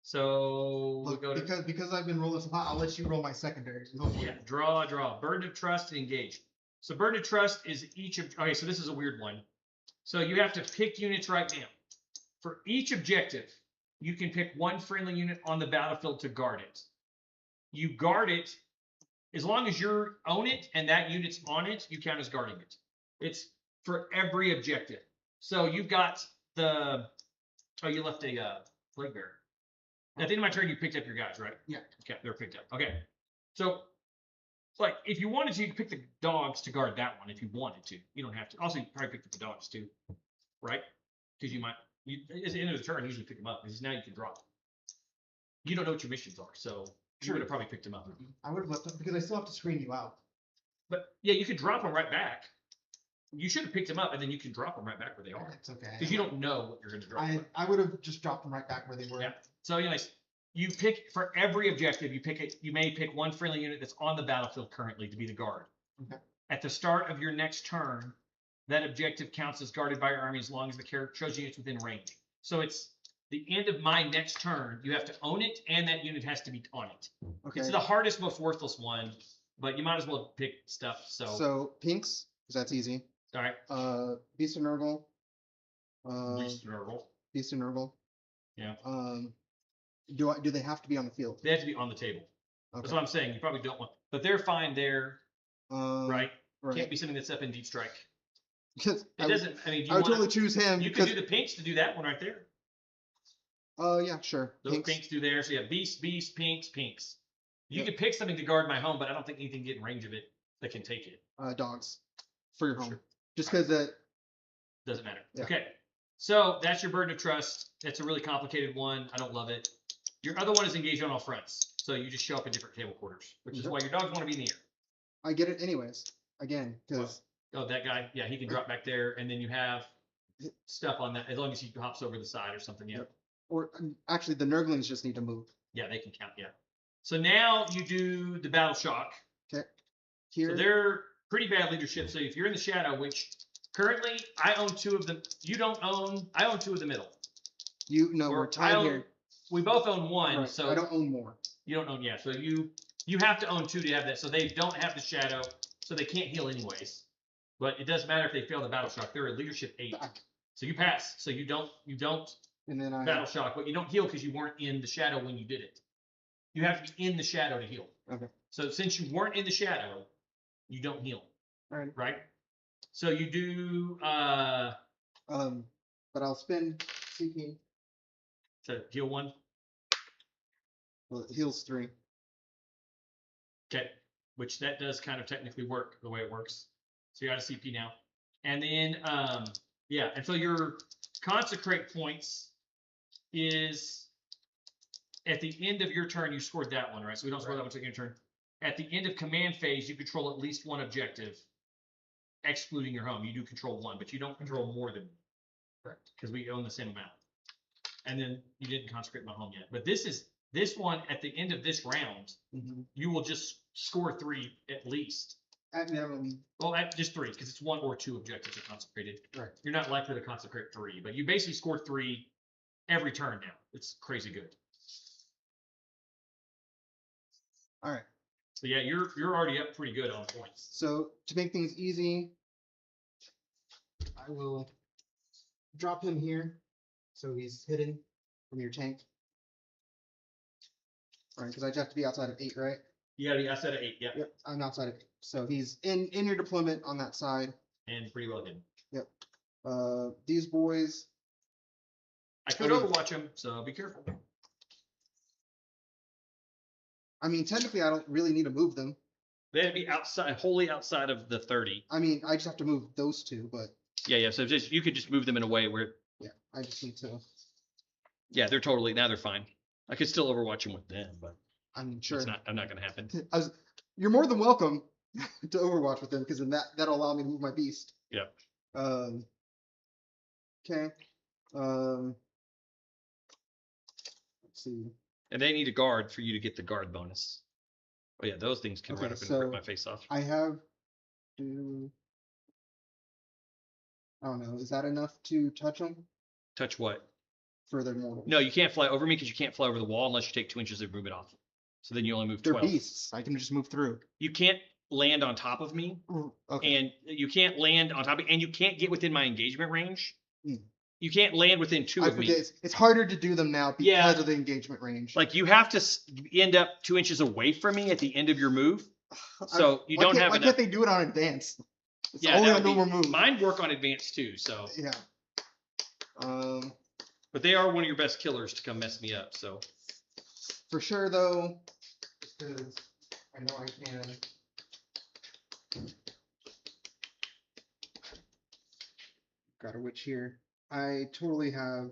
So Look, we'll go to because I've been rolling so hot, I'll let you roll my secondaries. yeah, draw. Burden of trust and engage. So burden of trust is each of okay, so this is a weird one. So you have to pick units right now. For each objective, you can pick one friendly unit on the battlefield to guard it. You guard it as long as you own it and that unit's on it, you count as guarding it. It's for every objective. So you've got the you left a plague bearer. At the end of my turn, you picked up your guys, right? Yeah. Okay, they're picked up. Okay. So, like, if you wanted to, you could pick the dogs to guard that one if you wanted to. You don't have to. Also, you probably picked up the dogs too, right? Because at the end of the turn, usually pick them up because now you can drop them. You don't know what your missions are, so you would have probably picked them up. I would have left them because I still have to screen you out. But yeah, you could drop them right back. You should have picked them up, and then you can drop them right back where they are. It's okay. Because you don't know what you're going to drop. I would have just dropped them right back where they were. Yeah. So anyways, you pick for every objective. You may pick one friendly unit that's on the battlefield currently to be the guard. Okay. At the start of your next turn, that objective counts as guarded by your army as long as the character chosen unit's within range. So it's the end of my next turn. You have to own it, and that unit has to be on it. Okay. It's the hardest, most worthless one, but you might as well pick stuff. So pinks, because that's easy. All right. Beast of Nurgle. Beast of Nurgle. Beast of Nurgle. Yeah. Do they have to be on the field? They have to be on the table. Okay. That's what I'm saying. You probably don't want, but they're fine there, right? Right. Can't be something that's up in deep strike. Because It doesn't. I mean, do you I would want, totally choose him. you because, could do the pinks to do that one right there. Yeah, sure. Those pinks do there. So you have beast, pinks. You could pick something to guard my home, but I don't think anything can get in range of it that can take it. Dogs for your home. Sure. Just because that Doesn't matter. Yeah. Okay. So that's your burden of trust. That's a really complicated one. I don't love it. Your other one is engaged on all fronts. So you just show up in different table quarters, which is why your dogs want to be in the air. I get it anyways. Again, because Oh, that guy. Yeah, he can drop back there, and then you have stuff on that as long as he hops over the side or something. Yeah. or actually the Nurglings just need to move. Yeah, they can count. Yeah. So now you do the battle shock. Here, So they're pretty bad leadership. So if you're in the shadow, which currently I own 2 of them, you don't own. I own 2 of the middle. we're I tied own- here. We both own 1. Right, So I don't own more. you don't own. Yeah. So you have to own 2 to have that. So they don't have the shadow. So they can't heal anyways. But it doesn't matter if they fail the battle shock. They're a leadership 8. So you pass. So you don't And then battle shock, but you don't heal because you weren't in the shadow when you did it. You have to be in the shadow to heal. Okay. So since you weren't in the shadow, you don't heal. All right. Right? So you do but I'll spend CP. to heal 1. Well, it heals 3. Okay. Which that does kind of technically work the way it works. So you got a CP now. And then yeah, and so your consecrate points is at the end of your turn, you scored that one, right? So we don't score that one until your turn. At the end of command phase, you control at least 1 objective, excluding your home. You do control 1, but you don't control more than 1. Correct. Because we own the same amount. And then you didn't consecrate my home yet. But this one at the end of this round, you will just score 3 at least At minimum, Well, just 3, because it's 1 or 2 objectives are consecrated. right. You're not likely to consecrate 3, but you basically score 3 every turn now. It's crazy good. All right. So yeah, you're already up pretty good on points. So to make things easy, I will drop him here, so he's hidden from your tank. All right, because I have to be outside of 8, right? You gotta be outside of 8, yeah. Yep, I'm outside of 8. So he's in your deployment on that side. And pretty well hidden. Yep. These boys. I could overwatch them, so be careful. I mean, technically, I don't really need to move them. They'd be outside, wholly outside of the 30. I mean, I just have to move those 2, but Yeah. So just you could just move them in a way where. yeah, I just need to. Yeah, they're totally now they're fine. I could still overwatch them with them, but I'm sure. it's not. I'm not gonna happen. You're more than welcome to Overwatch with them, because then that'll allow me to move my beast. Yeah. Okay. Let's see. And they need a guard for you to get the guard bonus. Oh yeah, those things can run Okay, up and so rip my face off. I have to. I don't know. Is that enough to touch them? Touch what? Furthermore. No, you can't fly over me because you can't fly over the wall unless you take 2 inches of movement off. So then you only move They're 12. beasts. I can just move through. You can't land on top of me, Okay. and you can't land on top of, and you can't get within my engagement range. Mm. You can't land within 2 I of me. forget. It's harder to do them now because Yeah. of the engagement range. Like you have to end up 2 inches away from me at the end of your move. So you don't have Why enough. can't they do it on advance? It's Yeah, only that on would be- normal move. Mine work on advance too. So, Yeah. but they are one of your best killers to come mess me up. So For sure though, because I know I can. Got a witch here. I totally have.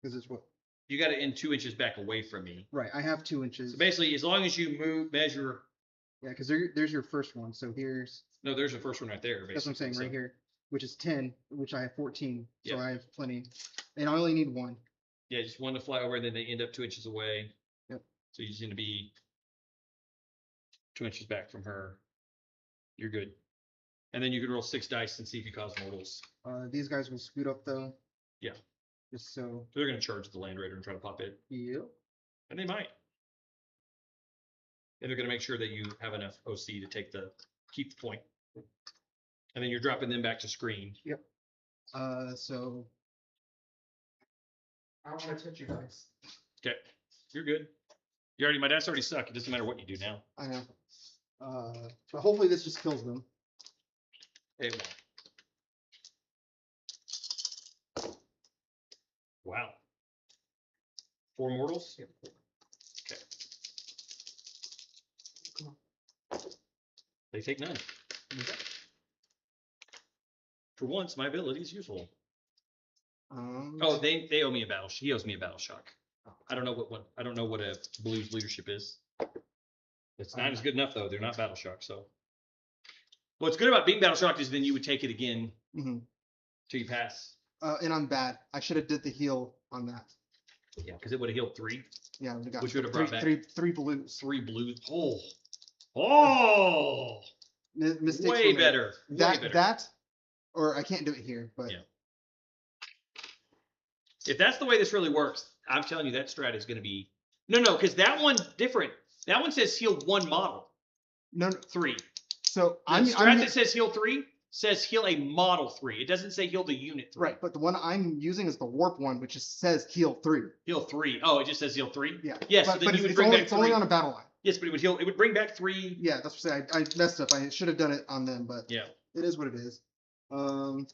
Because it's what? you got to end 2 inches back away from me. Right. I have 2 inches. So basically, as long as you measure. Yeah, because there's your first one. So here's. No, there's the first one right there. Basically. That's what I'm saying So- right here, which is 10, which I have 14. So Yeah. I have plenty. And I only need 1. Yeah, just one to fly over, and then they end up 2 inches away. Yep. So you just need to be 2 inches back from her. You're good. And then you can roll 6 dice and see if you cause mortals. These guys will scoot up though. Yeah. Just so. So they're going to charge the Land Raider and try to pop it. Yep. And they might. And they're going to make sure that you have enough OC to keep the point. And then you're dropping them back to screen. Yep. So. I don't want to touch you guys. Okay. You're good. My dice already suck. It doesn't matter what you do now. I know. But hopefully this just kills them. It won't. Wow. 4 mortals? Yep. Okay. Come They take none. For once, my ability is useful. Oh, they owe me a battle. He owes me a battle shock. I don't know what a blues leadership is. It's not as good enough though. They're not battle shock. So what's good about being battle shocked is then you would take it again till you pass. And I'm bad. I should have did the heal on that. Yeah, because it would have healed 3. Yeah, I got Which would have brought back three blues. 3 blues. Oh, Mistakes way were made. better. Way better. That, or I can't do it here, but Yeah. If that's the way this really works, I'm telling you that strat is going to be no, because that one's different. That one says heal 1 model, no. 3. So The strat that says heal 3 says heal a model 3. It doesn't say heal the unit 3. right, but the one I'm using is the warp one, which just says heal 3. Heal 3. Oh, it just says heal 3. Yeah. Yes. but, so then but you would it's bring only, back it's 3. only on a battle line. Yes, but it would heal. It would bring back 3. Yeah, that's what I'm saying. I messed up. I should have done it on them, but Yeah. it is what it is. Okay.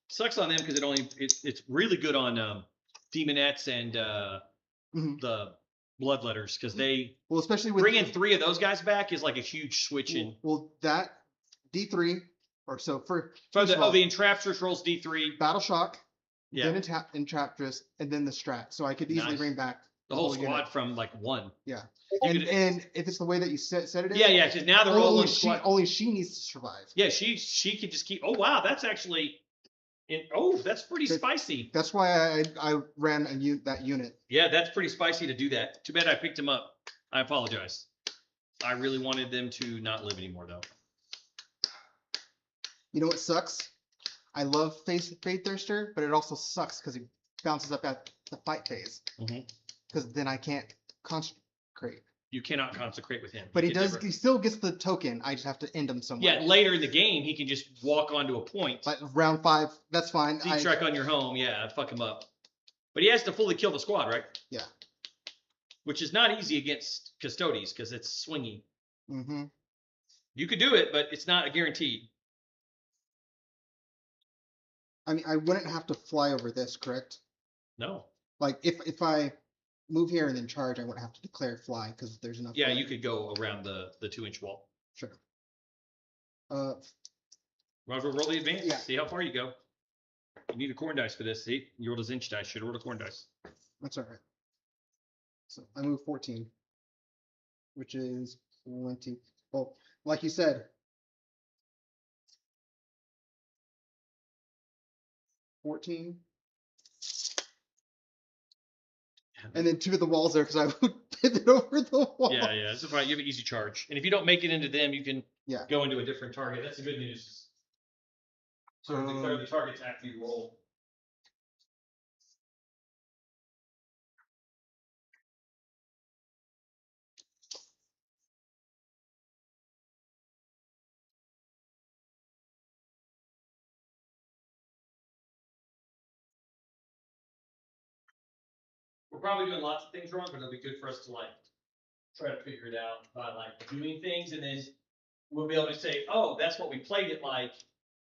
Sucks on them because it's really good on demonettes and the bloodletters because they Well, especially with bringing 3 of those guys back is like a huge switch in. Well, that D3 or so for So first of all, the Entraptress rolls D3. battle shock, Yeah. then Entraptress, and then the strat. So I could easily Nice. bring back The whole unit. squad from like 1. Yeah. You And could- and if it's the way that you set it, Yeah, because now they're all only one she squad. only she needs to survive. Yeah, she could just keep. Oh wow, that's actually Oh, that's pretty Good. spicy. That's why I ran that unit. Yeah, that's pretty spicy to do that. Too bad I picked him up. I apologize. I really wanted them to not live anymore, though. You know what sucks? I love Fade Thirster, but it also sucks because he bounces up at the fight phase. Because then I can't consecrate. You cannot consecrate with him. But he does. He still gets the token. I just have to end him somewhere. Yeah, later in the game, he can just walk onto a point. Like round 5, that's fine. Deep strike on your home, yeah, fuck him up. But he has to fully kill the squad, right? Yeah. Which is not easy against Custodes because it's swingy. Mm-hmm. You could do it, but it's not a guaranteed. I mean, I wouldn't have to fly over this, correct? No. Like if I move here and then charge, I wouldn't have to declare fly because there's enough. Yeah, you could go around the 2-inch wall. Sure. Roll the advance. Yeah. See how far you go. You need a corn dice for this. See, you rolled his inch dice. Should have rolled a corn dice. That's all right. So I move 14, which is 20. Well, like you said, 14. And then 2 of the walls there because I would pivot over the wall. Yeah, yeah. That's right. You have an easy charge. And if you don't make it into them, you can Yeah. go into a different target. That's the good news. So declare the targets after you roll. We're probably doing lots of things wrong, but it'll be good for us to like try to figure it out by like doing things, and then we'll be able to say, oh, that's what we played it like,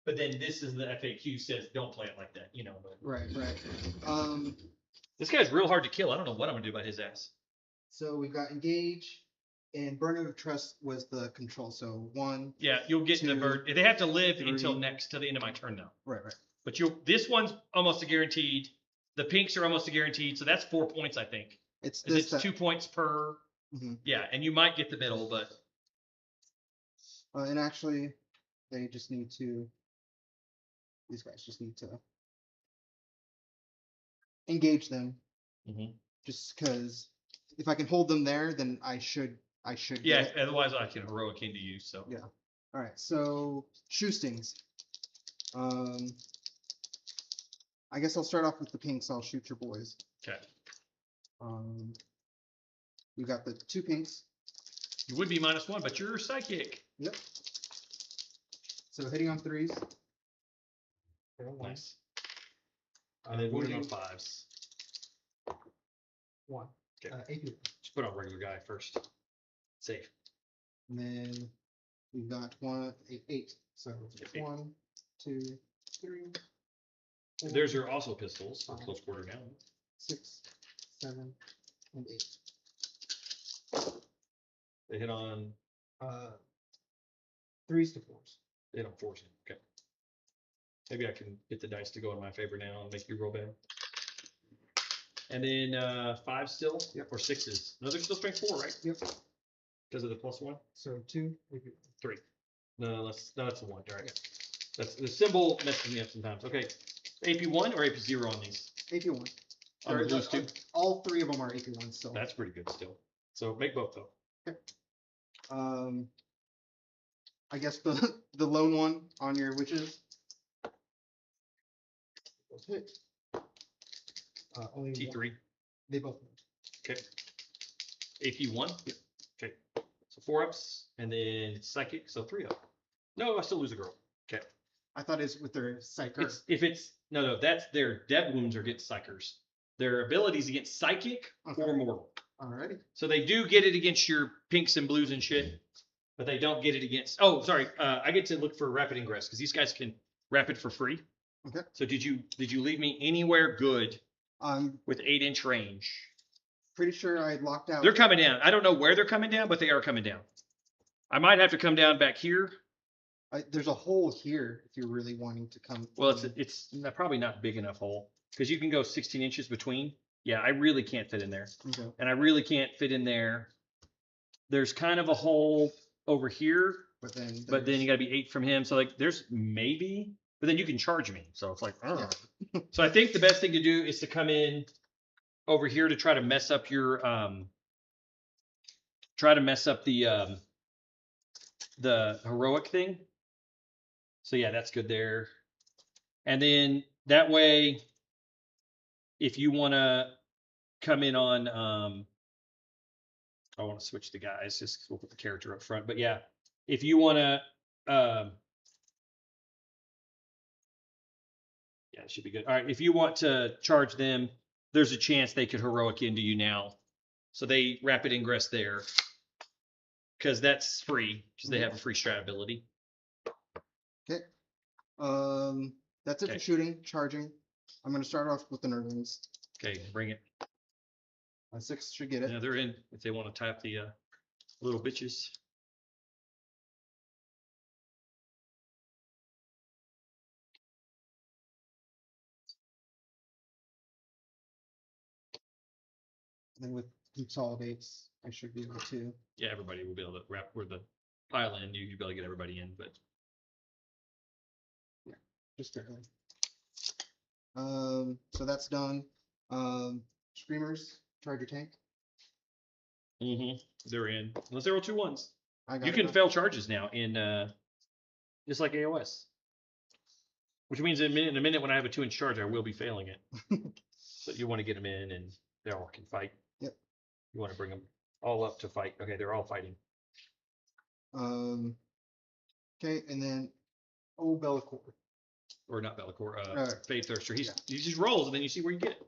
but then this is the FAQ says don't play it like that, you know. But Right. this guy's real hard to kill. I don't know what I'm gonna do about his ass. So we've got engage, and burning of trust was the control. So 1. Yeah, you'll get the 2, bird. They have to live 3. until next to the end of my turn now. Right. But this one's almost a guaranteed. The pinks are almost a guaranteed, so that's 4 points, I think. It's It's this. 2 points per. Yeah, and you might get the middle, but And actually, they just need to. These guys just need to engage them. Just because if I can hold them there, then I should. yeah. Get it. Otherwise, I can heroic into you. So Yeah. All right. So shoe stings. I guess I'll start off with the pinks. I'll shoot your boys. Okay. We got the 2 pinks. You would be -1, but you're psychic. Yep. So hitting on 3s. Nice. And then wounding on 5s. 1. Okay. AP. Just put on regular guy first. Safe. And then we've got 8. So Yep, 8. 1, 2, 3. 4, There's your also pistols. For close quarter down. 6, 7, and 8. They hit on. 3s to 4s. They hit on 4s. Okay. Maybe I can get the dice to go in my favor now and make you roll bad. And then 5 still. Yep. Or 6s. No, they're still strength 4, right? Yep. Because of the +1. So 2, AP. 3. No, that's a 1. All right. Yep. That's the symbol messes me up sometimes. Okay. AP1 or AP0 on these? AP1. On the blues too? All 3 of them are AP1 still. That's pretty good still. So make both though. Okay. I guess the lone one on your witches. Both hit. Only T3. one. They both hit. Okay. AP1. Yep. Okay. So 4-ups and then psychic. So 3-up. No, I still lose a girl. Okay. I thought it's with their psyker. No, that's their dead wounds are against psychers. Their abilities against psychic or mortal. Alrighty. So they do get it against your pinks and blues and shit, but they don't get it against. Oh, sorry. I get to look for rapid ingress because these guys can rapid for free. Okay. So did you leave me anywhere good I'm with 8-inch range? pretty sure I locked out. They're coming down. I don't know where they're coming down, but they are coming down. I might have to come down back here. There's a hole here if you're really wanting to come. Well, it's probably not big enough hole because you can go 16 inches between. Yeah, I really can't fit in there. Okay. And I really can't fit in there. There's kind of a hole over here, But then but then you got to be 8 from him. So like there's maybe but then you can charge me. So it's like, Yeah. So I think the best thing to do is to come in over here to try to mess up your the heroic thing. So yeah, that's good there. And then that way, if you want to come in on, I want to switch the guys just 'cause we'll put the character up front. But yeah, if you want to, yeah, it should be good. All right, if you want to charge them, there's a chance they could heroic into you now. So they rapid ingress there because that's free because they have a free strat ability. Okay. That's it Okay. for shooting, charging. I'm gonna start off with the nerdlings. Okay, bring it. My 6 should get it. Yeah, they're in if they want to type the little bitches. And then with consolidates, I should be able to. Yeah, everybody will be able to wrap where the pile in. You'll be able to get everybody in, but Just barely. So that's done. Screamers, charge your tank. they're in. Unless there are 2 1s. I got You it can done. fail charges now in just like AOS. Which means in a minute when I have a 2-inch charge, I will be failing it. But you want to get them in and they all can fight. Yep. You want to bring them all up to fight. Okay, they're all fighting. Okay, and then Bellacore. Or not Bellacore, Fade Thirster. He just rolls and then you see where you get it.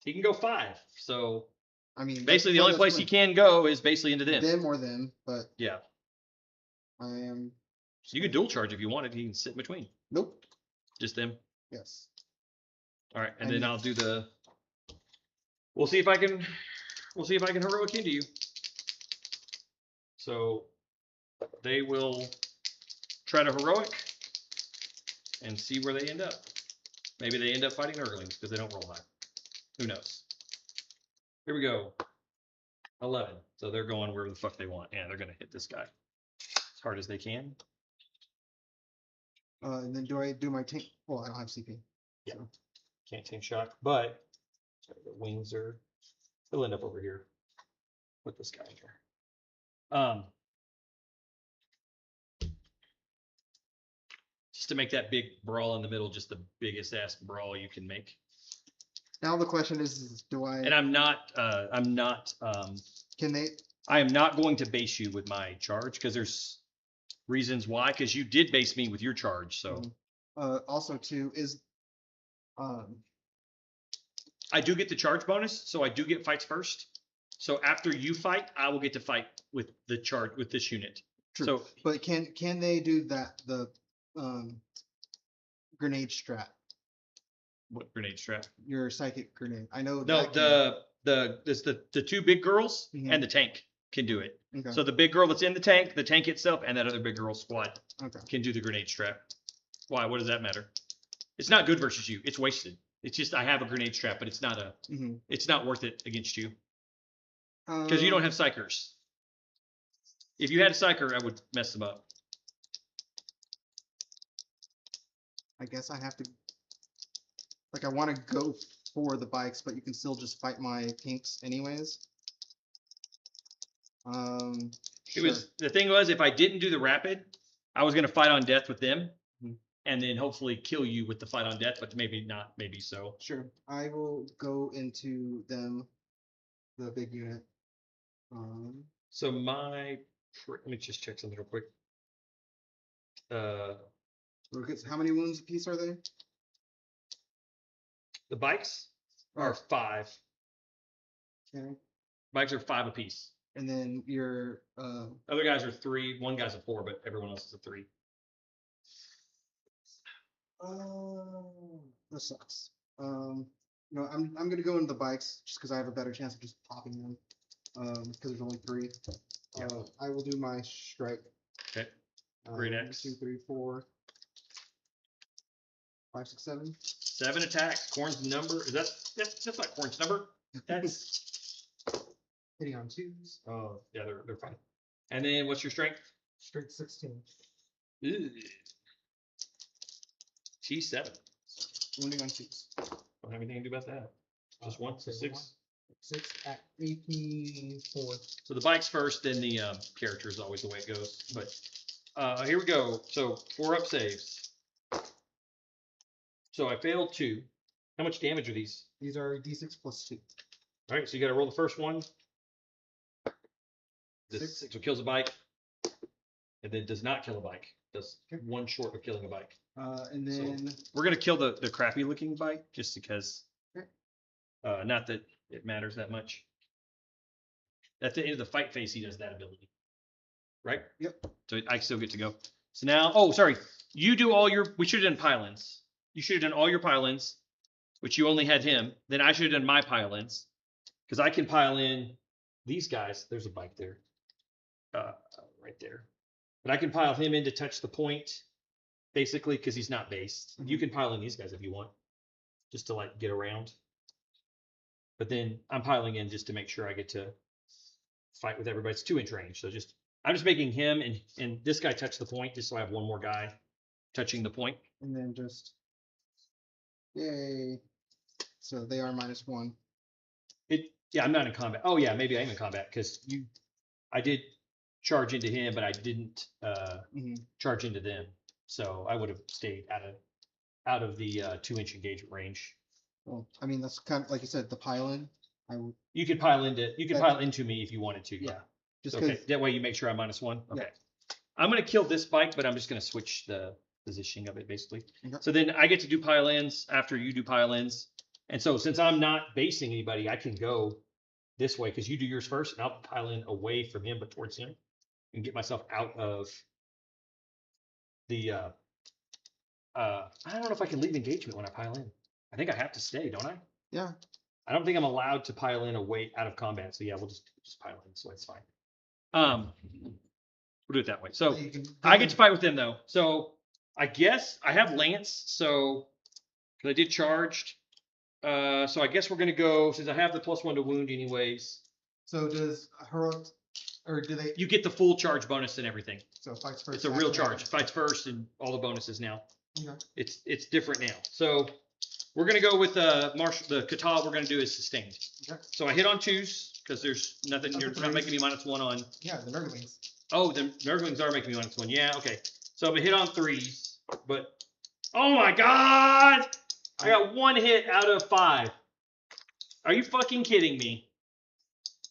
He can go 5. So I mean, basically the only place he can go is basically into them. Them or them, but Yeah. I am. You could dual charge if you wanted. He can sit in between. Nope. Just them. Yes. All right, and then I'll do the. We'll see if I can heroic into you. So they will try to heroic and see where they end up. Maybe they end up fighting Nurglings because they don't roll high. Who knows? Here we go. 11. So they're going where the fuck they want. Yeah, they're gonna hit this guy as hard as they can. And then do I do my tank? Well, I don't have CP. Yeah. So. Can't tank shock, but sorry, the wings are. They'll end up over here. Put this guy in here. Just to make that big brawl in the middle, just the biggest ass brawl you can make. Now the question is do I? And I'm not. Can they? I am not going to base you with my charge because there's reasons why. Because you did base me with your charge, so. Also, too, is. I do get the charge bonus, so I do get fights first. So after you fight, I will get to fight with the charge with this unit. True. So, but can they do that? The grenade strat. what grenade strap? Your psychic grenade. I know. No, the 2 big girls Mhm. and the tank can do it. Okay. So the big girl that's in the tank itself, and that other big girl squad Okay. can do the grenade strap. Why? What does that matter? It's not good versus you. It's wasted. It's just I have a grenade strap, but it's not it's not worth it against you because you don't have psychers. If you had a psycher, I would mess them up. I guess I have to. Like, I want to go for the bikes, but you can still just fight my pinks anyways. The thing was, if I didn't do the rapid, I was gonna fight on death with them, and then hopefully kill you with the fight on death, but maybe not, maybe so. Sure. I will go into them, the big unit. So let me just check something real quick. How many wounds apiece are they? The bikes are 5. Okay. Bikes are 5 apiece. And then your Other guys are 3. One guy's a 4, but everyone else is a 3. That sucks. No, I'm gonna go into the bikes just because I have a better chance of just popping them. Because there's only 3. Yeah. I will do my strike. Okay. Great 1, X. 2, 3, 4, 5, 6, 7. 7 attacks. Corn's number is that's not Corn's number. That's Hitting on 2s. oh yeah, they're fine. And then what's your strength? Straight 16. Ew. T7. Wounding on 2s. Don't have anything to do about that. Just one, so Okay, 6. 6 at AP 4. So the bike's first, then the character is always the way it goes. But here we go. So 4 up saves. So I failed 2. How much damage are these? These are D6 plus 2. All right, so you got to roll the first one. This 6 kills a bike, and then does not kill a bike. Does Okay. 1 short of killing a bike. And then We're gonna kill the crappy looking bike just because. Okay. Not that it matters that much. At the end of the fight phase, he does that ability, right? Yep. So I still get to go. So now, oh, sorry, you do all your. We should have done pile-ins. You should have done all your pile-ins, which you only had him. Then I should have done my pile-ins, because I can pile in these guys. There's a bike there, right there. But I can pile him in to touch the point, basically, because he's not based. Mhm. You can pile in these guys if you want, just to like get around. But then I'm piling in just to make sure I get to fight with everybody. It's 2-inch range, so I'm just making him and this guy touch the point, just so I have one more guy touching the point. and then just yay. So they are -1. Yeah, I'm not in combat. Oh yeah, maybe I am in combat because I did charge into him, but I didn't charge into them. So I would have stayed out of the 2-inch engagement range. Well, I mean that's kind of like you said, the pile-in. You could pile into me if you wanted to. Yeah. Just Okay. because. That way you make sure I'm -1. Okay. Yeah. I'm gonna kill this bike, but I'm just gonna switch the positioning of it basically. Okay. So then I get to do pile-ins after you do pile-ins. And so since I'm not basing anybody, I can go this way because you do yours first, and I'll pile in away from him but towards him and get myself out of the I don't know if I can leave engagement when I pile in. I think I have to stay, don't I? Yeah. I don't think I'm allowed to pile in away out of combat. So yeah, we'll just pile in, so it's fine. We'll do it that way. So You can go I get ahead. to fight with them though. So I guess I have Lance, so because I did charged. So I guess we're gonna go since I have the +1 to wound anyways. So does heroic, or do they? You get the full charge bonus and everything. So fights first. It's a real after charge. that. Fights first and all the bonuses now. Okay. It's different now. So we're gonna go with the kata. We're gonna do is sustained. Okay. So I hit on 2s because there's nothing. You're Nothing not for making me -1 on. Yeah, the nerdlings. Oh, the Nurglings are making me -1. Yeah, okay. So I'm gonna hit on 3s, but oh my god! I got 1 hit out of 5. Are you fucking kidding me?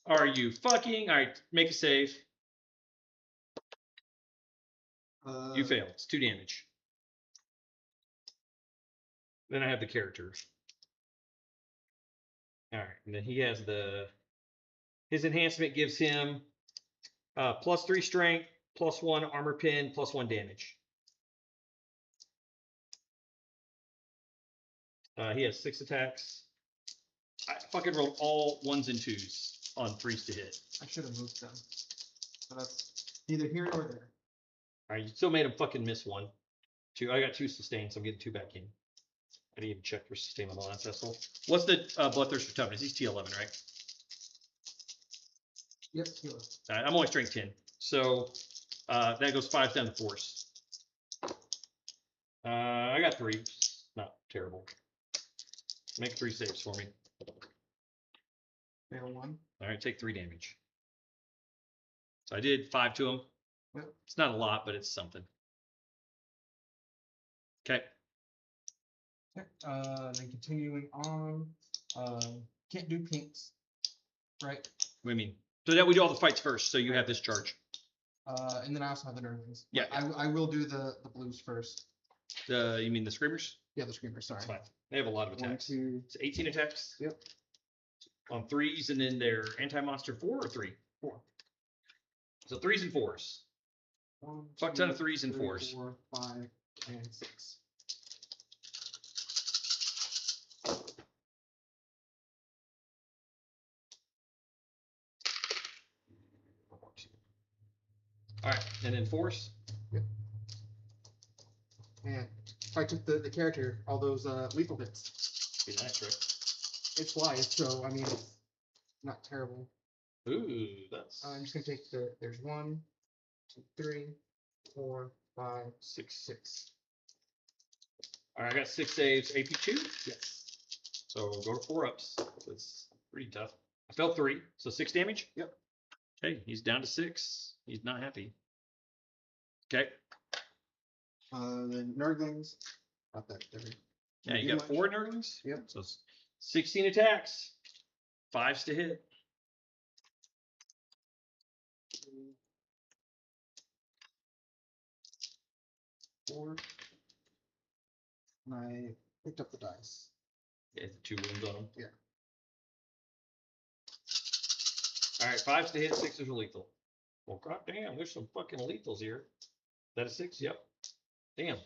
Are you fucking? All right, make a save. You failed. It's 2 damage. Then I have the character. All right, and then he has his enhancement gives him +3 strength, +1 armor pin, +1 damage. He has 6 attacks. I fucking rolled all 1s and 2s on 3s to hit. I should have moved them. So that's neither here nor there. All right, you still made him fucking miss 1. 2. I got 2 sustained, so I'm getting 2 back in. I didn't even check for sustain on the last vessel. What's the bloodthirster toughness? He's T11, right? Yep. Healer. All right, I'm only strength 10, so that goes 5 down to force. I got 3. Not terrible. Make 3 saves for me. Fail 1. All right, take 3 damage. So I did 5 to him. Yep. It's not a lot, but it's something. Okay. Okay. Then continuing on. Can't do pinks. Right. What do you mean? So that we do all the fights first, so you have this charge. And then I also have the nerdlings. Yeah, I will do the blues first. You mean the screamers? Yeah, the screamers. Sorry. That's fine. They have a lot of 1, attacks. 2. It's 18 attacks. Yep. On 3s, and then they're anti-monster 4 or 3? 4. So 3s and 4s. 1, Fuck ton of 2, 3s and 3, 4s. 4, 5, and 6. All right, and then 4s. And if I took the character, all those lethal hits, Be nice, right? it flies. So I mean, it's not terrible. Ooh, that's I'm just gonna take there's 1, 2, 3, 4, 5, 6, 6. All right, I got 6 saves, AP2. Yes. So go to 4 ups. So it's pretty tough. I fell 3, so 6 damage. Yep. Okay, he's down to 6. He's not happy. Okay. Then Nurglings. Not that different. Yeah, you got 4 Nurglings? Yep. So it's 16 attacks. 5s to hit. Four. And I picked up the dice. Yeah, 2 wounds on him. Yeah. All right, 5s to hit, 6s are lethal. Well, goddamn, there's some fucking lethals here. Is that a 6? Yep. Damn.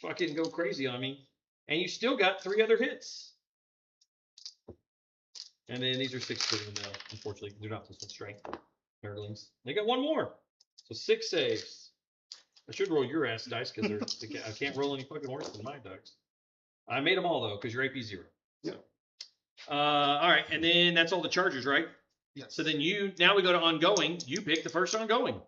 Fucking go crazy on me. And you still got 3 other hits. And then these are 6 now. Unfortunately, they're not plus 1 strength. Nurglings. They got 1 more. So 6 saves. I should roll your ass dice because I can't roll any fucking worse than my ducks. I made them all though because your AP 0. Yep. So. All right, and then that's all the charges, right? Yes. So then now we go to ongoing. You pick the first ongoing.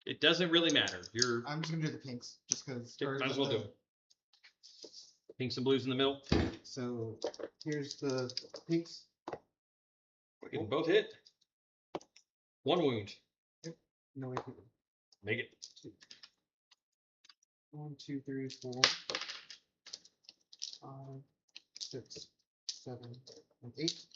It doesn't really matter. I'm just gonna do the pinks just because. Might as well do it. Pinks and blues in the middle. So here's the pinks. Fucking both hit. 1 wound. No way. Make it. 1, 2, 3, 4, 5, 6, 7, and 8.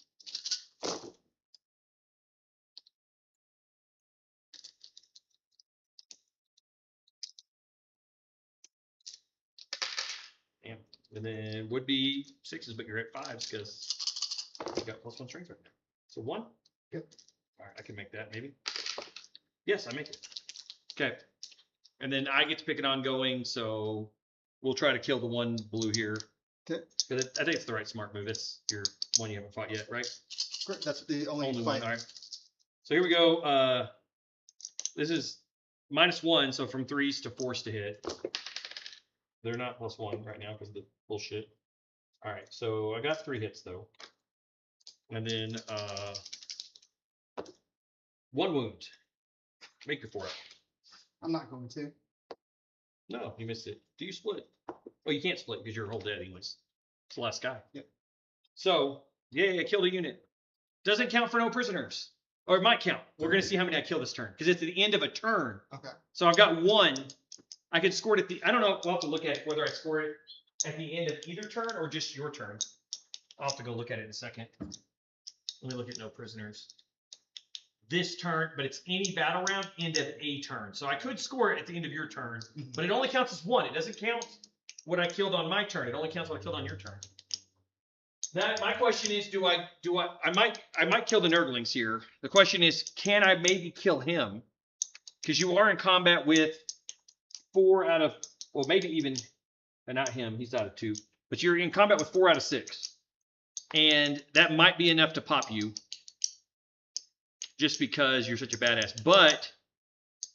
Damn. And then would be 6s, but you're at 5s because you got plus 1 strength right now. So 1? Yep. All right, I can make that maybe. Yes, I make it. Okay. And then I get to pick an ongoing, so we'll try to kill the 1 blue here. Okay. Because I think it's the right smart move. It's your one you haven't fought yet, right? Great. That's the only Only fight. one. All right. So here we go. This is -1, so from 3s to 4s to hit. They're not +1 right now because of the bullshit. All right, so I got 3 hits though. And then 1 wound. Make your 4 up. I'm not going to. No, you missed it. Do you split? Oh, you can't split because you're whole dead anyways. It's the last guy. Yep. So, yeah, killed a unit. Doesn't count for no prisoners. Or it might count. We're going to see how many I kill this turn. Because it's at the end of a turn. Okay. So I've got 1. I could score it at the... I don't know. We'll have to look at whether I score it at the end of either turn or just your turn. I'll have to go look at it in a second. Let me look at no prisoners. This turn, but it's any battle round, end of a turn. So I could score it at the end of your turn, but it only counts as 1. It doesn't count what I killed on my turn. It only counts what I killed on your turn. Now, my question is, I might kill the Nurglings here. The question is, can I maybe kill him? Because you are in combat with 4 out of, well, maybe even, not him, he's out of 2, but you're in combat with 4 out of 6. And that might be enough to pop you. Just because you're such a badass. But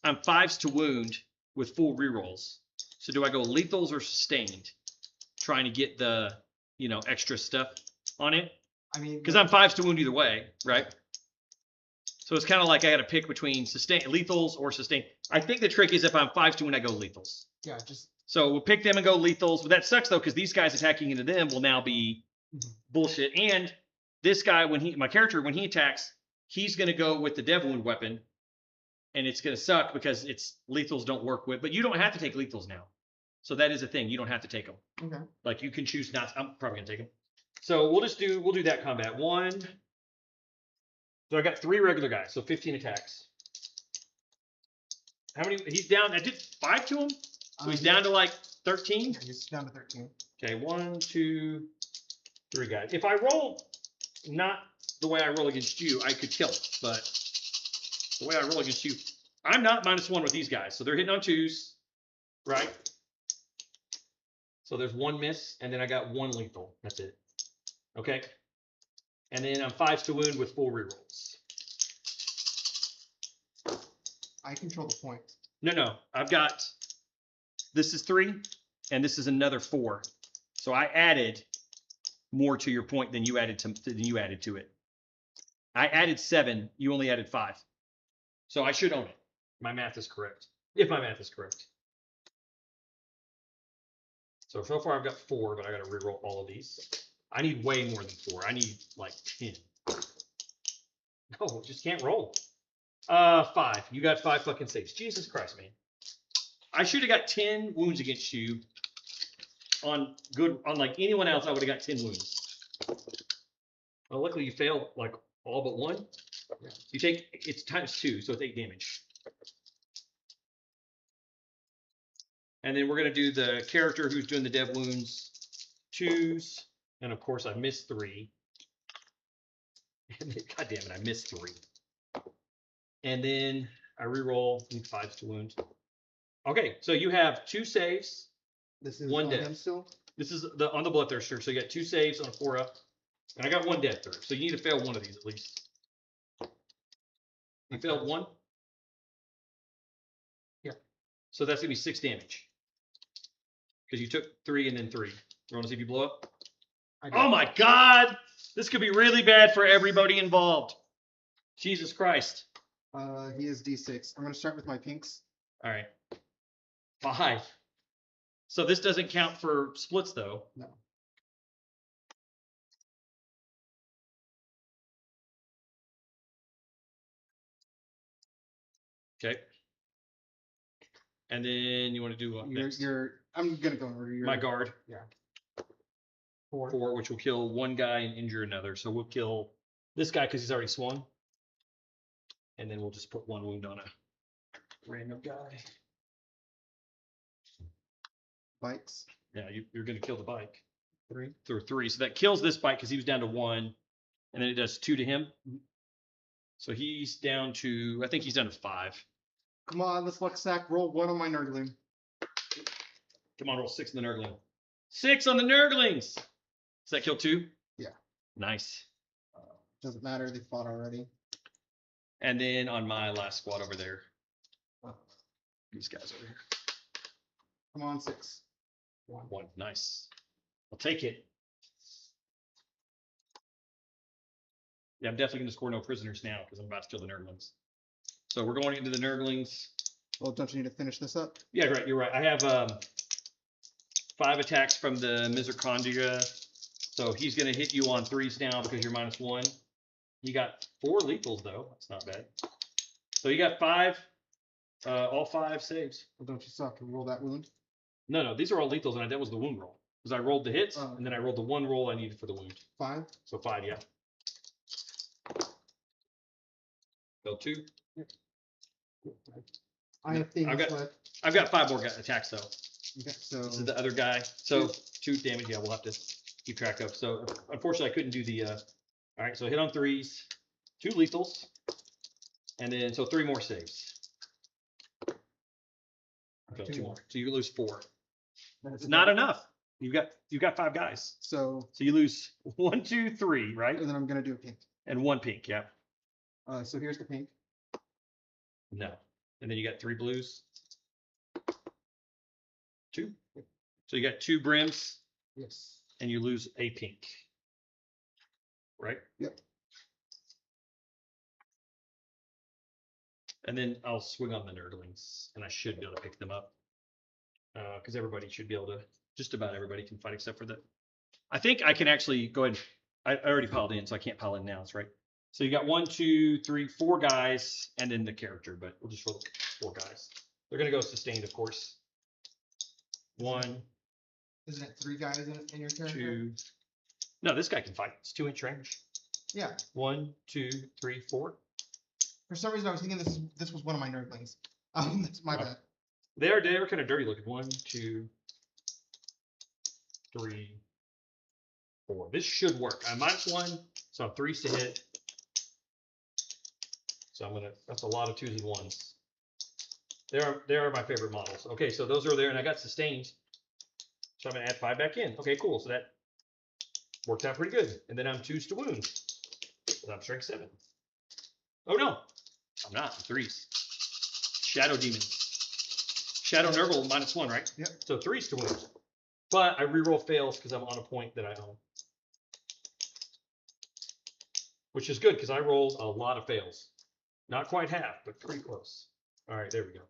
I'm 5s to wound with full rerolls. So do I go lethals or sustained? Trying to get the, extra stuff on it. I mean, because I'm 5s to wound either way, right? So it's kind of like I got to pick between lethals or sustained. I think the trick is if I'm 5s to wound, I go lethals. Yeah, just. So we'll pick them and go lethals. But that sucks though, because these guys attacking into them will now be bullshit. And this guy, my character, when he attacks, he's going to go with the dev wound weapon, and it's going to suck because lethals don't work with. But you don't have to take lethals now, so that is a thing. You don't have to take them. Okay. Like you can choose not. I'm probably going to take them. So we'll do that combat 1. So I got 3 regular guys, so 15 attacks. How many? He's down. I did 5 to him, so he's down to like 13. Yeah, he's down to 13. Okay, 1, 2, 3 guys. If I roll not the way I roll against you, I could kill it. But the way I roll against you, I'm not -1 with these guys. So they're hitting on 2s, right? So there's 1 miss, and then I got 1 lethal. That's it. Okay? And then I'm 5s to wound with full rerolls. I control the point. No. I've got, this is 3, and this is another 4. So I added more to your point than you added to it. I added 7. You only added 5. So I should own it. My math is correct. If my math is correct. So far I've got 4, but I got to reroll all of these. I need way more than 4. I need like 10. No, just can't roll. 5. You got 5 fucking saves. Jesus Christ, man. I should have got 10 wounds against you. On like anyone else, I would have got 10 wounds. Well, luckily you failed like all but 1. You take, it's ×2, so it's 8 damage. And then we're gonna do the character who's doing the dev wounds 2s, and of course I missed 3. God damn it, I missed 3. And then I reroll 5s to wound. Okay, so you have 2 saves. This is 1 on death. him still. This is on the bloodthirster, so you got 2 saves on a 4-up, and I got 1 death through. So you need to fail 1 of these at least. You failed 1. Yeah. So that's gonna be 6 damage because you took 3 and then 3. You want to see if you blow up? Oh my God! This could be really bad for everybody involved. Jesus Christ! He is D6. I'm gonna start with my pinks. All right. 5. So this doesn't count for splits, though. No. Okay. And then you want to do what next? I'm gonna go over your. My guard. Yeah. 4, which will kill 1 guy and injure another. So we'll kill this guy because he's already swung. And then we'll just put 1 wound on a random guy. Bikes. Yeah, you're going to kill the bike. 3. Through 3. So that kills this bike because he was down to 1. And then it does 2 to him. So he's down to, I think he's down to 5. Come on, let's luck sack. Roll 1 on my Nurgling. Come on, roll 6 on the Nurgling. 6 on the Nurglings! Does that kill 2? Yeah. Nice. Doesn't matter. They fought already. And then on my last squad over there, Oh. these guys over here. Come on, 6. 1. Nice. I'll take it. Yeah, I'm definitely going to score no prisoners now because I'm about to kill the Nurglings. So we're going into the Nurglings. Well, don't you need to finish this up? Yeah, right. You're right. I have 5 attacks from the Misercondia. So he's going to hit you on 3s now because you're -1. You got 4 lethals, though. That's not bad. So you got 5, all 5 saves. Well, don't you suck? Roll that wound. No, these are all lethals, and that was the wound roll. Because I rolled the hits, Oh. and then I rolled the 1 roll I needed for the wound. 5. So 5, yeah. Go 2. I have things I've got- left. I've got 5 more attacks, though. Okay, so This is the other guy. So 2 damage, yeah, we'll have to keep track of. So unfortunately, I couldn't do the. All right, so hit on 3s, 2 lethals, and then so 3 more saves. Okay, 2 more. So you lose 4. It's not enough. You've got 5 guys. So You lose 1, 2, 3, right? and then I'm gonna do a pink. And 1 pink, yeah. So here's the pink. No. And then you got 3 blues. 2. So you got 2 brims, Yes. and you lose a pink. Right? Yep. And then I'll swing on the nerdlings, and I should be able to pick them up. Because everybody should be able to, just about everybody can fight except for the. I think I can actually go ahead. I already piled in, so I can't pile in now. That's right. So you got 1, 2, 3, 4 guys, and then the character, but we'll just roll 4 guys. They're going to go sustained, of course. 1, Isn't it 3 guys in your character? 2. No, this guy can fight. It's 2-inch range. Yeah. 1, 2, 3, 4. For some reason, I was thinking this was one of my Nurglings. That's my bad. They are kind of dirty looking. 1, 2, 3, 4. This should work. I'm -1, so I'm 3s to hit. So that's a lot of 2s and 1s. They are my favorite models. Okay, so those are there, and I got sustained. So I'm gonna add 5 back in. Okay, cool. So that worked out pretty good. And then I'm 2s to wound. So I'm strength 7. Oh no, I'm not. I'm 3s. Shadow Demon. Shadow Nurgle -1, right? Yep. So 3s to wound. But I reroll fails because I'm on a point that I own. Which is good because I rolled a lot of fails. Not quite half, but pretty close. All right, there we go.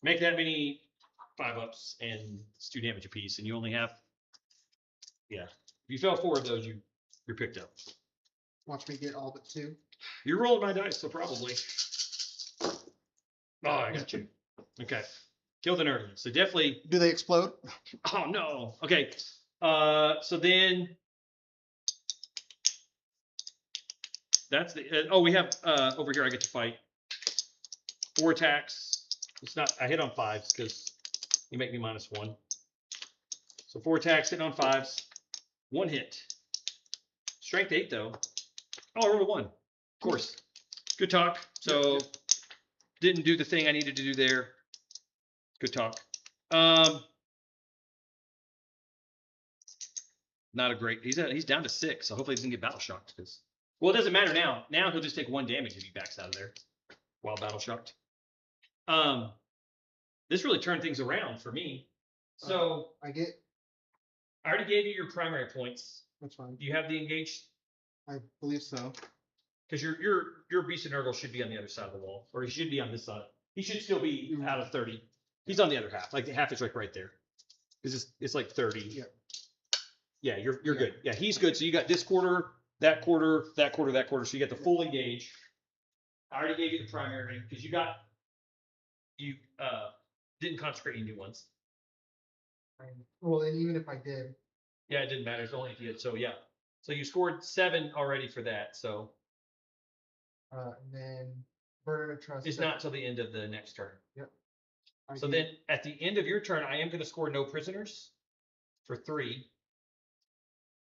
Make that many 5-ups and it's 2 damage apiece, and you only have If you fail 4 of those, you're picked up. Watch me get all but 2. You're rolling my dice, so probably. Oh, I got you. Okay. Kill the nerd. So definitely. Do they explode? Oh no. Okay. So then that's the. We have over here. I get to fight 4 attacks. It's not. I hit on 5s because you make me -1. So 4 attacks, hitting on 5s. 1 hit. Strength 8 though. Oh, I rolled a 1. Of course. Good talk. So didn't do the thing I needed to do there. Good talk. Not a great. He's down to 6, so hopefully he doesn't get battle shocked. Well, it doesn't matter now. Now he'll just take 1 damage if he backs out of there while battle shocked. This really turned things around for me. So I already gave you your primary points. That's fine. Do you have the engaged? I believe so. Because your beast and Nurgle should be on the other side of the wall, or he should be on this side. He should still be out of 30. He's on the other half. Like the half is like right there. It's like 30. Yeah. Yeah, you're good. Yeah, he's good. So you got this quarter, that quarter, that quarter, that quarter. So you got the full engage. I already gave you the primary because you didn't consecrate any new ones. Well, and even if I did. Yeah, it didn't matter. It's only if you had. So yeah. So you scored 7 already for that. So. And then Burden of Trust. It's not till the end of the next turn. Yep. So then at the end of your turn, I am going to score no prisoners for 3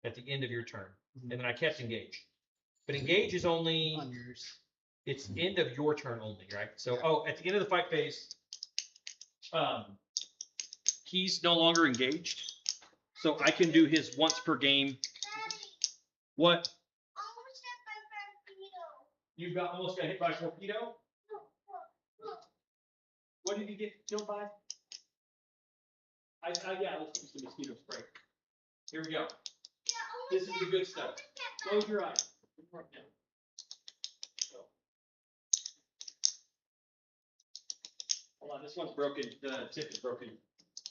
at the end of your turn. Mhm. And then I kept engage. But engage is only, On yours. it's end of your turn only, right? So, at the end of the fight phase, he's no longer engaged. So I can do his once per game. What? Almost hit by torpedo. You almost got hit by a torpedo? Look. What did you get killed by? Let's use the mosquito spray. Here we go. Yeah, This is the good stuff. Close your eyes. Hold on, this one's broken. The tip is broken.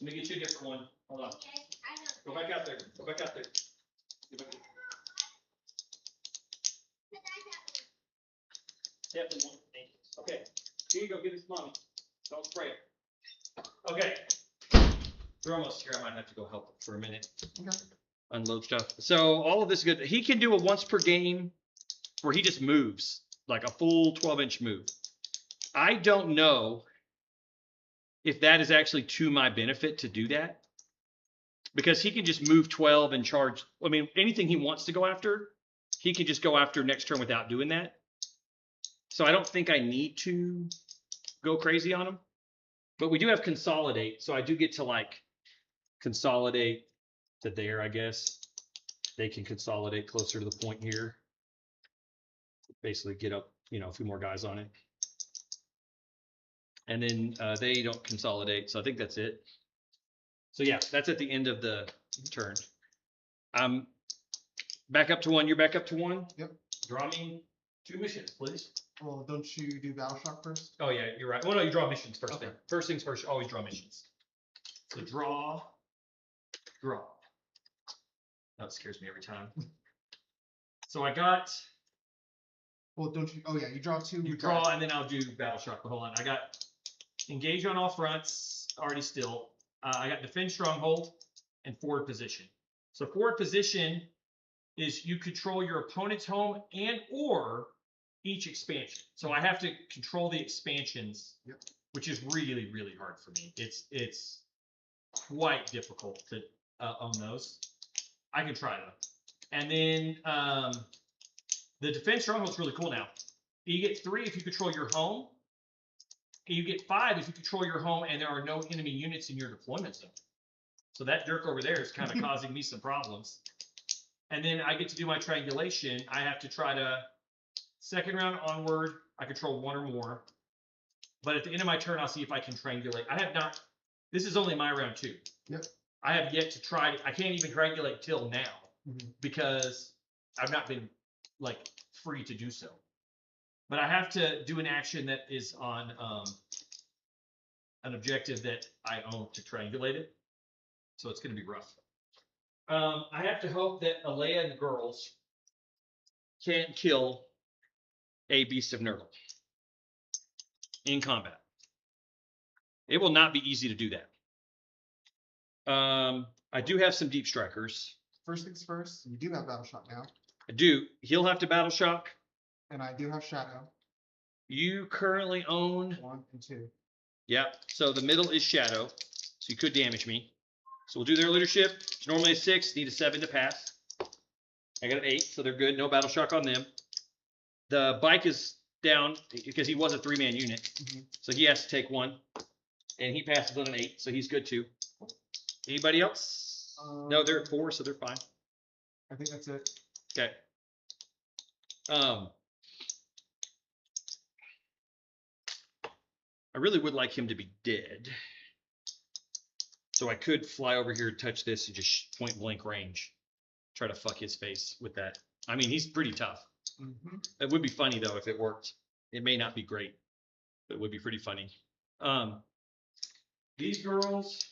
Let me get you a different one. Hold on. Okay, I know. Go back out there. Go back out there. Go back. Definitely one. Okay. Here you go. Give this to mommy. Don't spray it. Okay. We're almost here. I might have to go help for a minute. Okay. Unload stuff. So all of this is good. He can do a once per game where he just moves like a full 12-inch move. I don't know if that is actually to my benefit to do that because he can just move 12 and charge. I mean, anything he wants to go after, he can just go after next turn without doing that. So I don't think I need to go crazy on him, but we do have consolidate. So I do get to like consolidate to there, I guess. They can consolidate closer to the point here. Basically get up, a few more guys on it. And then they don't consolidate. So I think that's it. So yeah, that's at the end of the turn. Back up to 1. You're back up to 1. Yep. Draw me 2 missions, please. Well, don't you do Battle Shock first? Oh yeah, you're right. Well, no, you draw missions first. Okay. Thing. First things first. Always draw missions. So draw. That scares me every time. So I got. Well, don't you? Oh yeah, you draw 2. You draw, and then I'll do battle shock. But hold on, I got engage on all fronts. Already still. I got defend stronghold and forward position. So forward position is you control your opponent's home and or each expansion. So I have to control the expansions, which is really, really hard for me. It's quite difficult to own those. I can try them. And then the defense stronghold is really cool now. You get 3 if you control your home. You get 5 if you control your home and there are no enemy units in your deployment zone. So that jerk over there is kind of causing me some problems. And then I get to do my triangulation. I have to try to, second round onward, I control 1 or more. But at the end of my turn, I'll see if I can triangulate. I have not, this is only my round 2. Yep. I have yet to try, I can't even triangulate till now because I've not been like free to do so. But I have to do an action that is on an objective that I own to triangulate it. So it's going to be rough. I have to hope that Alea and the girls can't kill a beast of Nurgle in combat. It will not be easy to do that. I do have some deep strikers. First things first, you do have Battle Shock now, I do. He'll have to battle shock. and I do have Shadow. You currently own. 1 and 2. Yep. So the middle is Shadow. So you could damage me. So we'll do their leadership. It's normally a 6, need a 7 to pass. I got an 8, so they're good. No battle shock on them. The bike is down because he was a 3-man unit. Mhm. So he has to take 1. And he passes on an 8, so he's good too. Anybody else? No, they're at 4, so they're fine. I think that's it. Okay. I really would like him to be dead. So I could fly over here, touch this, and just point blank range. Try to fuck his face with that. I mean, he's pretty tough. Mm-hmm. It would be funny though if it worked. It may not be great, but it would be pretty funny. These girls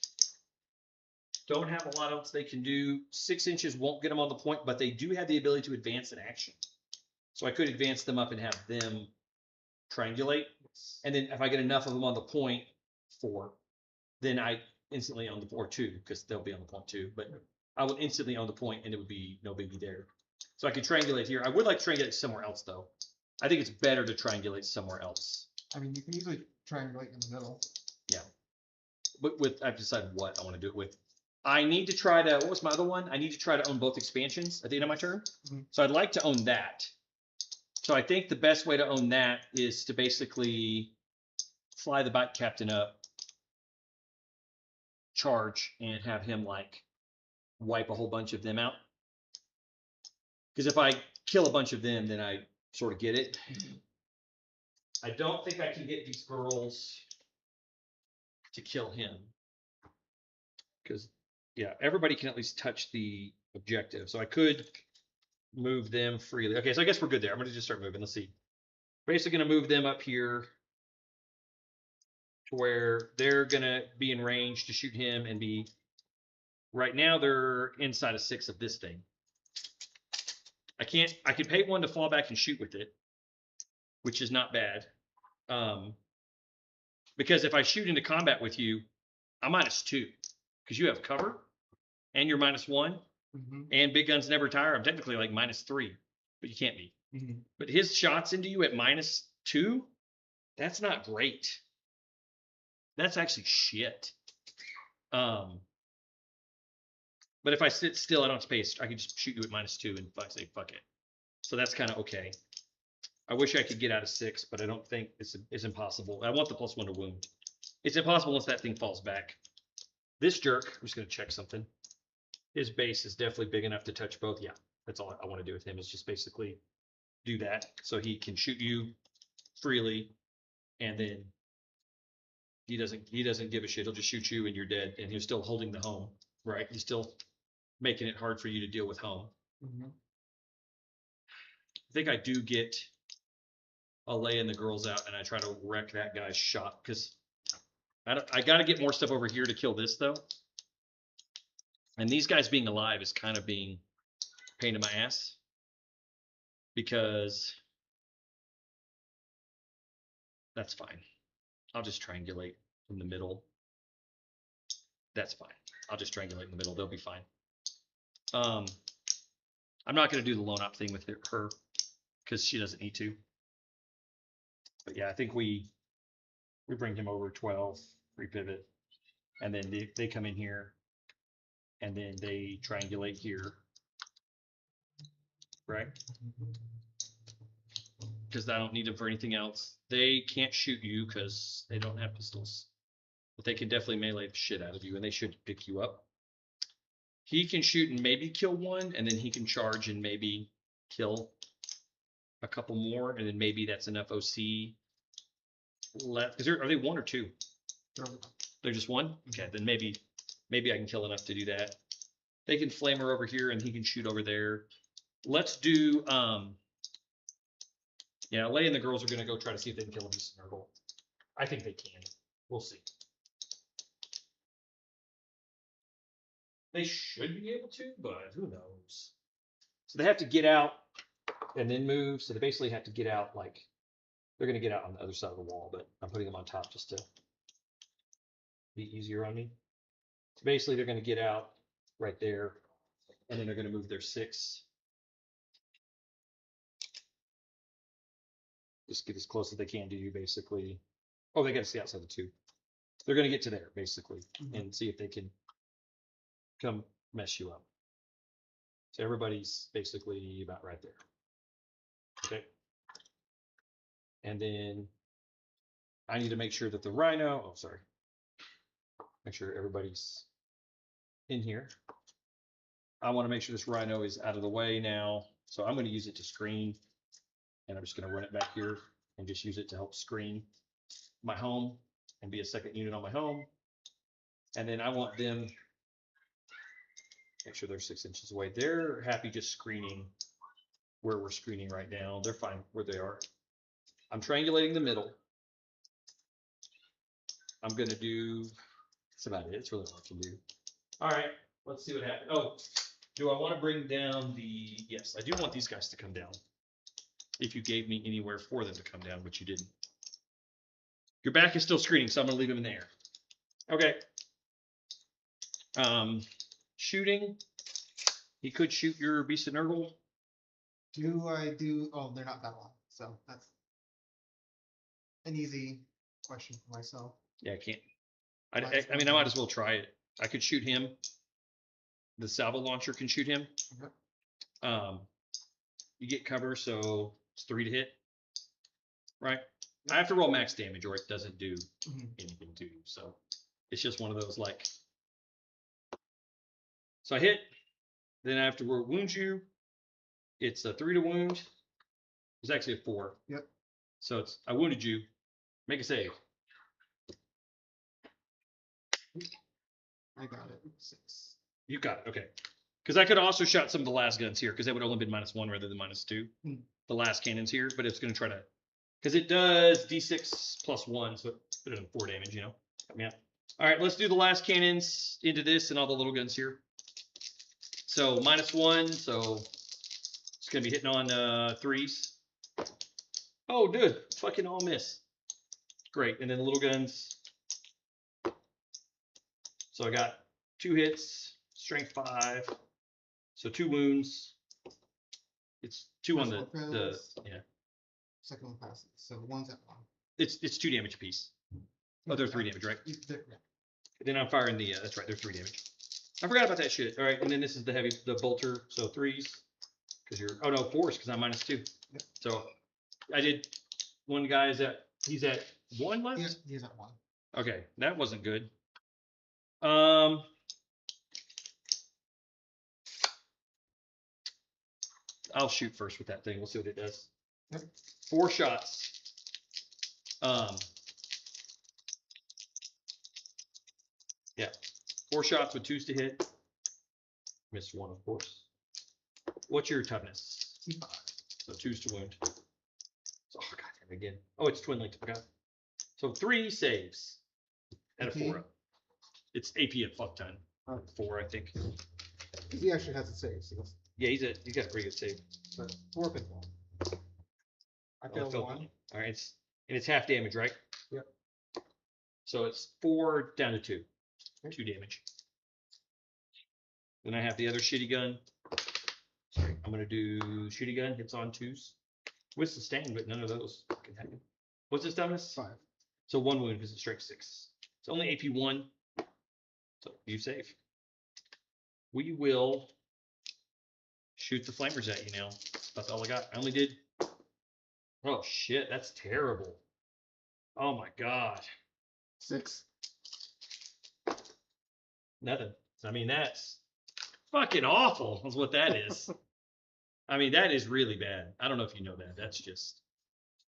don't have a lot else they can do. 6 inches won't get them on the point, but they do have the ability to advance in action. So I could advance them up and have them triangulate. And then if I get enough of them on the point 4, then I instantly own the point 2 because they'll be on the point 2. But I would instantly own the point and it would be no biggie there. So I could triangulate here. I would like to triangulate somewhere else though. I think it's better to triangulate somewhere else. I mean, you can usually triangulate in the middle. Yeah. But I've decided what I want to do it with. I need to try to, what was my other one? I need to try to own both expansions at the end of my turn. Mhm. So I'd like to own that. So I think the best way to own that is to basically fly the bike captain up, charge, and have him like wipe a whole bunch of them out. Because if I kill a bunch of them, then I sort of get it. I don't think I can get these girls to kill him. Because, yeah, everybody can at least touch the objective. So I could move them freely. Okay, so I guess we're good there. I'm going to just start moving. Let's see. Basically going to move them up here to where they're going to be in range to shoot him and be... Right now, they're inside of 6 of this thing. I could pay 1 to fall back and shoot with it, which is not bad. Because if I shoot into combat with you, I'm -2 because you have cover and you're -1 Mm-hmm. and big guns never tire. I'm technically like -3, but you can't be. Mm-hmm. But his shots into you at -2, that's not great. That's actually shit. But if I sit still, I don't have to pay. I can just shoot you at -2 and I say fuck it. So that's kind of okay. I wish I could get out of 6, but I don't think it's impossible. I want the +1 to wound. It's impossible unless that thing falls back. This jerk, I'm just going to check something. His base is definitely big enough to touch both. Yeah, that's all I want to do with him is just basically do that. So he can shoot you freely, and then he doesn't give a shit. He'll just shoot you and you're dead. And he's still holding the home, right? He's still making it hard for you to deal with home. Mm-hmm. I think I do get Alea and the girls out, and I try to wreck that guy's shot because I got to get more stuff over here to kill this though. And these guys being alive is kind of being a pain in my ass because that's fine. I'll just triangulate in the middle. That's fine. I'll just triangulate in the middle. They'll be fine. I'm not going to do the lone op thing with her because she doesn't need to. But yeah, I think we bring him over 12, repivot, and then they come in here, and then they triangulate here, right? Because I don't need them for anything else. They can't shoot you because they don't have pistols, but they can definitely melee the shit out of you, and they should pick you up. He can shoot and maybe kill 1, and then he can charge and maybe kill a couple more, and then maybe that's enough OC left. Are they 1 or 2? They're just 1? Okay, then maybe I can kill enough to do that. They can flame her over here, and he can shoot over there. Let's do yeah, Leia and the girls are gonna go try to see if they can kill a beast of Nurgle. I think they can. We'll see. They should be able to, but who knows? So they have to get out and then move. So they basically have to get out like they're going to get out on the other side of the wall, but I'm putting them on top just to be easier on me. So basically they're going to get out right there, and then they're going to move their 6. Just get as close as they can to you, basically. Oh, they got to stay outside the 2. They're going to get to there, basically, and see if they can come mess you up. So everybody's basically about right there. Okay. And then I need to make sure that the rhino, oh, sorry. Make sure everybody's in here. I want to make sure this rhino is out of the way now. So I'm going to use it to screen. And I'm just going to run it back here and just use it to help screen my home and be a second unit on my home. And then I want them, make sure they're 6 inches away. They're happy just screening where we're screening right now. They're fine where they are. I'm triangulating the middle. I'm going to do, that's about it. It's really all I can do. All right, let's see what happens. Oh, do I want to bring down the, yes, I do want these guys to come down. If you gave me anywhere for them to come down, but you didn't. Your back is still screening, so I'm going to leave them in there. Okay. Shooting. He could shoot your beast of Nurgle. Do I do? Oh, they're not that long, so that's an easy question for myself. Yeah, I can't. I mean, I might as well try it. I could shoot him. The salvo launcher can shoot him. Okay. You get cover, so it's 3 to hit. Right? I have to roll max damage or it doesn't do anything to you. So it's just one of those like. So I hit, then I have to wound you. It's a 3 to wound. It's actually a 4. Yep. So it's I wounded you. Make a save. I got it. 6. You got it. Okay. Because I could also shot some of the last guns here because they would have only been -1 rather than -2. The last cannons here, but it's going to try to, because it does d6 + 1, so it put it in 4 damage, you know. Yeah. All right, let's do the last cannons into this and all the little guns here. So -1, so it's going to be hitting on 3s. Oh, dude, fucking all miss. Great, and then the little guns. So I got 2 hits, strength 5. So 2 wounds. It's 2 on the yeah. Second one passes. So one's at 1. It's 2 damage apiece. Oh, they're 3 damage, right? Yeah. Then I'm firing the that's right, they're 3 damage. I forgot about that shit. All right, and then this is the bolter, so 3s. Because you're 4s because I'm -2. Yep. So I did one guy's he's at 1 left? He's at 1. Okay, that wasn't good. I'll shoot first with that thing. We'll see what it does. Yep. 4 shots. Yeah, 4 shots with 2s to hit. Missed 1, of course. What's your toughness? 5. So 2s to wound. So, oh, God damn it again. Oh, it's twin linked. I forgot. So 3 saves at a 4. It's AP at fuck ton. 4, I think. He actually has a save. So Yeah, he's got a pretty good save. but 4 pinfall. I failed 1. All right, it's half damage, right? Yep. So it's 4 down to 2. 2 damage. Then I have the other shitty gun. Sorry, I'm gonna do shitty gun. Hits on 2s with sustain, but none of those can happen. What's his toughness? 5. So 1 wound because it's strength 6. It's only AP 1. So you save. We will shoot the flamers at you now. That's all I got. I only did. Oh shit, that's terrible. Oh my god. 6. Nothing. I mean, that's fucking awful, is what that is. I mean, that is really bad. I don't know if you know that. That's just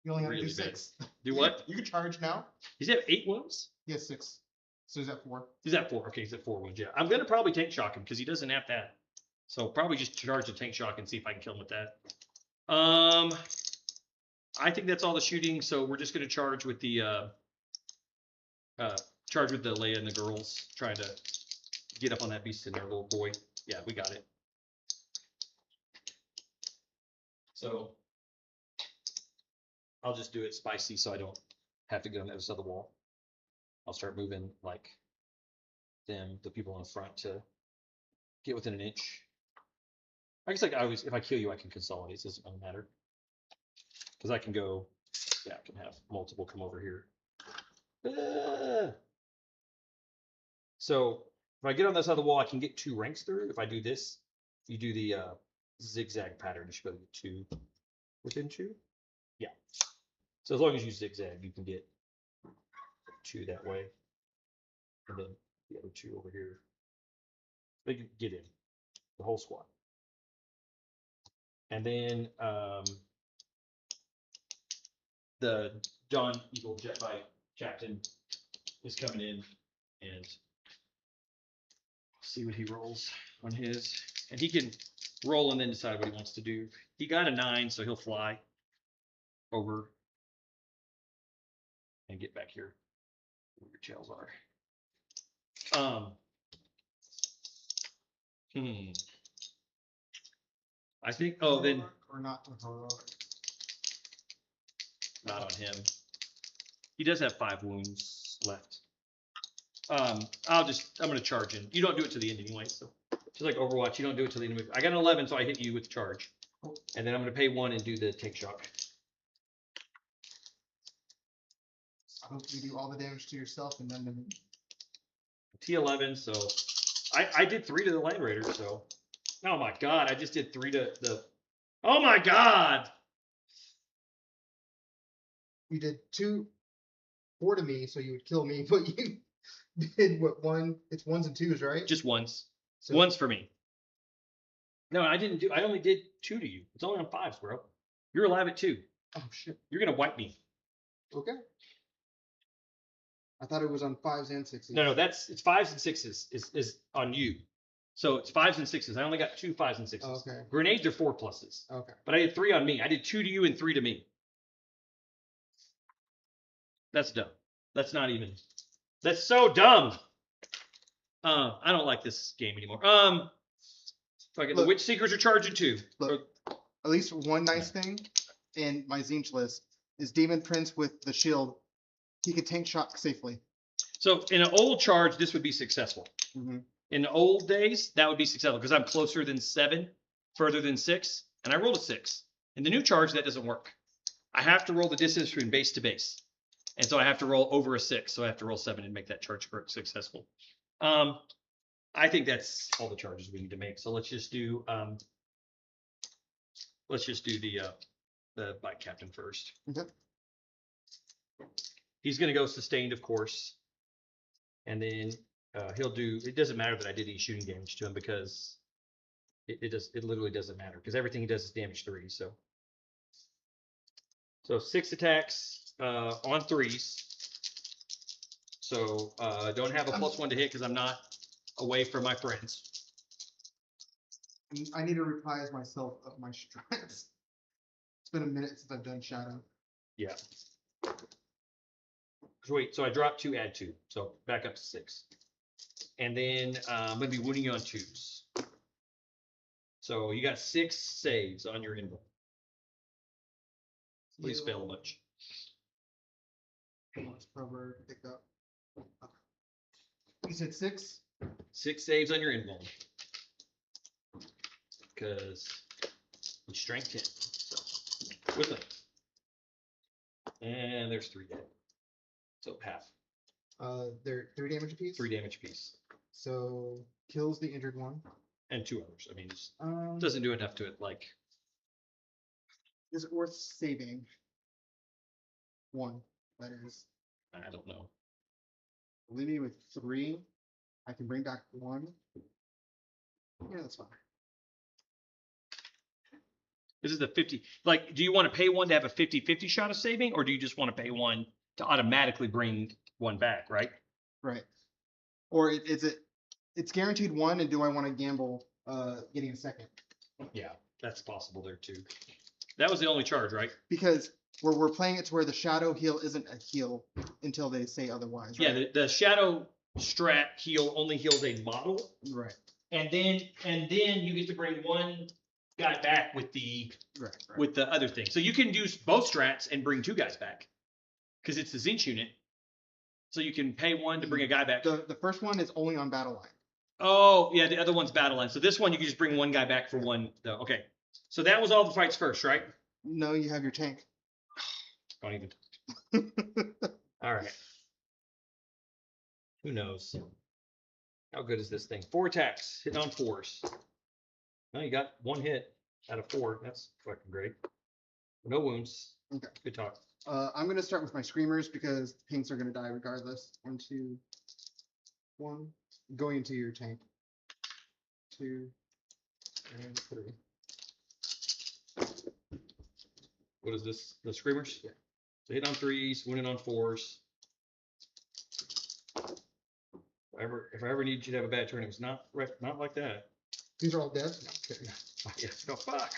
You only have to really do bad. 6. Do what? You can charge now. He's at 8 wounds? Yes, 6. So he's at 4. He's at 4. Okay, he's at 4 wounds. Yeah. I'm going to probably tank shock him because he doesn't have that. So probably just charge the tank shock and see if I can kill him with that. I think that's all the shooting. So we're just going to charge with the Leia and the girls, trying to get up on that beast in there, little boy. Yeah, we got it. So I'll just do it spicy so I don't have to get on the other side of the wall. I'll start moving like the people in front to get within an inch. I guess like I always, if I kill you, I can consolidate. It doesn't really matter. Because I can go, yeah, I can have multiple come over here. So if I get on this side of the wall, I can get 2 ranks through. If I do this, you do the zigzag pattern, you should be able to get 2 within 2. Yeah. So as long as you zigzag, you can get 2 that way. And then the other 2 over here. They can get in the whole squad. And then the Dawn Eagle Jet Bike captain is coming in and see what he rolls on his. And he can roll and then decide what he wants to do. He got a 9, so he'll fly over and get back here where your tails are. I think, oh, then Or not to heroic. not on him. He does have 5 wounds left. I'm gonna charge in. You don't do it to the end anyway, so just like Overwatch, you don't do it to the end. I got an 11, so I hit you with charge. And then I'm gonna pay 1 and do the tank shock. I hope you do all the damage to yourself and then T11, so I did 3 to the Land Raider, so oh my god, I just did 3 to the oh my god! you did 4 to me, so you would kill me, but you did what 1? It's 1s and 2s, right? Just once. So, One's for me. No, I only did 2 to you. It's only on 5s, bro. You're alive at 2. Oh shit. You're gonna wipe me. Okay. I thought it was on 5s and 6s. No, it's 5s and 6s is on you. So it's 5s and 6s. I only got 2 5s and 6s. Okay. Grenades are 4 pluses. Okay. But I did 3 on me. I did 2 to you and 3 to me. That's dumb. That's not even. That's so dumb. I don't like this game anymore. The Witch Seekers are charging 2. Look, at least one nice thing in my Zinch list is Demon Prince with the shield. He could tank shock safely. So in an old charge, this would be successful. Mm-hmm. In the old days, that would be successful because I'm closer than 7, further than 6, and I rolled a 6. In the new charge, that doesn't work. I have to roll the distance between base to base. And so I have to roll over a 6, so I have to roll 7 and make that charge successful. I think that's all the charges we need to make. So let's just do the bike captain first. Okay. He's going to go sustained, of course, and then he'll do. It doesn't matter that I did any shooting damage to him because it literally doesn't matter because everything he does is damage 3. So 6 attacks on 3s. So don't have a +1 to hit because I'm not away from my friends. I need to reprise myself of my strats. It's been a minute since I've done Shadow. Yeah. Wait, so I dropped 2, add 2. So back up to 6. And then I'm going to be wounding you on 2s. So you got 6 saves on your invuln. Please fail much. Let's probably pick up. You said 6? 6 saves on your invuln. Because it's strength 10. So with them. And there's 3 dead. So half. They're 3 damage apiece? 3 damage apiece. So kills the injured one. And 2 others. I mean, it doesn't do enough to it. Like, is it worth saving? 1, that is. I don't know. Leave me with 3. I can bring back 1. Yeah, that's fine. This is the 50. Like, do you want to pay 1 to have a 50-50 shot of saving, or do you just want to pay 1 to automatically bring 1 back, right? Right. Or is it? It's guaranteed 1, and do I want to gamble getting a second? Yeah, that's possible there too. That was the only charge, right? Because we're playing it to where the shadow heal isn't a heal until they say otherwise. Right? Yeah, the shadow strat only heals a model, Right. and then you get to bring one guy back with the Right. with the other thing. So you can use both strats and bring 2 guys back because it's the Zinch unit. So you can pay one to bring a guy back. The first one is only on battle line. Oh yeah, the other one's battle line. So this one you can just bring one guy back for one. Though. Okay. So that was all the fights first, right? No, you have your tank. Don't even. All right. Who knows? How good is this thing? 4 attacks, hitting on 4s. No, you got 1 hit out of 4. That's fucking great. No wounds. Okay. Good talk. I'm gonna start with my screamers because pinks are gonna die regardless. 1, 2, 1. Going into your tank. 2 and 3. What is this? The screamers? Yeah. So hit on 3s, winning on 4s. If I ever need you to have a bad turn, it was not like that. These are all dead. No, kidding. Yeah, no, fuck.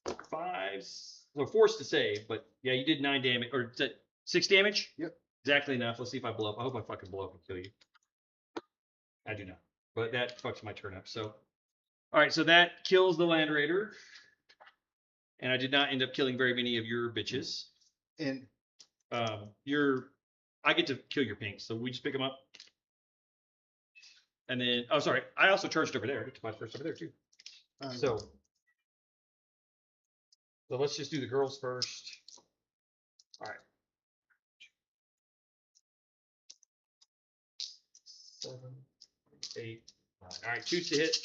5s. We're forced to save, but yeah, you did 9 damage, or 6 damage? Yep. Exactly enough. Let's see if I blow up. I hope I fucking blow up and kill you. I do not. But that fucks my turn up. So, all right, so that kills the Land Raider. And I did not end up killing very many of your bitches. And I get to kill your pinks, so we just pick them up. And then, oh, sorry, I also charged over there. I get to my first over there too. So let's just do the girls first. All right. 7, 8, 9. All right, 2s to hit.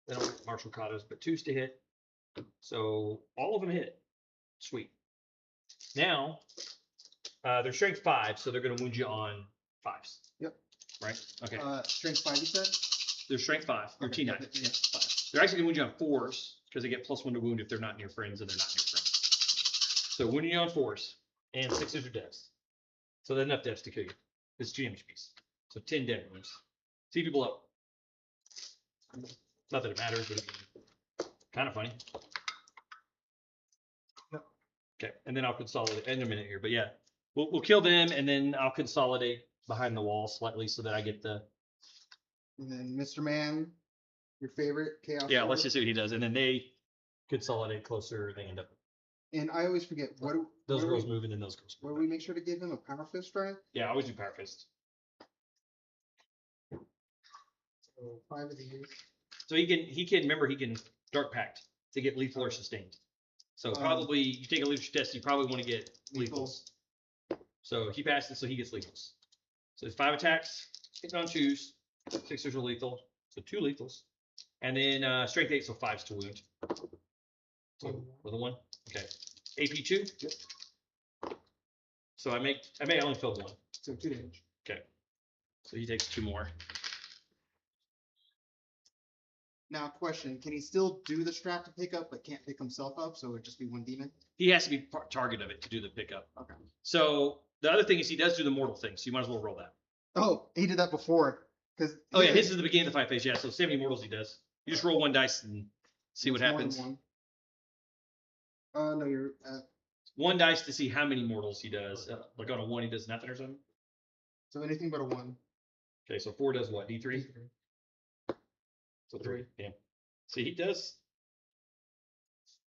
They don't get martial katas, but 2s to hit. So all of them hit. Sweet. Now, they're strength 5, so they're going to wound you on 5s. Yep. Right? Okay. strength 5, you said? They're strength 5. They're Okay, T9. yeah, 5. They're actually going to wound you on 4s because they get +1 to wound if they're not near friends and they're not near friends. So wounding you on 4s and 6s are deaths. So that's enough deaths to kill you. It's 2 damage piece. So 10 dead wounds. See if you blow up. Not that it matters, but it's kind of funny. Okay, and then I'll consolidate in a minute here, but yeah, we'll kill them, and then I'll consolidate behind the wall slightly so that I get the. And then Mr. Man, your favorite chaos. Yeah, let's Sword. just see what he does, and then they consolidate closer. They end up. And I always forget Those girls move, and then those girls Where move. we make sure to give him a power fist strike. Yeah, I always do power fist. So 5 of these. So he can remember he can dark pact to get lethal or sustained. So probably you take a leadership test, you probably want to get lethals. So he passes, so he gets lethals. So it's 5 attacks, hitting on 2s, 6s are lethal, so 2 lethals, and then strength 8, so 5s to wound. So with a 1, okay. AP 2. Yep. So I may only filled 1. So 2 damage. Okay. So he takes 2 more. Now, question: can he still do the strap to pick up, but can't pick himself up? So it would just be 1 demon. He has to be target of it to do the pickup. Okay. So the other thing is he does do the mortal thing, so you might as well roll that. Oh, he did that before. Oh yeah, his is the beginning of the fight phase. Yeah, so 70 mortals he does. You just roll 1 dice and see what happens. No, you're. 1 dice to see how many mortals he does. Like on a 1, he does nothing or something. So anything but a 1. Okay, so 4 does what? D3. So 3. Yeah. See, he does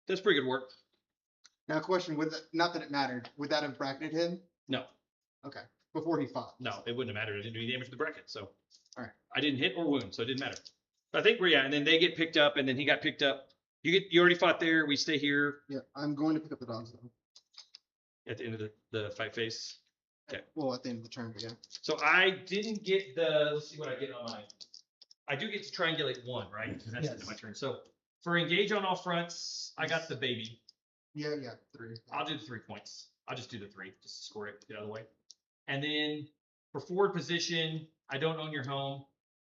pretty good work. Now, question: not that it mattered, would that have bracketed him? No, Okay, before he fought. no, it wouldn't have mattered. I didn't do any damage to the bracket, so. All right. I didn't hit or wound, so it didn't matter. But I think yeah, and then they get picked up, and then he got picked up. You already fought there. We stay here Yeah, I'm going to pick up the dogs though. at the end of the fight phase. Okay. Well, at the end of the turn, but yeah. So I didn't get the. Let's see what I get on my. I do get to triangulate 1, right? Because that's the end of my turn. So for engage on all fronts, I got the baby. Yeah, 3. I'll do the 3 points. I'll just do the 3, just to score it, get out of the way. And then for forward position, I don't own your home,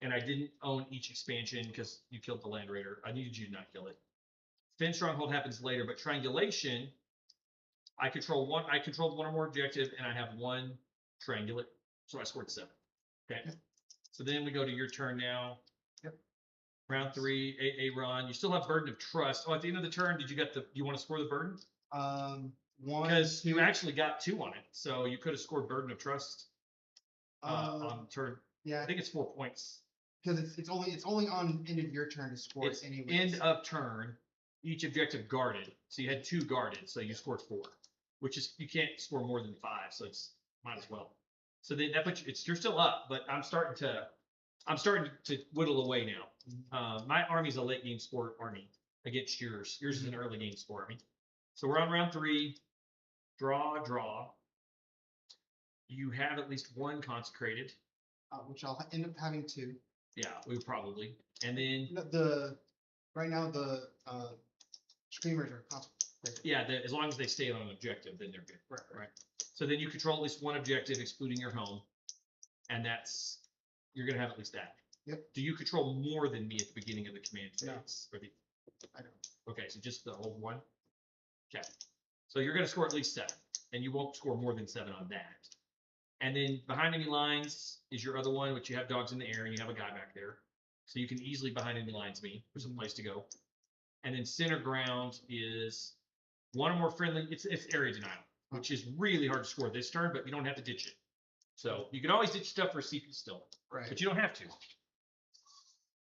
and I didn't own each expansion because you killed the Land Raider. I needed you to not kill it. Finn Stronghold happens later, but triangulation, I controlled 1 or more objective, and I have 1 triangulate, so I scored 7. Okay. So then we go to your turn now. Yep. Round 3, Ron. You still have burden of trust. Oh, at the end of the turn, you want to score the burden? 1. Because you actually got 2 on it, so you could have scored burden of trust. on turn. Yeah, I think it's 4 points. because it's only on end of your turn to score It's it anyways. end of turn, each objective guarded. So you had 2 guarded, so you scored 4, which is, you can't score more than 5, so it's might as well. So then that puts you, you're still up, but I'm starting to whittle away now. My army's a late game sport army against yours. Yours is an early game sport army. So we're on round 3. Draw. You have at least 1 consecrated. Which I'll end up having 2. Yeah, we probably. And then Right now the screamers are consecrated. yeah, as long as they stay on an objective, then they're good. Right. So then you control at least 1 objective, excluding your home, and you're gonna have at least that. Yep. Do you control more than me at the beginning of the command No. phase? I don't. Okay, so just the whole 1. Okay. So you're gonna score at least 7, and you won't score more than 7 on that. And then behind enemy lines is your other one, which you have dogs in the air and you have a guy back there. So you can easily behind enemy lines me. There's a place to go. And then center ground is 1 or more friendly. It's area denial, which is really hard to score this turn, but you don't have to ditch it. So you can always ditch stuff for CP still, Right. but you don't have to.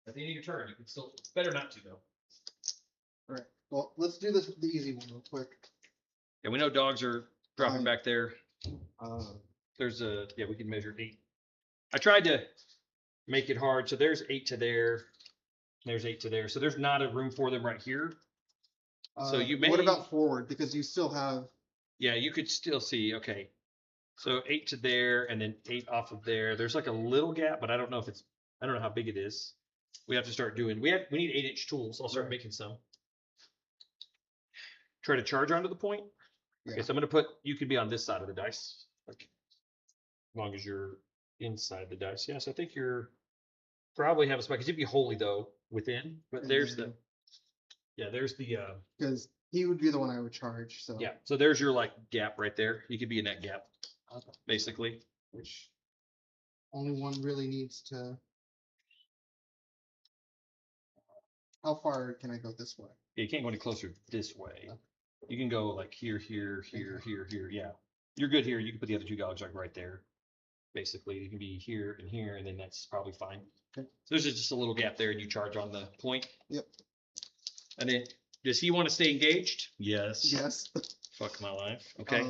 At the end of your turn, you can still. It's better not to though. All right. Well, let's do the easy one real quick. Yeah, we know dogs are dropping Fine. back there. Um, There's we can measure 8. I tried to make it hard. So there's 8 to there. There's 8 to there. So there's not a room for them right here. So you may. What about forward? Because you still have. Yeah, you could still see. Okay. So 8 to there and then 8 off of there. There's like a little gap, but I don't know how big it is. We have to start doing, we need 8-inch tools. I'll start making some. Try to charge onto the point. Yeah. Okay, so I'm going to you could be on this side of the dice. Like, as long as you're inside the dice. Yes, I think you're probably have a spot because you'd be wholly though within, but And there's then- there's the Because he would be the one I would charge. So. yeah. So there's your like gap right there. You could be in that gap, Okay. basically. Which only one really needs to. How far can I go this way? You can't go any closer this way. You can go like here. Yeah, you're good here. You can put the other 2 dogs like right there. Basically, you can be here, and then that's probably fine. Okay. So there's just a little gap there, and you charge on the point. Yep. And then, does he want to stay engaged? Yes. Yes. Fuck my life. Okay.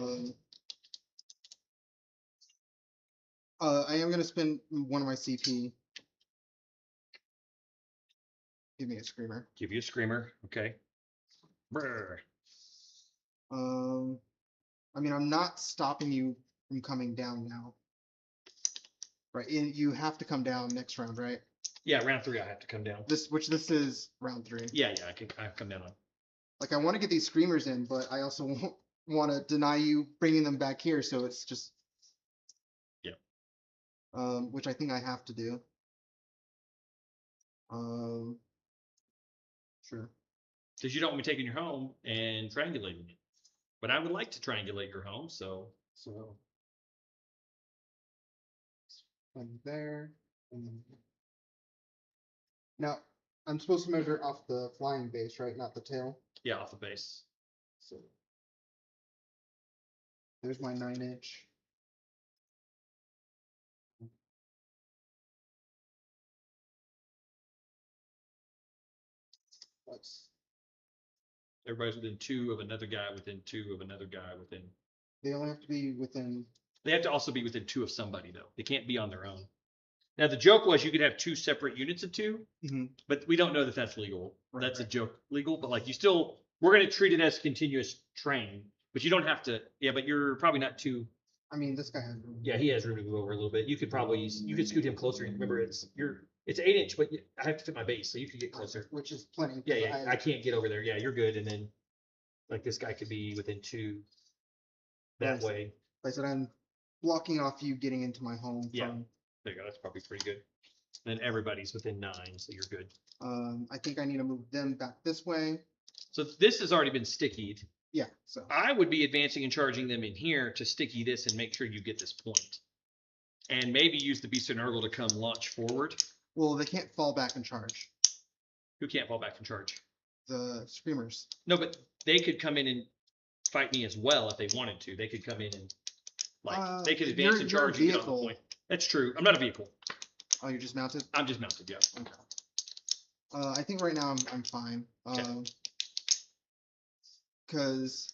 I am gonna spend 1 of my CP. Give me a screamer. Give you a screamer. Okay. Brr. I mean, I'm not stopping you from coming down now. Right, and you have to come down next round, right? Yeah, round 3, I have to come down. This is round 3. Yeah, I can come down on. Like, I want to get these screamers in, but I also want to deny you bringing them back here, so it's just. Yeah. Which I think I have to do. Sure. Because you don't want me taking your home and triangulating it. But I would like to triangulate your home, so. One there. And then... Now, I'm supposed to measure off the flying base, right? Not the tail. Yeah, off the base. So there's my 9-inch. That's Everybody's within 2 of another guy, within 2 of another guy, within. they only have to be within. They have to also be within 2 of somebody, though. They can't be on their own. Now, the joke was you could have 2 separate units of 2, but we don't know that that's legal. Right, That's a right. joke legal, but like we're going to treat it as continuous train, but you don't have to. Yeah, but you're probably not too. I mean, this guy has room. Yeah, he has room to move over a little bit. You could scoot him closer. Remember, it's 8-inch, but I have to fit my base, so you could get closer. Which is plenty. Yeah, I can't get over there. Yeah, you're good. And then, like this guy could be within 2 that Nice. way. Like I said, I'm blocking off you getting into my home. Yeah. From, There you go. That's probably pretty good. Then everybody's within 9, so you're good. I think I need to move them back this way. So this has already been stickied. Yeah. So I would be advancing and charging them in here to sticky this and make sure you get this point. And maybe use the Beast and Urgle to come launch forward. well, they can't fall back and charge. Who can't fall back and charge? The screamers. No, but they could come in and fight me as well if they wanted to. They could come in and they could advance and charge and get on the point. That's true. I'm not a vehicle. Oh, you're just mounted? I'm just mounted, yeah. Okay. I think right now I'm fine. Okay. Because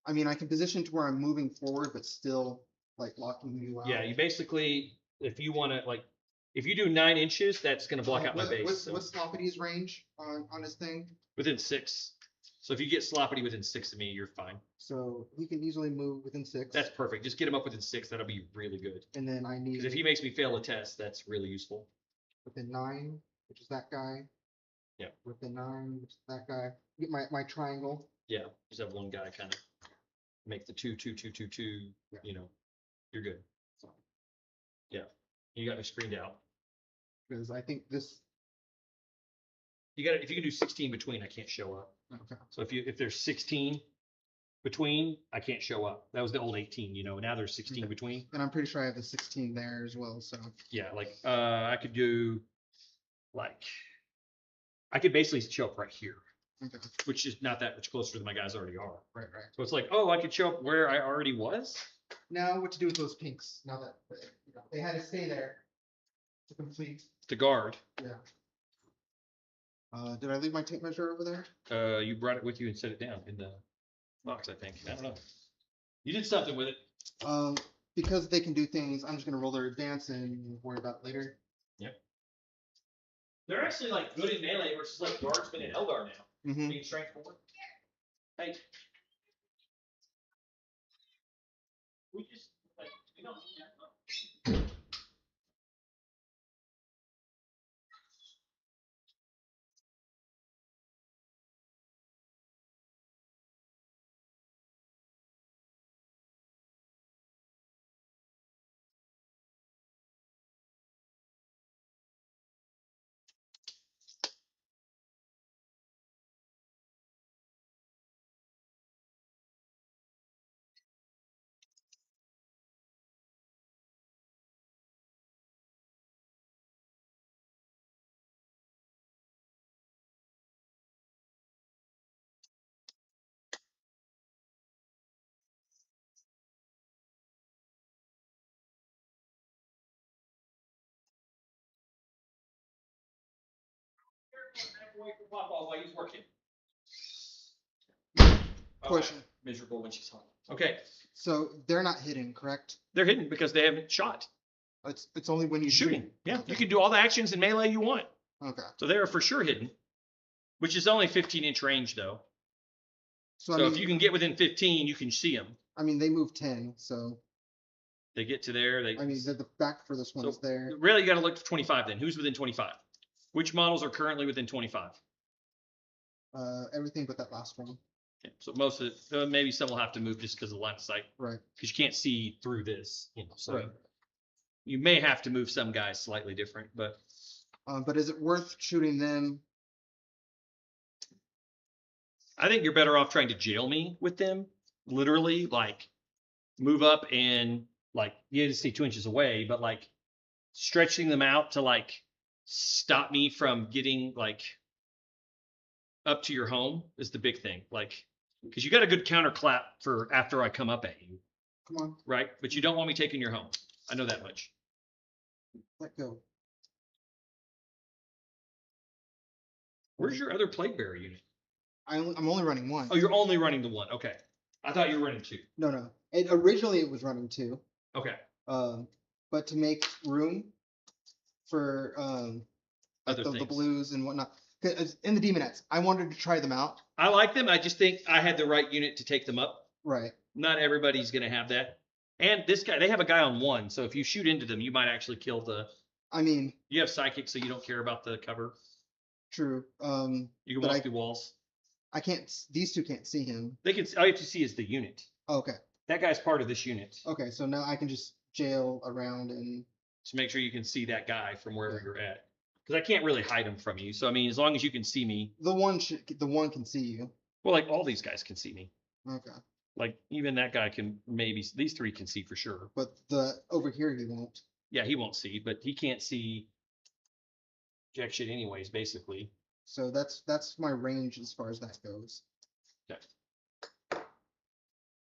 I mean I can position to where I'm moving forward, but still like locking you out. Yeah, you basically, if you want to, like, if you do 9 inches, that's going to block out my base. What's So what's Sloppity's range on his thing? within 6. So if you get sloppity within 6 of me, you're fine. So he can easily move within 6. That's perfect. Just get him up within 6. That'll be really good. And then I need Because if he makes me fail a test, that's really useful. within 9, which is that guy. Yeah. Within 9, which is that guy. Get my triangle. Yeah, just have one guy kind of make the 2, 2, 2, 2, 2. Yeah. You know, you're good. Yeah, you got me screened out. Because I think this. You got if you can do 16 between, I can't show up. Okay. So if there's 16 between, I can't show up. That was the old 18, you know. Now there's 16 Okay. between. And I'm pretty sure I have the 16 there as well. So. Yeah, like I could do like I could basically show up right here, Okay. which is not that much closer than my guys already are. Right. So it's like, oh, I could show up where I already was. Now what to do with those pinks? Now that they had to stay there to complete. To guard. Yeah. Did I leave my tape measure over there? You brought it with you and set it down in the box, I think. I don't know. You did something with it. Because they can do things, I'm just gonna roll their advance and worry about it later. Yep. They're actually like good in melee versus like guardsmen and Eldar now. Mm-hmm. Being strength 4. Hey. We just like we don't need that much. Away from Papa while he's working. Question. Miserable when she's home. Okay. So they're not hidden, correct? They're hidden because they haven't shot. It's only when you Shooting. Yeah. Okay. You can do all the actions in melee you want. Okay. So they are for sure hidden. Which is only 15-inch range though. So, So I mean, if you can get within 15, you can see them. I mean, they move 10, so They get to there. They I mean, the back for this one So- is there. really you got to look for 25 then. Who's within 25? Which models are currently within 25? Everything but that last one. Yeah, so most of it, maybe some will have to move just because of the line of sight, Right. because you can't see through this, you know. So Right. you may have to move some guys slightly different, but But is it worth shooting them? I think you're better off trying to jail me with them. Literally, like move up and like you just see 2 inches away, but like stretching them out to like stop me from getting like up to your home is the big thing. Like, because you got a good counter clap for after I come up at you, Come on, right? But you don't want me taking your home. I know that much. let go. Where's your other plague bearer unit? I'm only running one. Oh, you're only running the one. Okay. I thought you were running 2. No. Originally it was running 2. Okay. But to make room for Other the things. blues and whatnot. 'Cause in the Demonettes, I wanted to try them out. I like them. I just think I had the right unit to take them up. Right. Not everybody's going to have that. And this guy, they have a guy on 1. So if you shoot into them, you might actually kill the. I mean, You have psychic, so you don't care about the cover. true. You can But walk through walls. I can't. These two can't see him. They can. All you have to see is the unit. Okay. That guy's part of this unit. Okay. So now I can just jail around and. To make sure you can see that guy from wherever you're at. Because I can't really hide him from you. So I mean, as long as you can see me. The one can see you. Well, like all these guys can see me. Okay. Like even that guy can maybe. These 3 can see for sure. But the over here he won't. Yeah, he won't see, but he can't see jack shit anyways, basically. So that's my range as far as that goes. Okay.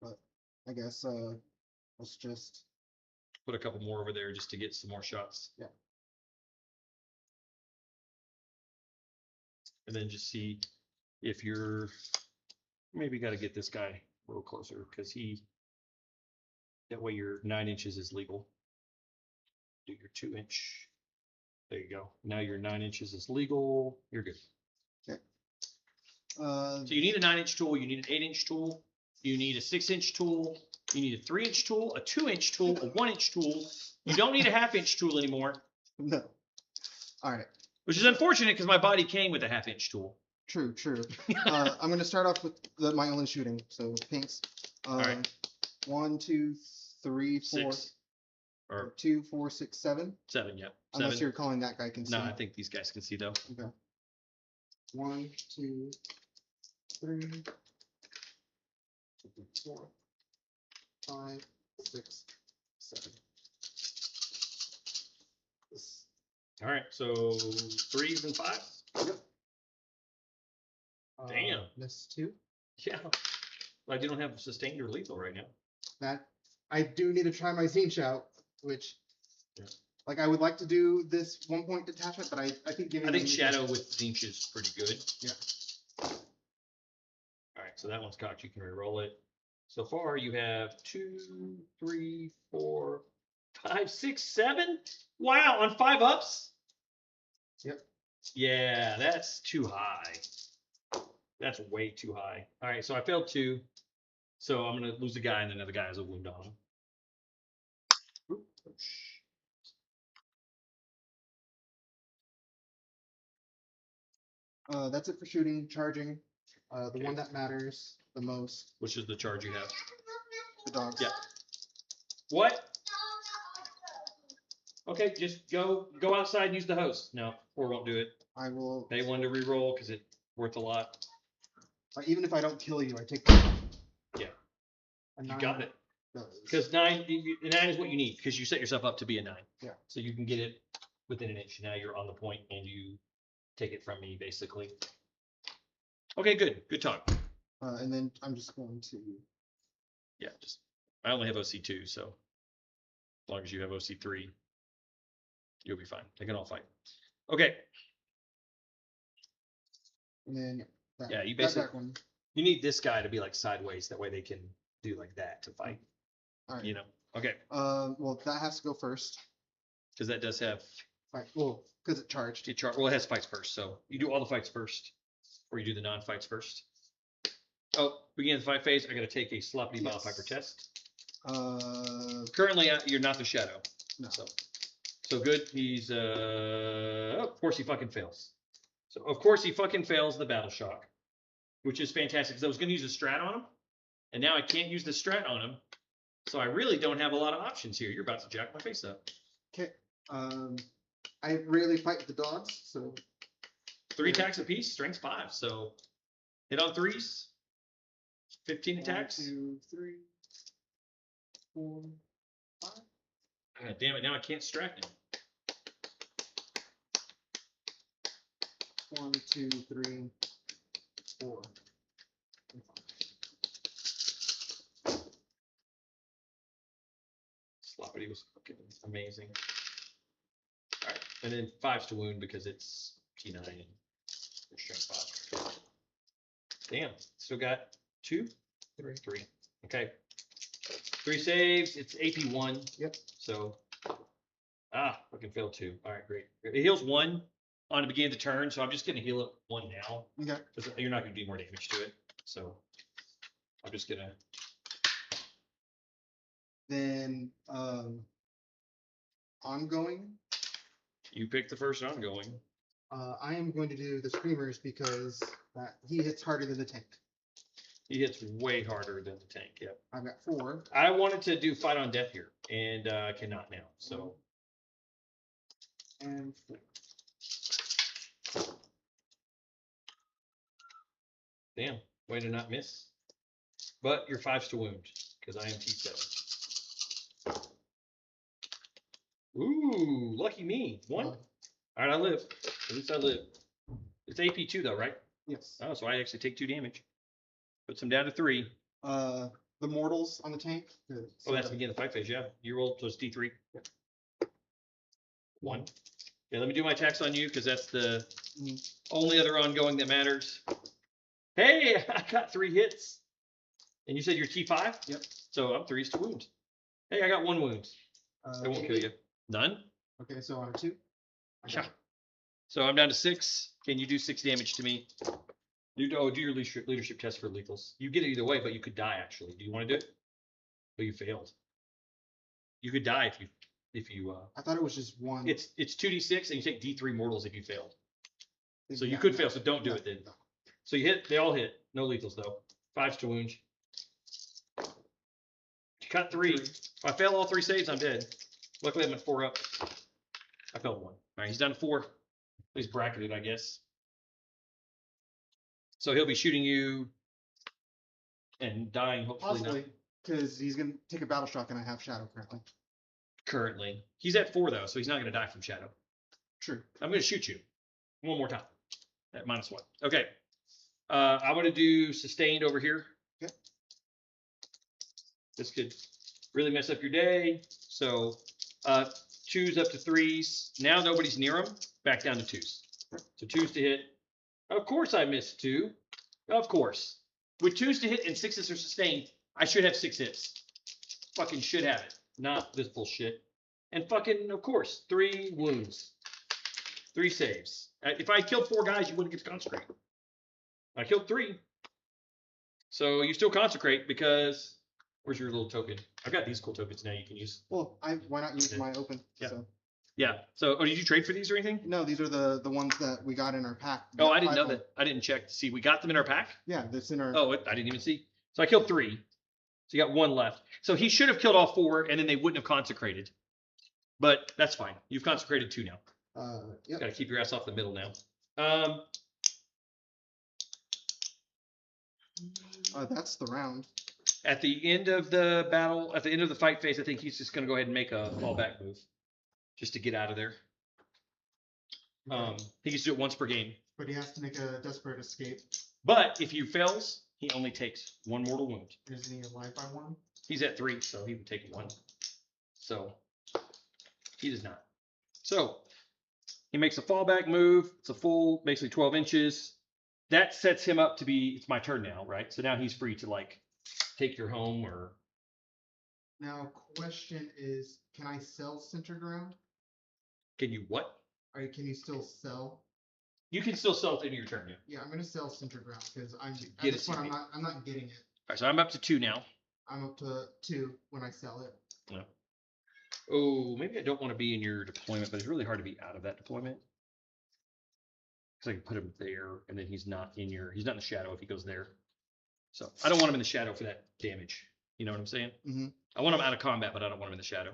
But I guess let's just put a couple more over there just to get some more shots. Yeah. And then just see if you're, maybe got to get this guy a little closer because that way your 9 inches is legal. Do your 2-inch. There you go. Now your 9 inches is legal. You're good. So you need a 9-inch tool. You need an 8-inch tool. You need a 6-inch tool. You need a 3-inch tool, a 2-inch tool, a 1-inch tool. You don't need a 1/2-inch tool anymore. No. All right. Which is unfortunate because my body came with a 1/2-inch tool. True. I'm going to start off with my only shooting. So pinks. All right. 1, 2, 3, 4. 6 or 2, 4, 6, 7. 7, yeah. Unless 7. you're calling that guy can see. No, I think these guys can see though. Okay. 1, 2, 3, 4, 5, 6, 7. All right, so 3s and 5s. Yep. Damn. Miss 2. Yeah. I don't have sustained or lethal right now. That I do need to try my Zinch out, which, Yeah. like, I would like to do this 1-point detachment, but I think giving. I think them- Shadow with Zinch is pretty good. Yeah. All right, so that one's cocked. You can re-roll it. So far, you have 2, 3, 4, 5, 6, 7. Wow, on 5 ups. Yep. Yeah, that's too high. That's way too high. All right, so I failed 2. So I'm gonna lose a guy, and then another guy has a wound on him. That's it for shooting, charging. The Okay. one that matters the most, Which is the charge you have? the dogs. Yeah. What? Okay, just go outside and use the hose. No, 4 won't do it. I will. They wanted to re-roll because it's worth a lot. Even if I don't kill you, I take. The, Yeah. a You 9 got it. does. Because 9 is what you need because you set yourself up to be a 9. Yeah. So you can get it within an inch. Now you're on the point and you take it from me basically. Okay, good. Good talk. And then I'm just going to. Yeah, I only have OC2, so as long as you have OC3, you'll be fine. They can all fight. Okay. And then. That, Yeah, you that basically one. you need this guy to be like sideways. That way they can do like that to fight. All right. You know. Okay. Well, that has to go first. Because that does have Fight. Well, because it charged. well, it has fights first. So you do all the fights first, or you do the non-fights first. Oh, beginning of the fight phase, I got to take a sloppy bile Yes. piper test. Currently, Currently, you're not the shadow. No. So good. He's of course he fucking fails. So of course he fucking fails the battle shock, which is fantastic because I was going to use a strat on him, and now I can't use the strat on him. So I really don't have a lot of options here. You're about to jack my face up. Okay. I rarely fight with the dogs, so 3 attacks apiece, strength 5. So hit on 3s. 15 attacks. 1, 2, 3, 4, 5. God damn it! Now I can't strat him. 1, 2, 3, 4. and 5. Sloppity was fucking amazing. All right, and then 5's to wound because it's T9 and your strength 5. Damn, still got 2, 3. Okay, 3 saves. It's AP 1. Yep. So, fucking failed 2. All right, great. It heals 1 on the beginning of the turn, so I'm just gonna heal it 1 now Okay. because you're not gonna do more damage to it. So, I'm just gonna. Then ongoing. You pick the first ongoing. I am going to do the screamers because he hits harder than the tank. He hits way harder than the tank. Yep. I've got 4. I wanted to do fight on death here, and I cannot now. So And 4. damn, way to not miss. But your 5's to wound because I am T7. Ooh, lucky me. 1. All right, I live. At least I live. It's AP2 though, right? Yes. Oh, so I actually take 2 damage. Puts him down to 3. the mortals on the tank. Oh, that's the beginning of the fight phase, yeah. You roll, so it's D3. 1. Okay, let me do my attacks on you, because that's the only other ongoing that matters. Hey, I got 3 hits. And you said you're T5? Yep. So I'm 3 to wound. Hey, I got 1 wound. I won't kill you. None? Okay, so on a 2. I got it. So I'm down to 6. Can you do 6 damage to me? Do your leadership test for lethals. You get it either way, but you could die actually. Do you want to do it? Oh, you failed. You could die if you I thought it was just 1. It's 2d6 and you take D3 mortals if you failed. So you Yeah, could no, fail, so don't do no, it then. no. So you hit, they all hit. No lethals though. 5s to wound. You cut 3. If I fail all 3 saves, I'm dead. Luckily I'm at 4 up. I failed 1. Alright, he's down to 4. He's bracketed, I guess. So he'll be shooting you and dying, hopefully not. Possibly, because he's gonna take a battle shock and I have shadow currently. Currently. He's at 4 though, so he's not going to die from shadow. True. I'm going to shoot you one more time at -1. Okay. I want to do sustained over here. Okay. This could really mess up your day. So 2s up to 3s. Now nobody's near them. Back down to 2s. So 2s to hit. Of course I missed 2. Of course. With 2s to hit and 6s are sustained, I should have 6 hits. Fucking should have it. Not this bullshit. And fucking, of course, 3 wounds. 3 saves. If I killed 4 guys, you wouldn't get to consecrate. I killed 3. So you still consecrate because where's your little token? I've got these cool tokens now you can use. Well, why not use my open? Yeah. So. Yeah. So did you trade for these or anything? No, these are the ones that we got in our pack. Oh, I didn't know 5 that. I didn't check to see. We got them in our pack? Yeah, that's in our. Oh, I didn't even see. So I killed 3. So you got 1 left. So he should have killed all 4 and then they wouldn't have consecrated. But that's fine. You've consecrated 2 now. Yep. Got to keep your ass off the middle now. That's the round. At the end of the battle, at the end of the fight phase, I think he's just going to go ahead and make a fallback move just to get out of there. He gets to do it once per game. But he has to make a desperate escape. But if he fails, he only takes 1 mortal wound. Isn't he alive by 1? He's at 3, so he would take 1. So he does not. So he makes a fallback move. It's a full, basically 12 inches. That sets him up to be, it's my turn now, right? So now he's free to like take your home or. Now, question is, can I sell Center Ground? Can you what? Or can you still sell? You can still sell it at the end of your turn, yeah. Yeah, I'm gonna sell Center Ground because I'm Get at it, this point CP. I'm not getting it. All right, so I'm up to 2 now. I'm up to 2 when I sell it. Oh, maybe I don't want to be in your deployment, but it's really hard to be out of that deployment. Because I can put him there, and then he's not in the shadow if he goes there. So I don't want him in the shadow for that damage. You know what I'm saying? Mm-hmm. I want him out of combat, but I don't want him in the shadow.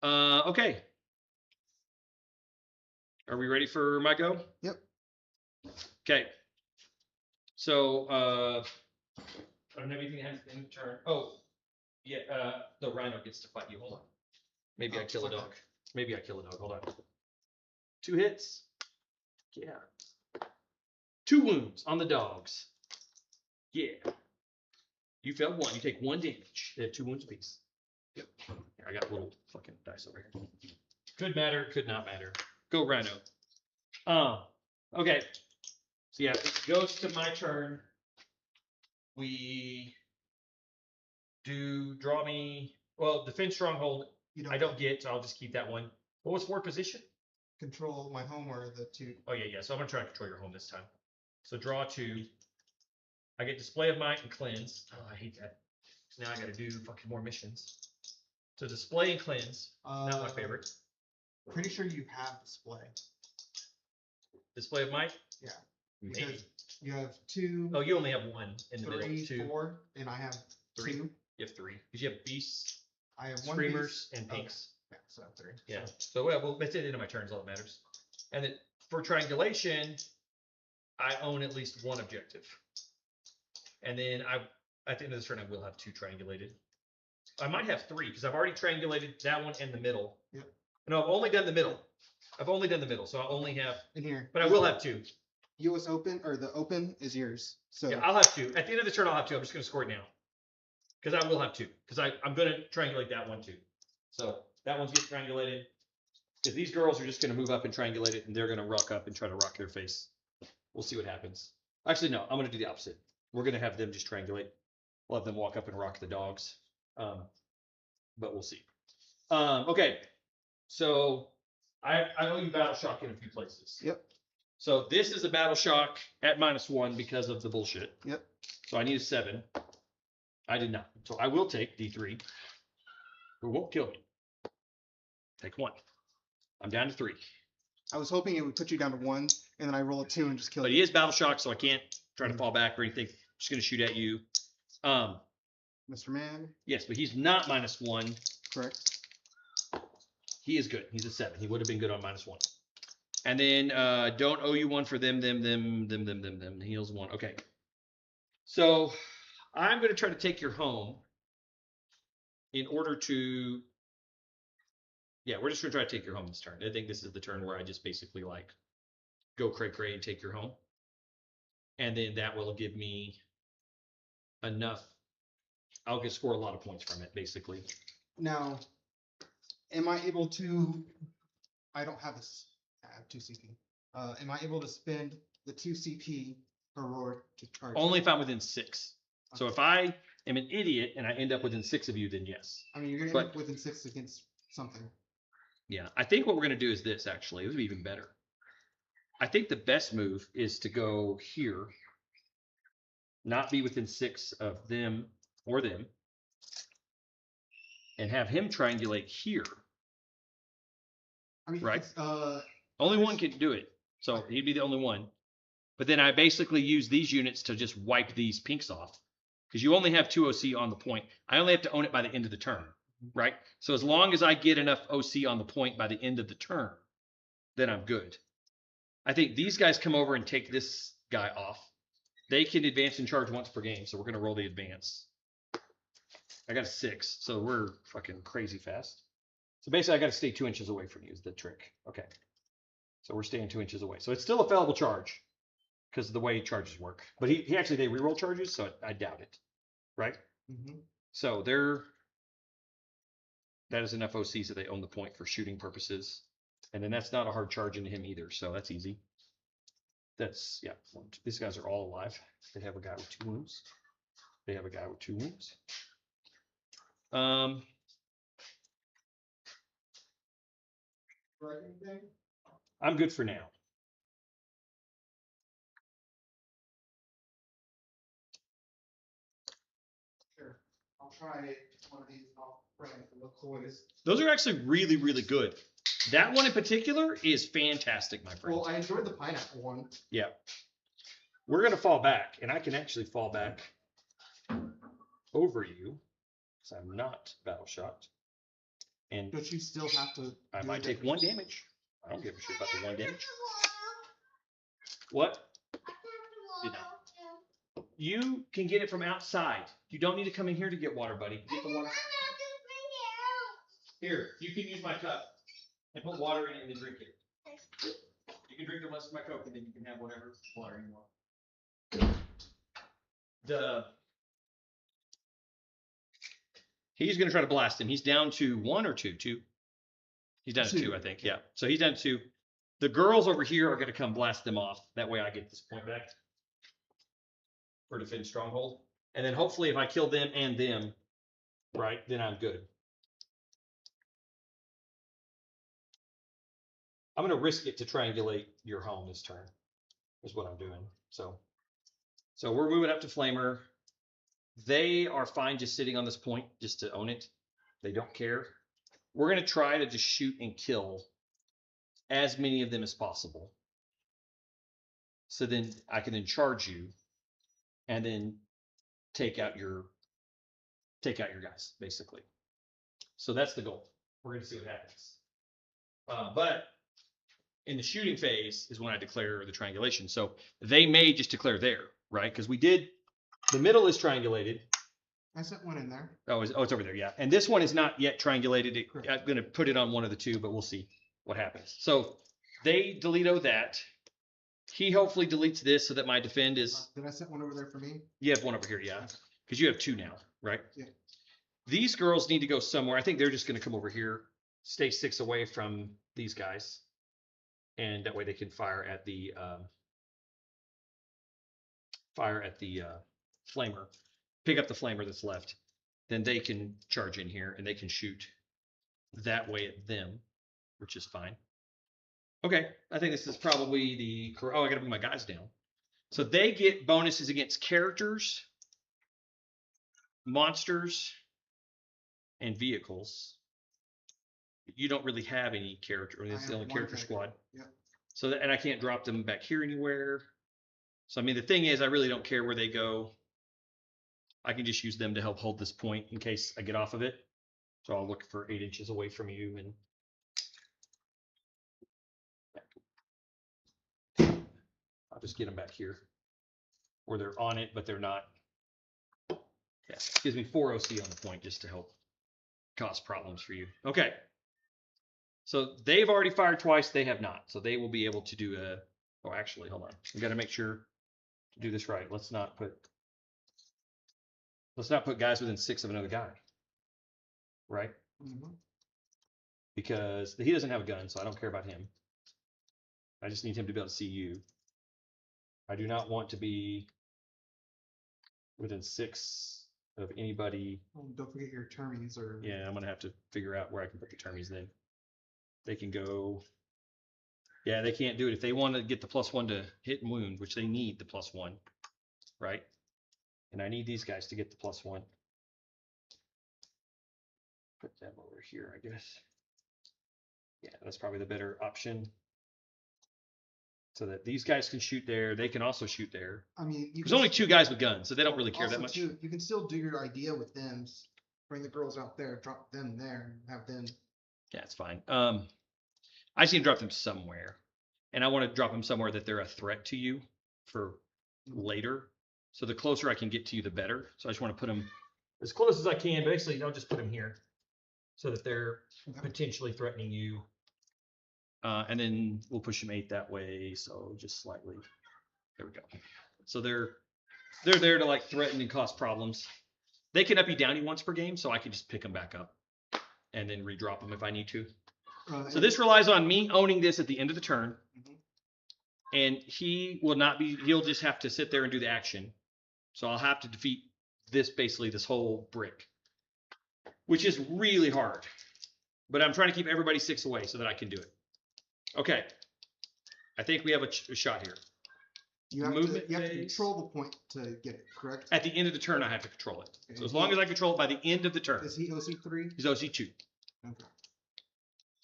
Okay. Are we ready for my go? Yep. Okay. So I don't have anything that has in turn. Oh, yeah. The rhino gets to fight you. Hold on. Maybe I kill a dog. Maybe I kill a dog. Hold on. 2 hits. Yeah. 2 wounds on the dogs. Yeah. You failed 1. You take 1 damage. They have 2 wounds apiece. Yep. Here, I got little fucking dice over here. Could matter, could not matter. Go rhino. Okay. So yeah, it goes to my turn. We do draw me. Well, defense stronghold. I don't get, so I'll just keep that one. What was 4th position? Control my home or the 2. Oh yeah. So I'm gonna try to control your home this time. So draw 2. I get display of might and cleanse. Oh, I hate that. So now I got to do fucking more missions. So display and cleanse. Not my favorite. Pretty sure you have display. Display of might. Yeah. Maybe. Because you have 2. Oh, you only have 1 in the 3, middle. 2. 4, and I have 3. 2. You have 3 because you have beasts, I have 1 screamers, beast. and pinks. Okay. Yeah, so I have 3. Yeah. So, So well, that's it. Into my turns. All that matters. And then for triangulation, I own at least 1 objective. And then at the end of this turn, I will have 2 triangulated. I might have 3 because I've already triangulated that one and the middle. Yep. No, I've only done the middle. So I only have, in here. but I will have 2. US Open or the Open is yours. So Yeah, I'll have 2. At the end of the turn, I'll have 2. I'm just going to score it now because I will have two, because I'm going to triangulate that one too. So that one's getting triangulated, because these girls are just going to move up and triangulate it, and they're going to rock up and try to rock their face. We'll see what happens. Actually, no, I'm going to do the opposite. We're going to have them just triangulate. We'll have them walk up and rock the dogs. But we'll see. Okay, so I owe you Battle Shock in a few places. Yep. So this is a Battle Shock at -1 because of the bullshit. Yep. So I need a 7. I did not. So I will take D3. Who won't kill me. Take 1. I'm down to 3. I was hoping it would put you down to 1, and then I roll a 2 and just kill But you. he is Battle Shock, so I can't try to fall back or anything. Just going to shoot at you. Mr. Man, Yes, but he's not -1. correct. He is good. He's a 7. He would have been good on -1. And then don't owe you 1 for them. Heals 1. Okay. So I'm going to try to take your home in order to. Yeah, we're just going to try to take your home this turn. I think this is the turn where I just basically like go cray and take your home. And then that will give me enough. I'll get score a lot of points from it, basically. Now, am I able to? I don't have this. I have 2 CP. Am I able to spend the 2 CP per roar to charge? Only if I'm within 6. So if I am an idiot and I end up within 6 of you, then yes. I mean, you're gonna end up within 6 against something. Yeah, I think what we're going to do is this, actually. This would be even better. I think the best move is to go here, not be within 6 of them or them, and have him triangulate here. I mean, Right. It's, Only one can do it, so he'd be the only one. But then I basically use these units to just wipe these pinks off, because you only have 2 OC on the point. I only have to own it by the end of the turn, right? So as long as I get enough OC on the point by the end of the turn, then I'm good. I think these guys come over and take this guy off. They can advance and charge once per game, so we're going to roll the advance. I got a 6, so we're fucking crazy fast. So basically, I got to stay 2 inches away from you is the trick. Okay. So we're staying 2 inches away. So it's still a fallible charge because of the way charges work. But he actually, they reroll charges, so I doubt it. Right? mhm. So that is enough OC so they own the point for shooting purposes. And then that's not a hard charge into him either, so that's easy. That's, yeah, these guys are all alive. They have a guy with 2 wounds. They have a guy with 2 wounds. Right, anything? I'm good for now. Sure. I'll try one of these. I'll bring it and look cool it is. Those are actually really, really good. That one in particular is fantastic, my friend. Well, I enjoyed the pineapple one. Yeah. We're going to fall back, and I can actually fall back over you because I'm not battle shocked. And But you still have to. I do might the- take 1 damage. I don't give a shit about the 1 damage. What? Did not. You can get it from outside. You don't need to come in here to get water, buddy. Get the water. Here, you can use my cup and put water in it and then drink it. You can drink the rest of my Coke and then you can have whatever water you want. He's going to try to blast him. He's down to 1 or 2? 2. He's down to 2, I think. Yeah. So he's down to 2. The girls over here are going to come blast them off. That way I get this point back for defend stronghold. And then hopefully if I kill them and them, right, then I'm good. I'm going to risk it to triangulate your home this turn is what I'm doing. So we're moving up to Flamer. They are fine just sitting on this point just to own it. They don't care. We're going to try to just shoot and kill as many of them as possible. So then I can then charge you and then take out your guys, basically. So that's the goal. We're going to see what happens. But in the shooting phase is when I declare the triangulation. So they may just declare there, right? Because we did, the middle is triangulated. I sent one in there. Oh, it's over there, yeah. And this one is not yet triangulated. I'm going to put it on one of the 2, but we'll see what happens. So they delete that. He hopefully deletes this so that my defend is. Did I send one over there for me? You have one over here, yeah. Because you have 2 now, right? Yeah. These girls need to go somewhere. I think they're just going to come over here, stay 6 away from these guys, and that way they can fire at the flamer, pick up the flamer that's left. Then they can charge in here and they can shoot that way at them, which is fine. Okay, I think this is probably the, oh, I gotta bring my guys down. So they get bonuses against characters, monsters, and vehicles. You don't really have any character, or I it's the have only one character character. squad. Yep. So that, and I can't drop them back here anywhere. So I mean, the thing is, I really don't care where they go. I can just use them to help hold this point in case I get off of it. So I'll look for 8 inches away from you and I'll just get them back here where they're on it, but they're not. Yeah, gives me 4 OC on the point just to help cause problems for you. Okay. So they've already fired twice. They have not. So they will be able to do a, oh, actually, hold on. We got to make sure to do this right. Let's not put guys within 6 of another guy. Right? Mm-hmm. Because he doesn't have a gun, so I don't care about him. I just need him to be able to see you. I do not want to be within 6 of anybody. Oh, don't forget your termies or. Yeah, I'm gonna have to figure out where I can put the termies then. They can go. Yeah, they can't do it if they want to get the +1 to hit and wound, which they need the +1, right? And I need these guys to get the +1. Put them over here, I guess. Yeah, that's probably the better option. So that these guys can shoot there, they can also shoot there. I mean, There's only 2 guys with guns, so they don't really care that also, much. too, you can still do your idea with them. Bring the girls out there, drop them there, and have them. Yeah, it's fine. I just need to drop them somewhere, and I want to drop them somewhere that they're a threat to you for later. So the closer I can get to you, the better. So I just want to put them as close as I can. Basically, I'll just put them here so that they're potentially threatening you. And then we'll push them 8 that way. So just slightly. There we go. So they're there to like threaten and cause problems. They can up you down once per game, so I can just pick them back up and then redrop them if I need to. So this relies on me owning this at the end of the turn. And he will not be, he'll just have to sit there and do the action. So I'll have to defeat this, basically this whole brick, which is really hard. But I'm trying to keep everybody 6 away so that I can do it. Okay. I think we have a shot here. You have Movement to phase. control the point to get it, correct? At the end of the turn, I have to control it. Okay. So as long as I control it by the end of the turn. Is he OC3? He's OC2. Okay.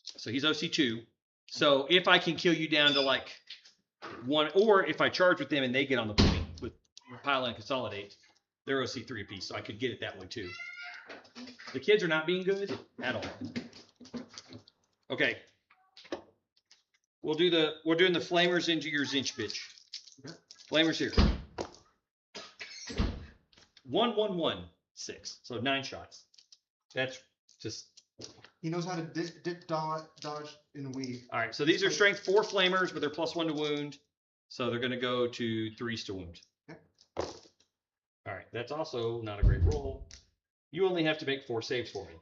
So he's OC2. So if I can kill you down to like 1, or if I charge with them and they get on the point with pile and consolidate, they're OC3 apiece. So I could get it that way too. The kids are not being good at all. Okay. We're doing the flamers into your Zinch bitch. Okay. Flamers here. 1, 1, 1, 6. So 9 shots. That's just. He knows how to dip, dodge, and weave. All right. So these are strength 4 flamers, but they're +1 to wound. So they're going to go to 3s to wound. Okay. All right. That's also not a great roll. You only have to make 4 saves for me.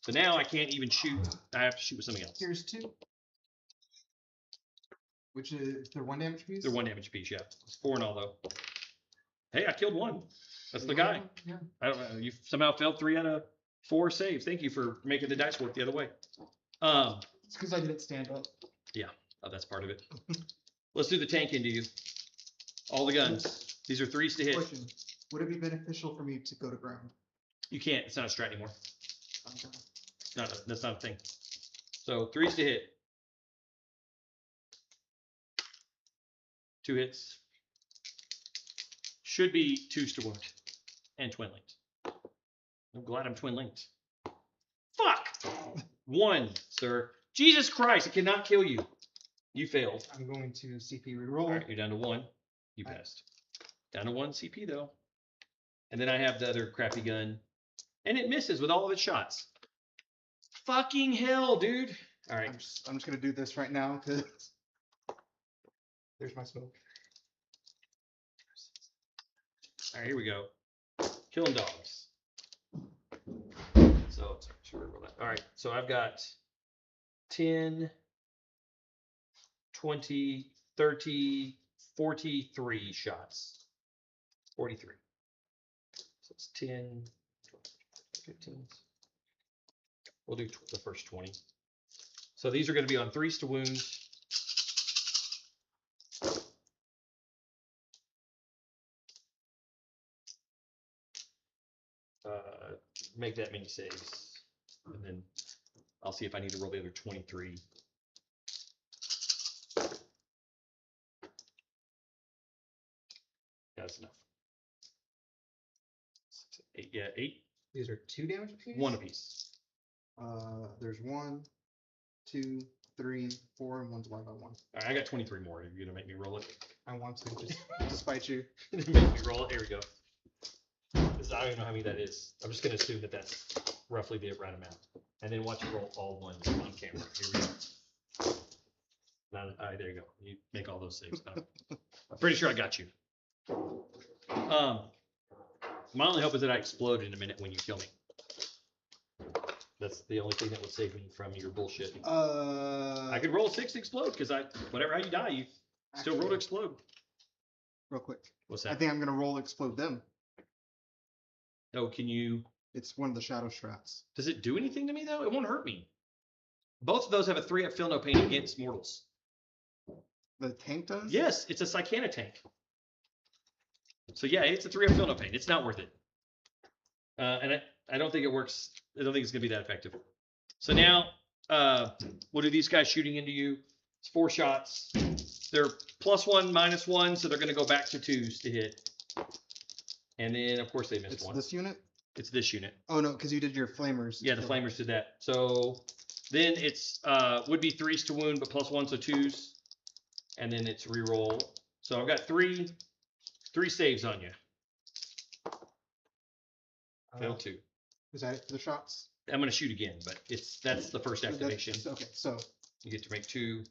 So now I can't even shoot. I have to shoot with something else. Here's 2. Which is they're 1 damage piece? They're 1 damage piece, yeah. It's 4 in all though. Hey, I killed 1. That's the guy. Yeah. I don't know. You somehow failed 3 out of 4 saves. Thank you for making the dice work the other way. It's because I didn't stand up. Yeah, that's part of it. Let's do the tank into you. All the guns. These are 3s to hit. Question: would it be beneficial for me to go to ground? You can't. It's not a strat anymore. Okay. That's not a thing. So 3s to hit. 2 hits. Should be 2s to wound. And twin linked. I'm glad I'm twin linked. Fuck! 1, sir. Jesus Christ, it cannot kill you. You failed. I'm going to CP reroll. All right, you're down to 1. You passed. Down to 1 CP though. And then I have the other crappy gun. And it misses with all of its shots. Fucking hell, dude. All right. I'm just gonna do this right now because there's my smoke. All right, here we go. Killing dogs. So, all right, so I've got 10, 20, 30, 43 shots. 43. So it's 10, 15. We'll do the first 20. So these are going to be on 3s to wounds. Make that many saves, and then I'll see if I need to roll the other 23. That's enough. 8, yeah, 8. These are 2 damage apiece? 1 apiece. There's 1, 2, 3, 4, and 1 divided by 1. All right, I got 23 more. Are you gonna make me roll it? I want to, just despite you. Make me roll it. Here we go. I don't even know how many that is. I'm just gonna assume that that's roughly the right amount, and then watch you roll all ones on camera. Here we go. Now, all right, there you go. You make all those saves. I'm pretty sure I got you. My only hope is that I explode in a minute when you kill me. That's the only thing that would save me from your bullshit. I could roll a 6 to explode because whatever how you die, you still roll to explode. Real quick. What's I that? think I'm gonna roll explode them. Oh, can you? It's one of the shadow strats. Does it do anything to me though? It won't hurt me. Both of those have a 3 up feel no pain against mortals. The tank does? Yes, it's a Psychana tank. So yeah, it's a 3 up feel no pain. It's not worth it. And I don't think it works. I don't think it's gonna be that effective. So now, what are these guys shooting into you? It's 4 shots. They're +1, -1, so they're gonna go back to 2s to hit. And then of course they missed It's 1. this unit? It's this unit. Oh no, because you did your flamers. Yeah, the flamers did that. So then it's would be 3s to wound, but +1, so 2s. And then it's reroll. So I've got 3 saves on you. Fail 2. Is that it for the shots? I'm gonna shoot again, but that's the first activation. Okay, so You get to make 2.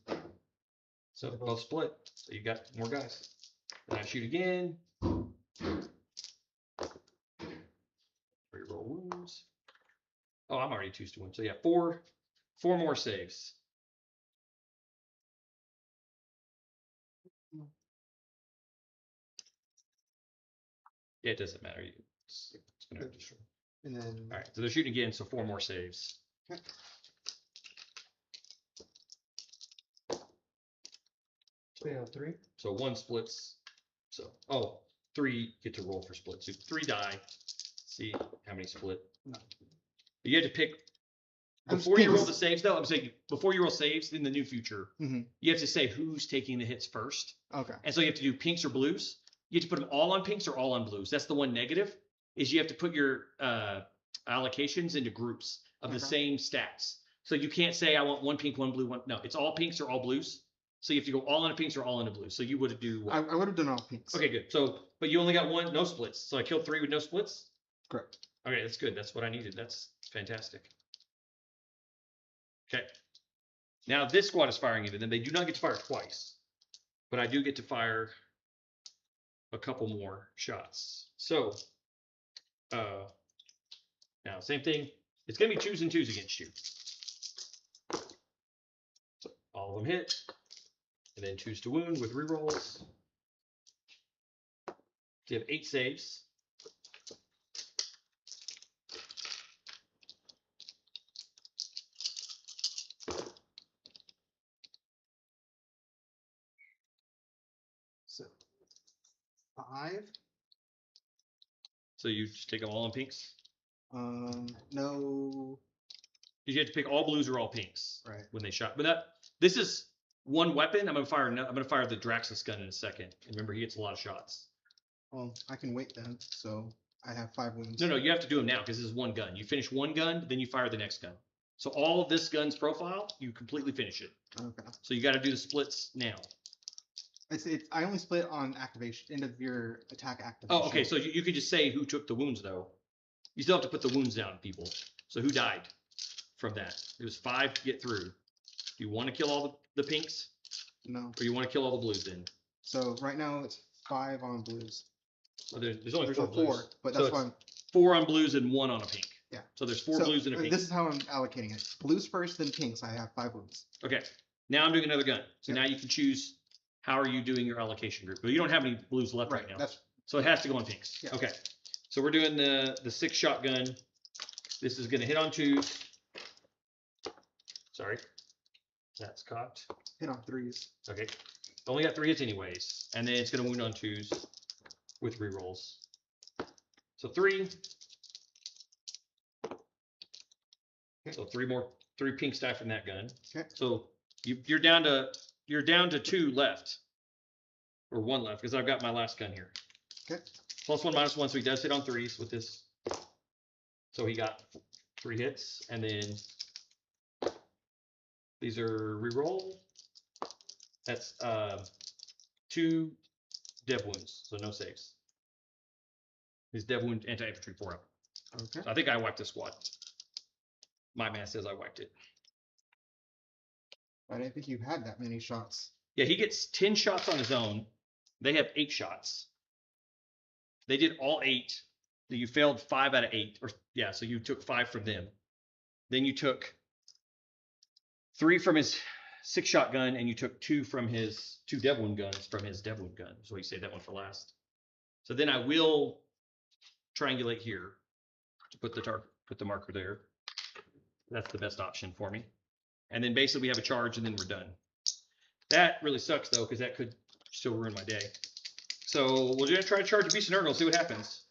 So both split. So you got more guys. Then I shoot again. Reroll wounds. Oh, I'm already 2s to wound. So yeah, 4 more saves. Yeah, it doesn't matter. It's gonna destroy. and then All right, so they're shooting again, so 4 more saves. Okay. fail 3. So 1 splits. So 3 get to roll for splits. So 3 die. See how many split. No. You have to pick I'm before you roll just- the saves. Though I'm saying before you roll saves in the new future, Mhm. you have to say who's taking the hits first, Okay. and so you have to do pinks or blues. You have to put them all on pinks or all on blues. That's the one negative is you have to put your allocations into groups of the Okay. same stats. So you can't say I want 1 pink, 1 blue, 1. No, it's all pinks or all blues. So you have to go all into pinks or all into blues. So you would do what? I would have done all pinks. Okay, good. So, but you only got 1, no splits. So I killed 3 with no splits. Correct. Okay, that's good. That's what I needed. That's fantastic. Okay. Now this squad is firing even. Then they do not get to fire twice, but I do get to fire a couple more shots. So, now same thing. It's gonna be 2s and 2s against you. So all of them hit, and then 2s to wound with rerolls. So you have 8 saves. So 5. So you just take them all on pinks. No. You have to pick all blues or all pinks Right. when they shot. But this is 1 weapon. I'm gonna fire the Draxus gun in a second. And remember, he gets a lot of shots. Well, I can wait then. So I have 5 wounds. No, you have to do them now because this is 1 gun. You finish 1 gun, then you fire the next gun. So all of this gun's profile, you completely finish it. Okay. So you got to do the splits now. It's I only split on activation, end of your attack activation. Oh, okay. So you could just say who took the wounds though. You still have to put the wounds down, people. So who died from that? It was 5 to get through. Do you want to kill all the pinks, No. or you want to kill all the blues then? So right now it's 5 on blues. Well, there's only There's 4 a blues. 4, but So that's it's fine. 4 on blues and 1 on a pink. Yeah. So there's 4 So, blues and a pink. this is how I'm allocating it. Blues first, then pinks. I have 5 blues. Okay. Now I'm doing another gun. So Yep. now you can choose how are you doing your allocation group. But you don't have any blues left right, now. That's So it has to go on pinks. Yeah. Okay. So we're doing the 6 shotgun. This is going to hit on 2s. Sorry. That's cocked. hit on 3s. Okay. Only got 3 hits anyways. And then it's going to wound on 2s with rerolls. So 3. Okay. So 3 pinks die from that gun. Okay. So you're down to 2 left. Or 1 left, because I've got my last gun here. Okay. +1, -1, so he does hit on 3s with this. So he got 3 hits, and then these are reroll. That's 2 dev wounds, so no saves. His dev wound anti-infantry 4 up. Okay. So I think I wiped the squad. My math says I wiped it. I didn't think you had that many shots. Yeah, he gets 10 shots on his own. They have 8 shots. They did all 8. You failed 5 out of 8. Or yeah, so you took 5 from them. Then you took 3 from his 6 shotgun, and you took 2 from his 2 dev wound guns from his dev wound gun. So he saved that one for last. So then I will triangulate here to put the marker there. That's the best option for me. And then basically we have a charge, and then we're done. That really sucks though, because that could still ruin my day. So we're gonna try to charge a beast and Nurgle, see what happens.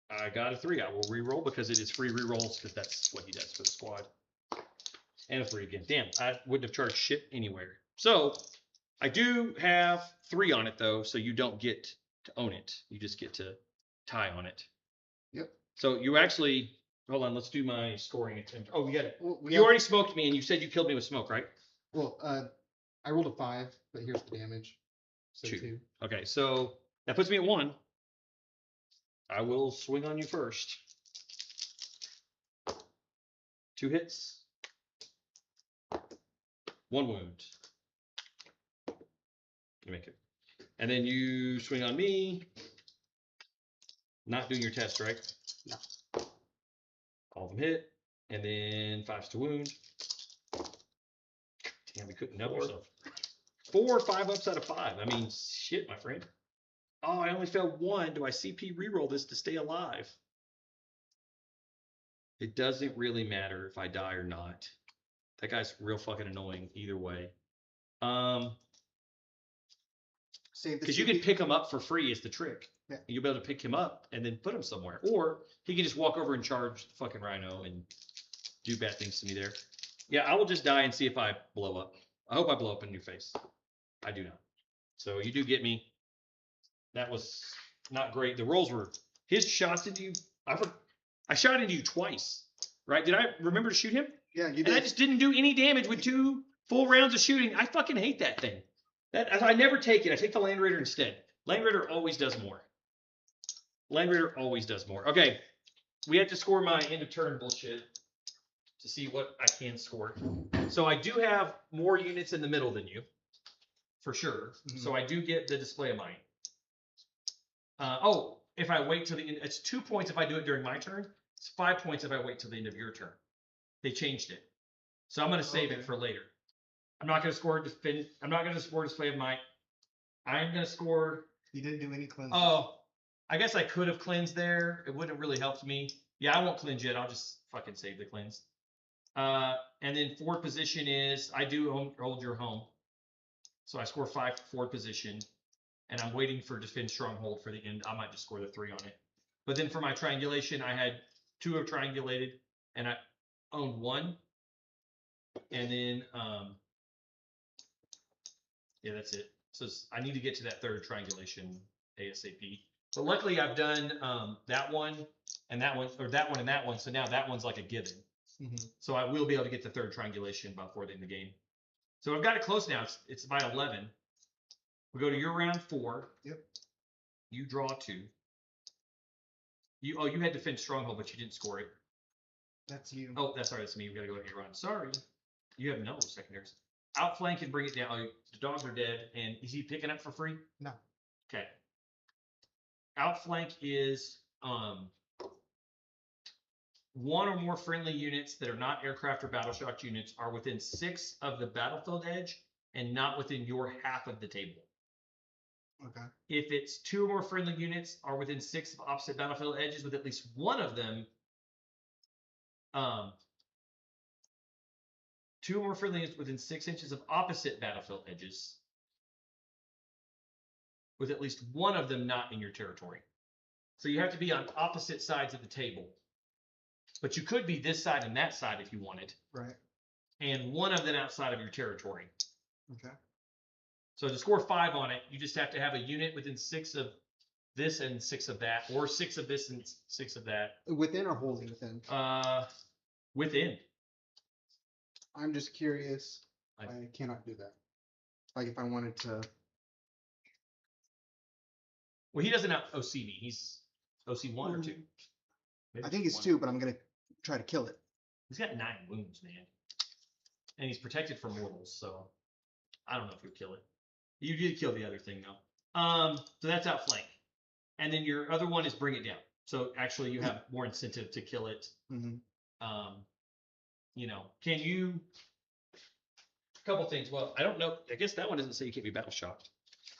I got a 3. I will re-roll because it is free re-rolls, because that's what he does for the squad. And a 3 again. Damn, I wouldn't have charged shit anywhere. So I do have 3 on it though, so you don't get to own it. You just get to tie on it. Yep. So you actually, hold on, let's do my scoring attempt. Oh, we got it. Well, You already smoked me, and you said you killed me with smoke, right? Well, I rolled a 5, but here's the damage. So 2. Okay, so that puts me at 1. I will swing on you first. 2 hits. 1 wound. You make it. And then you swing on me. Not doing your test, right? No. All of them hit. And then 5s to wound. Damn, we couldn't help ourselves. 4 or 5 ups out of 5. I mean, shit, my friend. Oh, I only failed 1. Do I CP reroll this to stay alive? It doesn't really matter if I die or not. That guy's real fucking annoying either way. Save the Because you can CP. pick him up for free is the trick. Yeah. You'll be able to pick him up and then put him somewhere. Or he can just walk over and charge the fucking rhino and do bad things to me there. Yeah, I will just die and see if I blow up. I hope I blow up in your face. I do not. So you do get me. That was not great. The rolls were his shots into you. I shot into you twice, right? Did I remember to shoot him? Yeah, you And I did. just didn't do any damage with 2 full rounds of shooting. I fucking hate that thing. I never take it. I take the Land Raider instead. Land Raider always does more. Land Raider always does more. Okay, we have to score my end of turn bullshit to see what I can score. So I do have more units in the middle than you, for sure. Mhm. So I do get the display of mine. If I wait till the end, it's 2 points if I do it during my turn. It's 5 points if I wait till the end of your turn. They changed it. So I'm going to save it for later. I'm not going to score defend. I'm not going to score display of might. I'm going to score. You didn't do any cleansing. Oh, I guess I could have cleansed there. It wouldn't have really helped me. Yeah, I won't cleanse yet. I'll just fucking save the cleanse. And then forward position is I do hold your home. So I score 5 forward position. And I'm waiting for defend stronghold for the end. I might just score the 3 on it. But then for my triangulation, I had 2 of triangulated, and I owned 1. And then, yeah, that's it. So I need to get to that 3rd triangulation ASAP. But luckily, I've done that one and that one, or that one and that one. So now that one's like a given. Mhm. So I will be able to get the 3rd triangulation before the end of the game. So I've got it close now. It's about 11. We go to your round 4. Yep. You draw 2. You had defend stronghold, but you didn't score it. That's you. Oh, that's all right. That's me. We gotta go to your round. Sorry. You have no secondaries. Outflank and bring it down. Oh, the dogs are dead. And is he picking up for free? No. Okay. Outflank is one or more friendly units that are not aircraft or battle shock units are within 6 of the battlefield edge and not within your half of the table. Okay. If it's 2 or more friendly units are within 6 of opposite battlefield edges with at least one of them, 2 or more friendly units within 6 inches of opposite battlefield edges with at least one of them not in your territory. So you have to be on opposite sides of the table. But you could be this side and that side if you wanted, Right. and one of them outside of your territory. Okay. So to score 5 on it, you just have to have a unit within 6 of this and 6 of that, or 6 of this and 6 of that. Within or wholly within? Within. I'm just curious. Like- I cannot do that. Like if I wanted to. Well, he doesn't have OCV. He's OC 1 or 2. Maybe I think just it's 1. 2, but I'm gonna try to kill it. He's got 9 wounds, man. And he's protected from mortals, so I don't know if you'll kill it. You did kill the other thing though. So that's outflank. And then your other one is bring it down. So actually you have more incentive to kill it. Mm-hmm. You know, can you a couple things. Well, I don't know. I guess that one doesn't say you can't be battle shocked.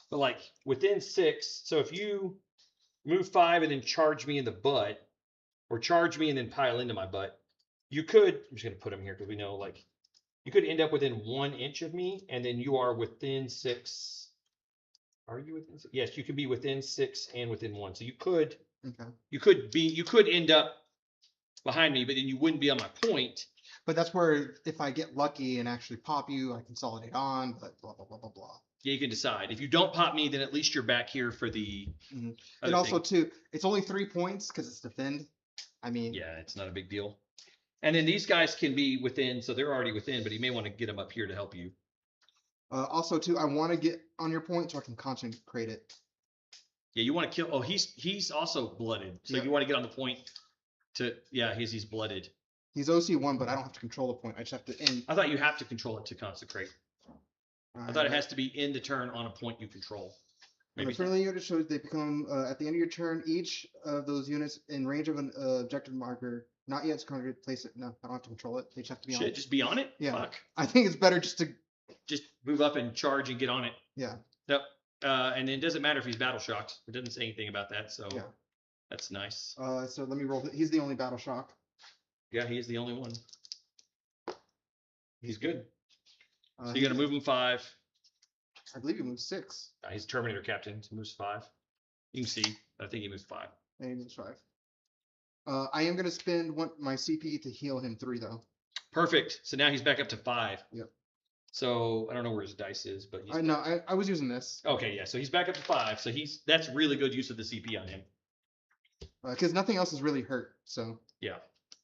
But like within 6, so if you move 5 and then charge me in the butt, or charge me and then pile into my butt, you could, I'm just gonna put them here because we know like you could end up within 1 inch of me, and then you are within 6. Are you within 6? Yes, you could be within 6 and within 1. So you could Okay. you could end up behind me, but then you wouldn't be on my point. But that's where if I get lucky and actually pop you, I consolidate on, but blah blah blah blah blah. Yeah, you can decide. If you don't pop me, then at least you're back here for the Mm-hmm. other And also thing. too, it's only 3 points because it's defend. I mean, Yeah, it's not a big deal. And then these guys can be within, so they're already within, but he may want to get them up here to help you. Also too, I want to get on your point so I can concentrate it. Yeah, you want to kill. Oh, he's also blooded, so Yeah. you want to get on the point to. Yeah, he's blooded. He's OC1, but I don't have to control the point. I just have to end. I thought you have to control it to consecrate. I thought it has to be in the turn on a point you control. When Maybe a friendly unit shows they become at the end of your turn, each of those units in range of an objective marker, not yet congregate, place it. No, I don't have to control it. They just have to be on shit, it. just be on it. Yeah. Fuck. I think it's better just to. Just move up and charge and get on it. Yeah. Yep. And it doesn't matter if he's battle shocked. It doesn't say anything about that, so Yeah. that's nice. So let me roll. He's the only battle shock. Yeah, he's the only one. He's good. Uh, So you got to move him 5. I believe he moves 6. He's Terminator captain, so he moves 5. You can see, but I think he moves 5. And he moves 5. I am going to spend my CP to heal him 3 though. Perfect. So now he's back up to 5. Yep. So I don't know where his dice is, but he's I was using this okay. Yeah, so he's back up to 5. So that's really good use of the CP on him. because nothing else is really hurt. So Yeah.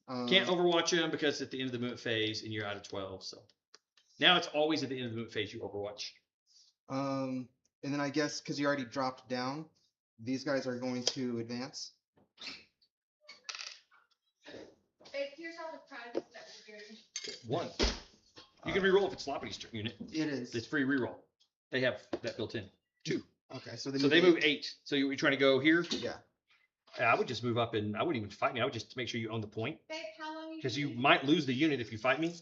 uh, Can't overwatch him because it's at the end of the movement phase and you're out of 12. So now it's always at the end of the movement phase you overwatch. and then I guess because you already dropped down, these guys are going to advance. Here's all the prizes that we're doing. 1. You can reroll if it's Sloppy's unit. It is. It's free reroll. They have that built in. 2. Okay, so So they move 8. So you're trying to go here? Yeah. I would just move up and I wouldn't even fight me. I would just make sure you own the point Babe, how long because you might lose the unit if you fight me.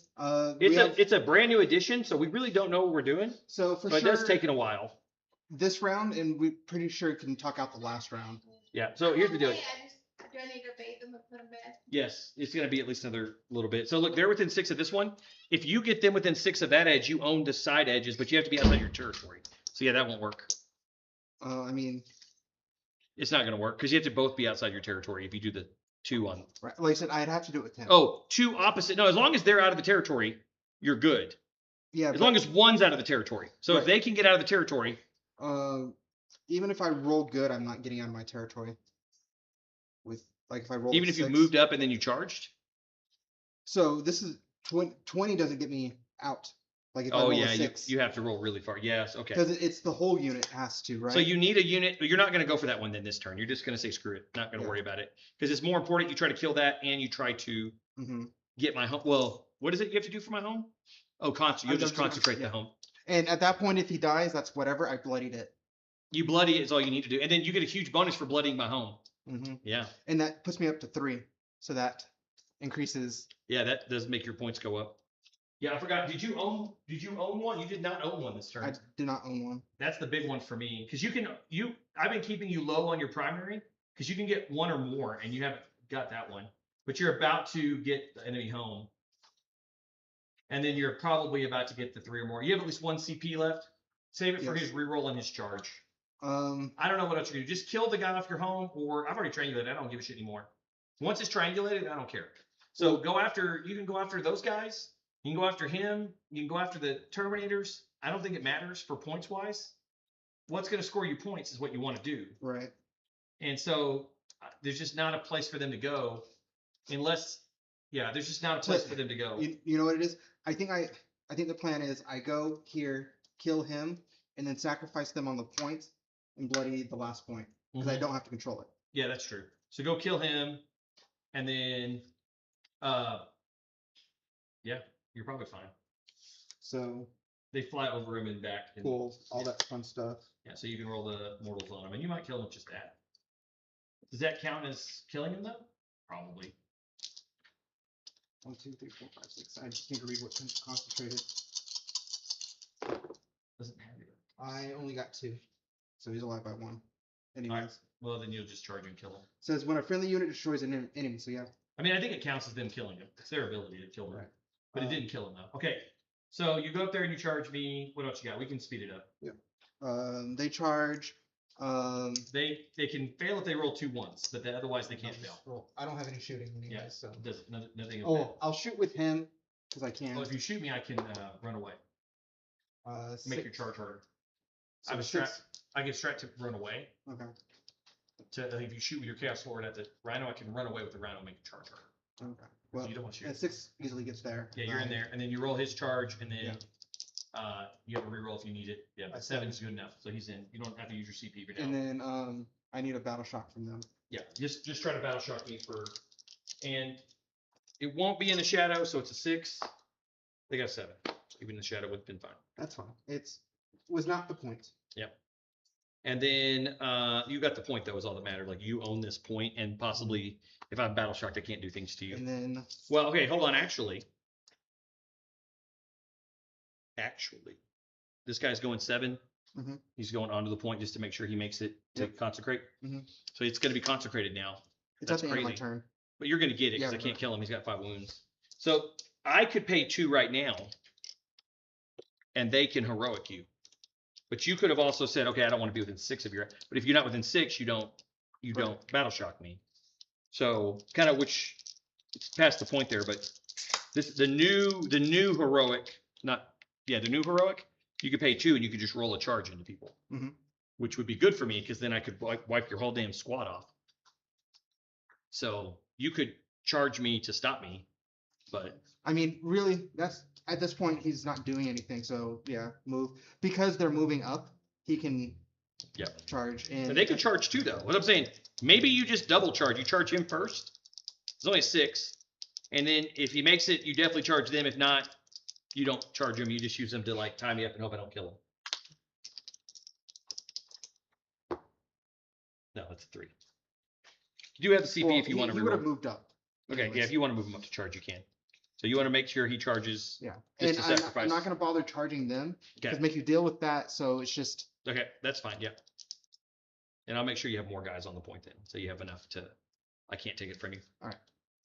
We have, It's a brand new edition, so we really don't know what we're doing. so for But sure it does take it a while. this round, and we pretty sure can talk out the last round. Yeah. So here's the deal. Do I need to bathe them and put them to bed? Yes, it's going to be at least another little bit. So look, they're within 6 of this one. If you get them within 6 of that edge, you own the side edges, but you have to be outside your territory. So yeah, that won't work. I mean, It's not going to work because you have to both be outside your territory if you do the 2 on. right, like I said, I'd have to do it with 10. Oh, 2 opposite. No, as long as they're out of the territory, you're good. yeah. As long as one's out of the territory. So if Right. they can get out of the territory, Even if I roll good, I'm not getting out of my territory. With like if I roll even a if you 6. moved up and then you charged. So this is 20 doesn't get me out. Like if I Oh roll yeah, a you, 6. you have to roll really far. Yes, okay. Because it's the whole unit has to, right? So you need a unit. You're not going to go for that one then this turn. You're just going to say screw it. Not going to Yeah. worry about it because it's more important. You try to kill that and you try to hmm get my home. Well, what is it you have to do for my home? Oh, you'll just consecrate the yeah. home. And at that point, if he dies, that's whatever. I bloodied it. You bloody it is all you need to do, and then you get a huge bonus for bloodying my home. hmm Yeah. And that puts me up to 3. So that increases. Yeah, that does make your points go up. Yeah, I forgot. Did you own one? You did not own one this turn. I do not own one. That's the big one for me. Because I've been keeping you low on your primary, because you can get one or more, and you haven't got that one. But you're about to get the enemy home. And then you're probably about to get the 3 or more. You have at least 1 CP left. Save it for Yes. his reroll and his charge. I don't know what else you're gonna do. Just kill the guy off your home, or I've already triangulated. I don't give a shit anymore. Once it's triangulated, I don't care. So you can go after those guys. You can go after him. You can go after the Terminators. I don't think it matters for points wise. What's gonna score you points is what you want to do. right. And so there's just not a place for them to go unless, there's just not a place for them to go. You know what it is? I think the plan is I go here, kill him, and then sacrifice them on the points and bloody the last point because I don't have to control it. Yeah, that's true. So go kill him, and then, you're probably fine. So They fly over him and back. And, cool, all that fun stuff. Yeah, so you can roll the mortals on him, and you might kill him with just that. Does that count as killing him though? Probably. 1, 2, 3, 4, 5, 6. I just need to read what concentrated. Doesn't have it. I only got 2, so he's alive by 1. Anyways, Alright. Well, then you'll just charge and kill him. says when a friendly unit destroys an enemy. So yeah. I mean, I think it counts as them killing him. It's their ability to kill him. Right. But it didn't kill him though. Okay. So you go up there and you charge me. What else you got? We can speed it up. They charge. They can fail if they roll 2 1s, but otherwise they can't fail. Well, I don't have any shooting anyway, Yeah. so. Nothing. Oh, I'll shoot with him because I can. Well, if you shoot me, I can run away. Make your charge harder. So I have a strat. I get strat to run away. Okay. If you shoot with your chaos sword at the rhino, I can run away with the rhino and make your charge harder. Okay. Well, You don't want to shoot. and 6 easily gets there. Yeah, you're in there, and then you roll his charge, and then you have a reroll if you need it. Yeah, but That's 7 is good enough, so he's in. You don't have to use your CP for now. And then I need a battle shock from them. Yeah, just try to battle shock me and it won't be in the shadow, so it's a 6. They got 7. Even the shadow would have been fine. That's fine. Was not the point. Yep. And then you got the point though, is all that mattered. Like you own this point, and possibly if I'm battle shocked, I can't do things to you. And then Well, okay, hold on. Actually, this guy's going 7. Mhm. He's going onto the point just to make sure he makes it to Yep. consecrate. Mhm. So it's going to be consecrated now. it's That's at the end of my crazy. turn. But you're going to get it because Yeah, I can't right. kill him. He's got 5 wounds. So I could pay 2 right now, and they can heroic you. But you could have also said, okay, I don't want to be within 6 of your. But if you're not within 6, you don't battle shock me. So kind of it's past the point there. But the new heroic, the new heroic, you could pay 2 and you could just roll a charge into people, Mhm. which would be good for me because then I could wipe your whole damn squad off. So you could charge me to stop me, but I mean, really, that's at this point he's not doing anything. So yeah, move because they're moving up. He can charge and they can charge too, though. What I'm saying, maybe you just double charge. You charge him first. It's only 6, and then if he makes it, you definitely charge them. If not, you don't charge him. You just use them to like tie me up and hope I don't kill him. No, that's a 3. You do have the CP if you want to He would have reroll. moved up. Okay, anyways. yeah, if you want to move him up to charge, you can. So you want to make sure he charges. Yeah, Just and to I'm sacrifice. not going to bother charging them because Okay. make you deal with that. So it's just Okay, that's fine. Yeah. And I'll make sure you have more guys on the point then, so you have enough to. I can't take it from you.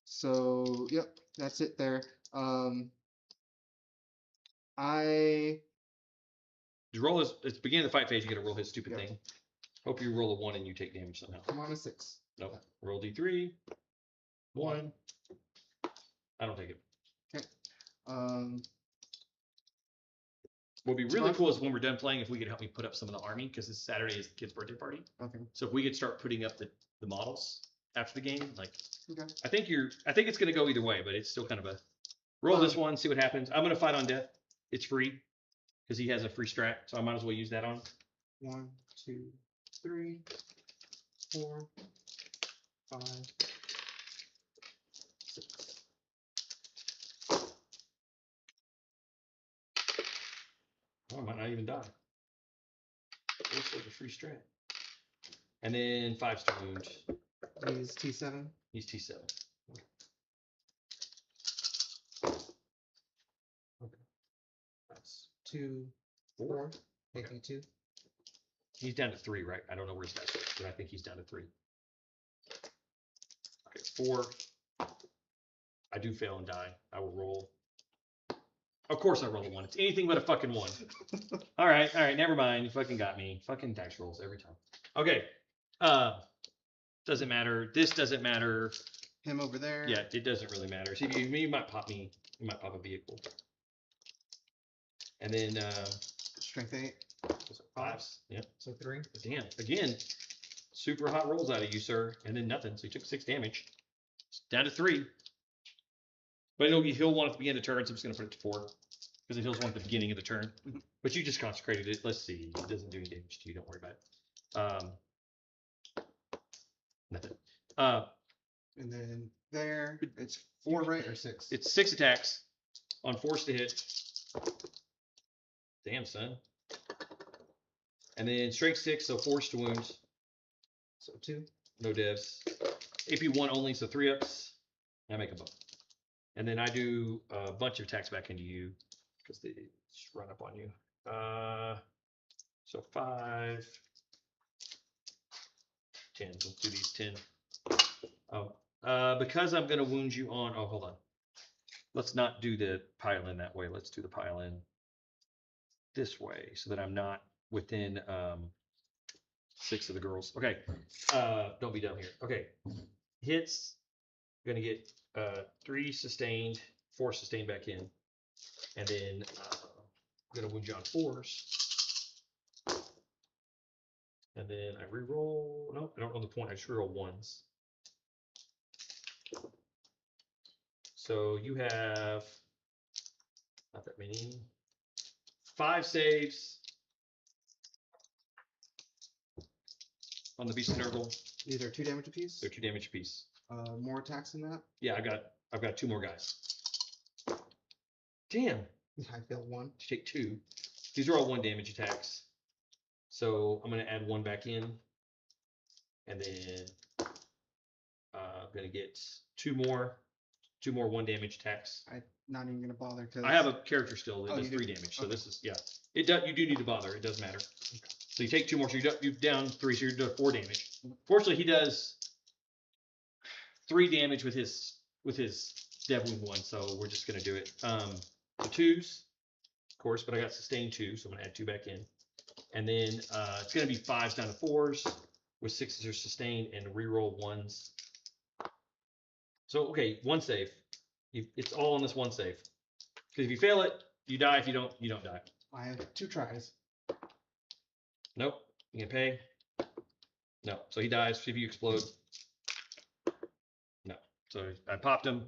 so. Yep, that's it there. I Just roll his. It's the beginning of the fight phase. You got to roll his stupid Yeah. thing. Hope you roll a 1 and you take damage somehow. I'm on a 6. Nope. Roll D3. 1. I don't take it. What'd be really Tough. cool is when we're done playing, if we could help me put up some of the army, because this Saturday is the kid's birthday party. Okay. So if we could start putting up the models after the game, like Okay. I think it's gonna go either way, but it's still kind of a roll this one, see what happens. I'm gonna fight on death. It's free because he has a free strat, so I might as well use that on. 1, 2, 3, 4, 5, 6. Oh, I might not even die. Looks like a free strat. And then 5 star wound. He's T7. He's T7. to 4, making 2. He's down to 3, right? I don't know where his dice is, but I think he's down to 3. Okay, 4. I do fail and die. I will roll. Of course I roll a 1. It's anything but a fucking 1. All right, never mind. You fucking got me. Fucking dice rolls every time. Okay. Doesn't matter. This doesn't matter. Him over there. Yeah, it doesn't really matter. See, you might pop me. You might pop a vehicle. And then Strength 8. 5s. Yeah. So 3. Damn. Again, super hot rolls out of you, sir. And then nothing. So you took 6 damage. Down to 3. But he'll want it at the beginning of the turn, so I'm just going to put it to 4. Because it heals 1 at the beginning of the turn. But you just consecrated it. Let's see. It doesn't do any damage to you. Don't worry about it. Nothing. And then there, it's 4, right? Or 6? It's 6 attacks on force to hit. Damn, son. And then strength 6, so force to wound. So 2. No devs. AP 1 only, so 3 ups. I make a buck. And then I do a bunch of attacks back into you because they just run up on you. So 5, 10. Let's do these 10. Because I'm going to wound you on. Oh, hold on. Let's not do the pile in that way. Let's do the pile in this way so that I'm not within 6 of the girls. Okay. Don't be dumb here. Okay. Hits. Going to get 3 sustained, 4 sustained back in. And then I'm going to wound you on 4s. And then I reroll. No, I don't roll the point. I just reroll 1s. So you have not that many. 5 saves on the Beast of Nurgle. These are 2 damage apiece. They're 2 damage apiece. More attacks than that. Yeah, I've got 2 more guys. Damn. I failed 1. Take 2. These are all 1 damage attacks. So I'm going to add 1 back in. And then I'm going to get 2 more 1 damage attacks. I'm not even gonna bother because I have a character still that Oh, does you do? 3 damage. So Okay. this is, yeah. It does, you do need to bother. It does matter. So you take 2 more. So you're down 3. So you're doing 4 damage. Fortunately, he does 3 damage with his dev wound 1. So we're just going to do it. The 2s, of course, but I got sustained 2. So I'm going to add 2 back in. And then it's going to be 5s down to 4s with 6s are sustained and reroll 1s. So, okay, 1 save. It's all on this 1 save. Because if you fail it, you die. If you don't, you don't die. I have 2 tries. Nope. You can pay. No. So he dies if you explode. No. So I popped him.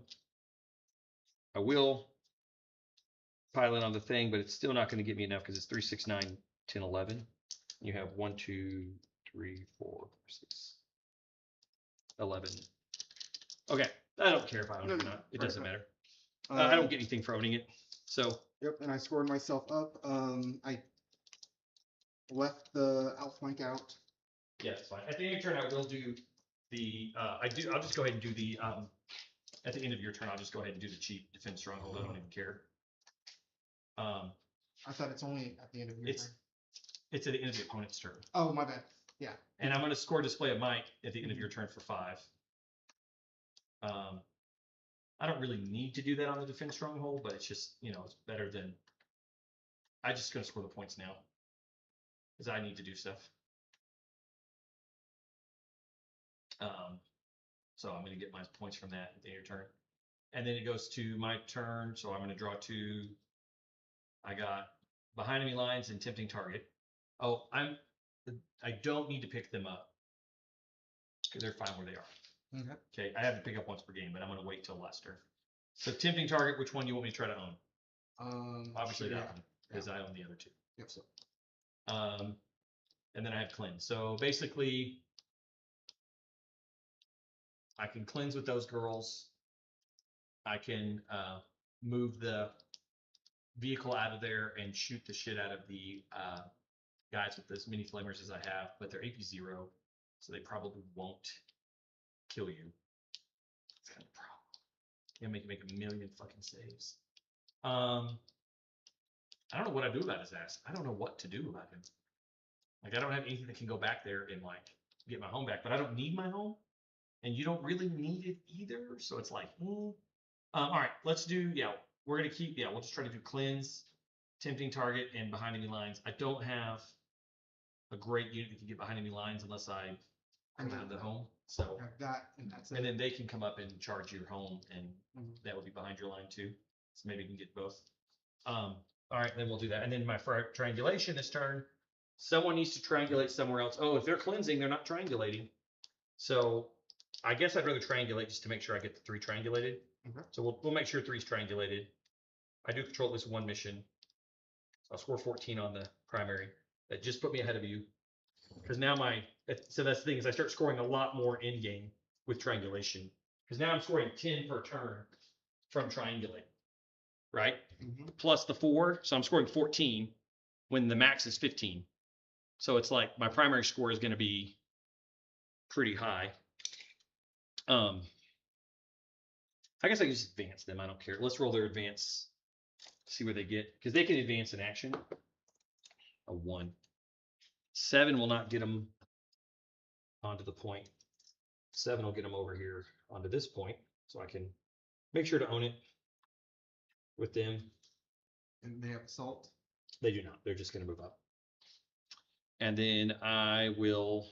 I will pile in on the thing, but it's still not going to get me enough because it's 3, 6, 9, 10, 11. You have 1, 2, 3, 4, 6, 11. Okay. I don't care if I own it or not. It doesn't matter. I don't get anything for owning it. So. Yep, and I scored myself up. I left the outflank out. Yeah, it's fine. At the end of your turn, I will do the. I'll just go ahead and do the. At the end of your turn, I'll just go ahead and do the cheap defense stronghold. I don't even care. I thought it's only at the end of your turn. It's at the end of the opponent's turn. Oh, my bad. Yeah. And I'm going to score display of might at the end of your turn for 5. I don't really need to do that on the defense stronghold, but it's just, it's better than. I'm just going to score the points now because I need to do stuff. So I'm going to get my points from that at the end of your turn. And then it goes to my turn. So I'm going to draw 2. I got behind enemy lines and tempting target. Oh, I don't need to pick them up because they're fine where they are. Okay. Okay, I have to pick up once per game, but I'm going to wait till last turn. So tempting target, which one you want me to try to own? Obviously that one, because I own the other 2. Yep. So. And then I have cleanse. So basically, I can cleanse with those girls. I can move the vehicle out of there and shoot the shit out of the guys with as many flamers as I have, but they're AP 0, so they probably won't kill you. It's kind of a problem. You make a million fucking saves. I don't know what I do about his ass. I don't know what to do about him. Like, I don't have anything that can go back there and like get my home back, but I don't need my home, and you don't really need it either. So it's like, all right, let's do. Yeah, we're gonna keep. Yeah, we'll just try to do cleanse, tempting target, and behind enemy lines. I don't have a great unit that can get behind enemy lines unless I come out of the home. So, Have that, and that's it. and then they can come up and charge your home, and Mhm. that would be behind your line too. So maybe you can get both. All right, then we'll do that. And then my triangulation this turn, someone needs to triangulate somewhere else. Oh, if they're cleansing, they're not triangulating. So I guess I'd rather triangulate just to make sure I get the 3 triangulated. Okay. So we'll make sure 3's triangulated. I do control at least 1 mission. I'll score 14 on the primary. That just put me ahead of you. Because now so that's the thing is I start scoring a lot more in game with triangulation. Because now I'm scoring 10 per turn from triangulate. Right? Mhm. Plus the 4. So I'm scoring 14 when the max is 15. So it's like my primary score is going to be pretty high. I guess I can just advance them. I don't care. Let's roll their advance. See where they get. Because they can advance in action. A 1. 7 will not get them onto the point. 7 will get them over here onto this point. So I can make sure to own it with them. And they have assault. They do not. They're just going to move up. And then I want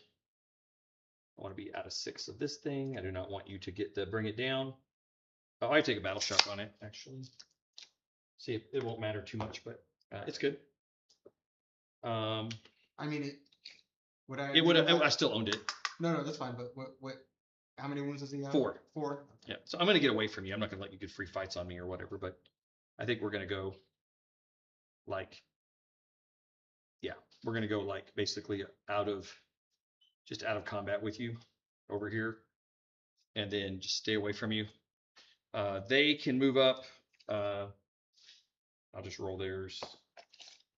to be out of 6 of this thing. I do not want you to get to bring it down. Oh, I take a battle shock on it, actually. See, it won't matter too much, but it's good. I mean, It would have. I still owned it. No, that's fine. But what? How many wounds does he have? 4. 4. Yeah. So I'm going to get away from you. I'm not going to let you get free fights on me or whatever. But I think we're going to go like, yeah, we're going to go like basically out of combat with you over here, and then just stay away from you. They can move up. I'll just roll theirs.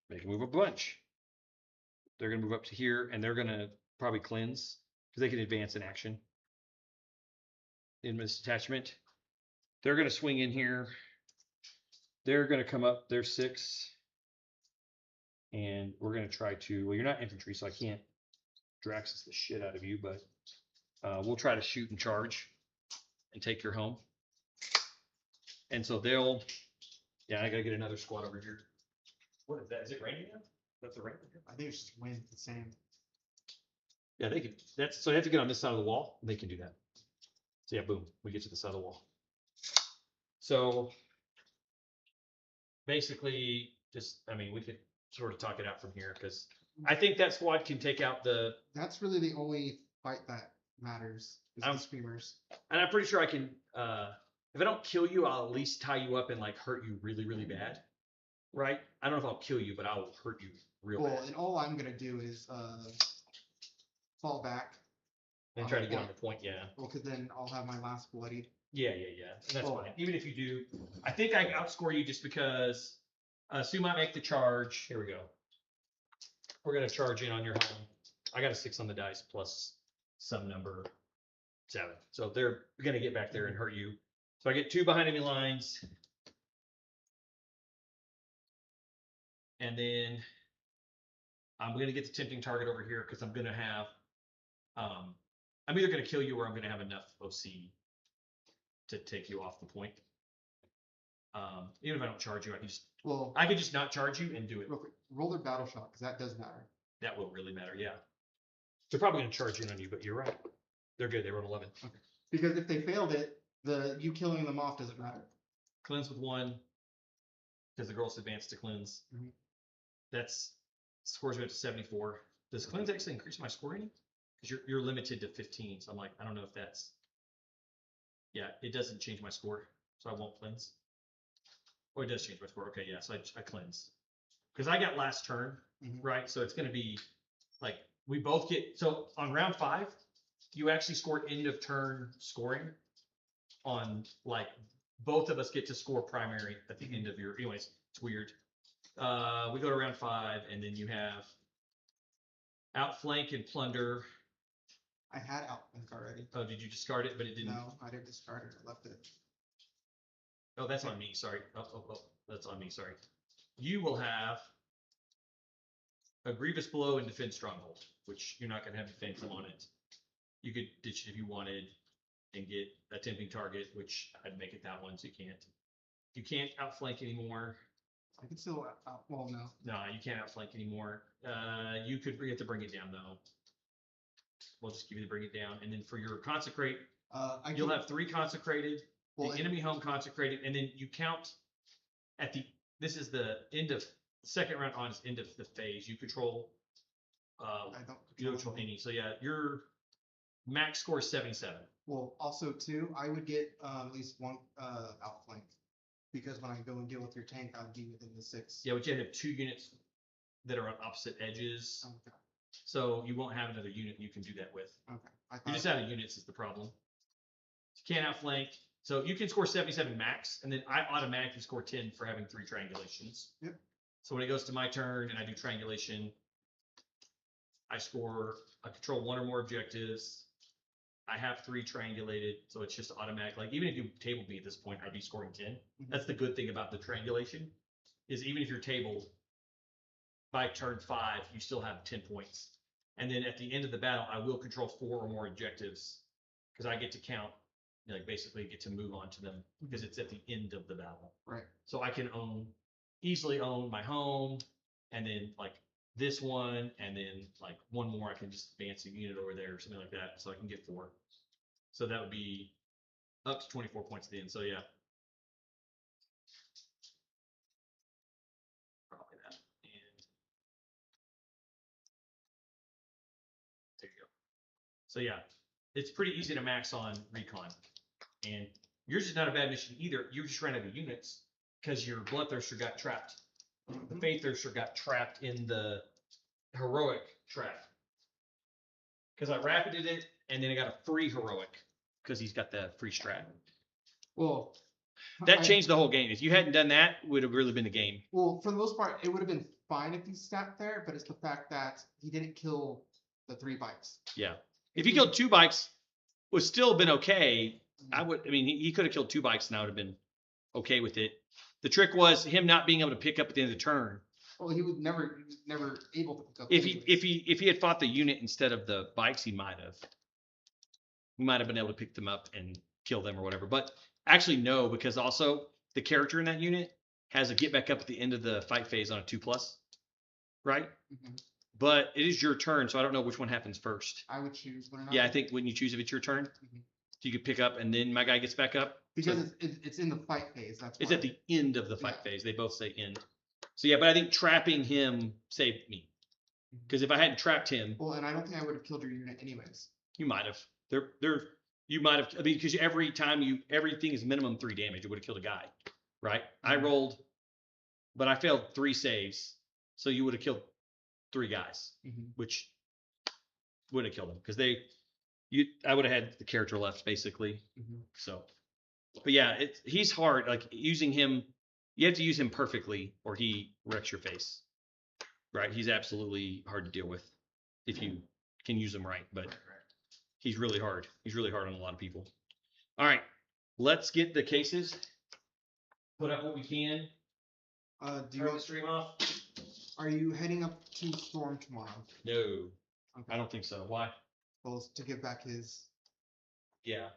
They can move a bunch. They're going to move up to here, and they're going to probably cleanse because they can advance in action in this attachment. They're going to swing in here. They're going to come up. They're 6. And we're going to try to, well, you're not infantry, so I can't Draxus the shit out of you, but we'll try to shoot and charge and take your home. And so yeah, I got to get another squad over here. What is that? Is it raining now? That's the rain. I think it's just wind, the same. Yeah, they can. So they have to get on this side of the wall. They can do that. So yeah, boom, we get to the side of the wall. So basically, we could sort of talk it out from here because I think that squad can take out That's really the only fight that matters. Is the screamers. And I'm pretty sure I can. If I don't kill you, I'll at least tie you up and like hurt you really, really bad. Right? I don't know if I'll kill you, but I'll hurt you real bad. And all I'm gonna do is fall back. And try to get on the point, yeah. Well, because then I'll have my last bloodied. Yeah. And that's fine. Even if you do, I think I outscore you just because Sue might make the charge. Here we go. We're gonna charge in on your home. I got a 6 on the dice plus some number 7. So they're gonna get back there and hurt you. So I get 2 behind enemy lines. And then I'm going to get the tempting target over here because I'm going to have, I'm either going to kill you or I'm going to have enough OC to take you off the point. Even if I don't charge you, I can just not charge you and do it. Real quick, roll their battle shock because that does matter. That will really matter, yeah. They're probably going to charge in on you, but you're right. They're good. They rolled 11. Okay. Because if they failed it, you killing them off doesn't matter. Cleanse with 1 because the girls advanced to cleanse. Mhm. That's scores me up to 74. Does cleanse actually increase my score any? Because you're limited to 15. So I'm like, I don't know if that's. Yeah, it doesn't change my score, so I won't cleanse. Oh, it does change my score. Okay, yeah, so I cleanse because I got last turn, right? So it's going to be like we both get. So on round 5, you actually score end of turn scoring. On like both of us get to score primary at the end of your. Anyways, it's weird. We go to round 5, and then you have outflank and plunder. I had outflank already. Oh, did you discard it? But it didn't. No, I didn't discard it. I left it. Oh, that's on me. Sorry. Oh, that's on me. Sorry. you will have a grievous blow and defend stronghold, which you're not going to have defense on it. You could ditch it if you wanted and get a tempting target, which I'd make it that one, so you can't. You can't outflank anymore. I can still, well, no. No, you can't outflank anymore. You have to bring it down though. We'll just give you the bring it down, and then for your consecrate, you'll have 3 consecrated, well, the enemy home consecrated, and then you count at the. This is the end of the second round on is end of the phase. You control. I don't You don't control any. So yeah, your max score is 77. Well, also too, I would get at least one outflank because when I go and deal with your tank, I'd be within the 6. Yeah, but you have 2 units that are on opposite edges, Okay. so you won't have another unit you can do that with. Okay. I You're thought, just out of units is the problem. You can't outflank. So you can score 77 max, and then I automatically score 10 for having 3 triangulations. Yep. So when it goes to my turn and I do triangulation, I control 1 or more objectives. I have 3 triangulated, so it's just automatic. Like even if you table me at this point, I'd be scoring 10. That's the good thing about the triangulation, is even if you're tabled by turn 5, you still have 10 points. And then at the end of the battle, I will control 4 or more objectives because I get to count, like basically get to move on to them because it's at the end of the battle. right. So I can easily own my home, and then like this one, and then like 1 more, I can just advance a unit over there or something like that, so I can get 4. So that would be up to 24 points at the end. So yeah. Probably that. And there you go. So yeah, it's pretty easy to max on recon. And yours is not a bad mission either. You just ran out of units because your Bloodthirster got trapped. The Faiththirster got trapped in the heroic trap. Because I rapided it, and then I got a free heroic because he's got the free strat. Well, That changed the whole game. If you hadn't done that, it would have really been the game. Well, for the most part, it would have been fine if he sat there, but it's the fact that he didn't kill the 3 bikes. Yeah. If he killed 2 bikes, would still been okay. I mean, he could have killed 2 bikes and I would have been okay with it. The trick was him not being able to pick up at the end of the turn. Well, he was never able to pick up. If he had fought the unit instead of the bikes, he might have. He might have been able to pick them up and kill them or whatever. But actually, no, because also the character in that unit has a get back up at the end of the fight phase on a 2+, right? Mm-hmm. But it is your turn, so I don't know which one happens first. I would choose one or not. Yeah, I think when you choose if it's your turn, you could pick up and then my guy gets back up. Because So it's in the fight phase. That's it's why. at the end of the fight phase. They both say end. So yeah, but I think trapping him saved me. Because if I hadn't trapped him, Well, and I don't think I would have killed your unit anyways. you might have. You might have. I mean, because every time everything is minimum 3 damage, it would have killed a guy, right? I rolled, but I failed 3 saves, so you would have killed 3 guys, which would have killed them because I would have had the character left basically. So, but yeah, he's hard. Like using him, you have to use him perfectly or he wrecks your face, right? He's absolutely hard to deal with if you can use him right, but he's really hard. He's really hard on a lot of people. All right, let's get the cases. Put up what we can. Do you Turn the stream off? Are you heading up to Storm tomorrow? No, Okay. I don't think so. Why? Well, to give back his. Yeah.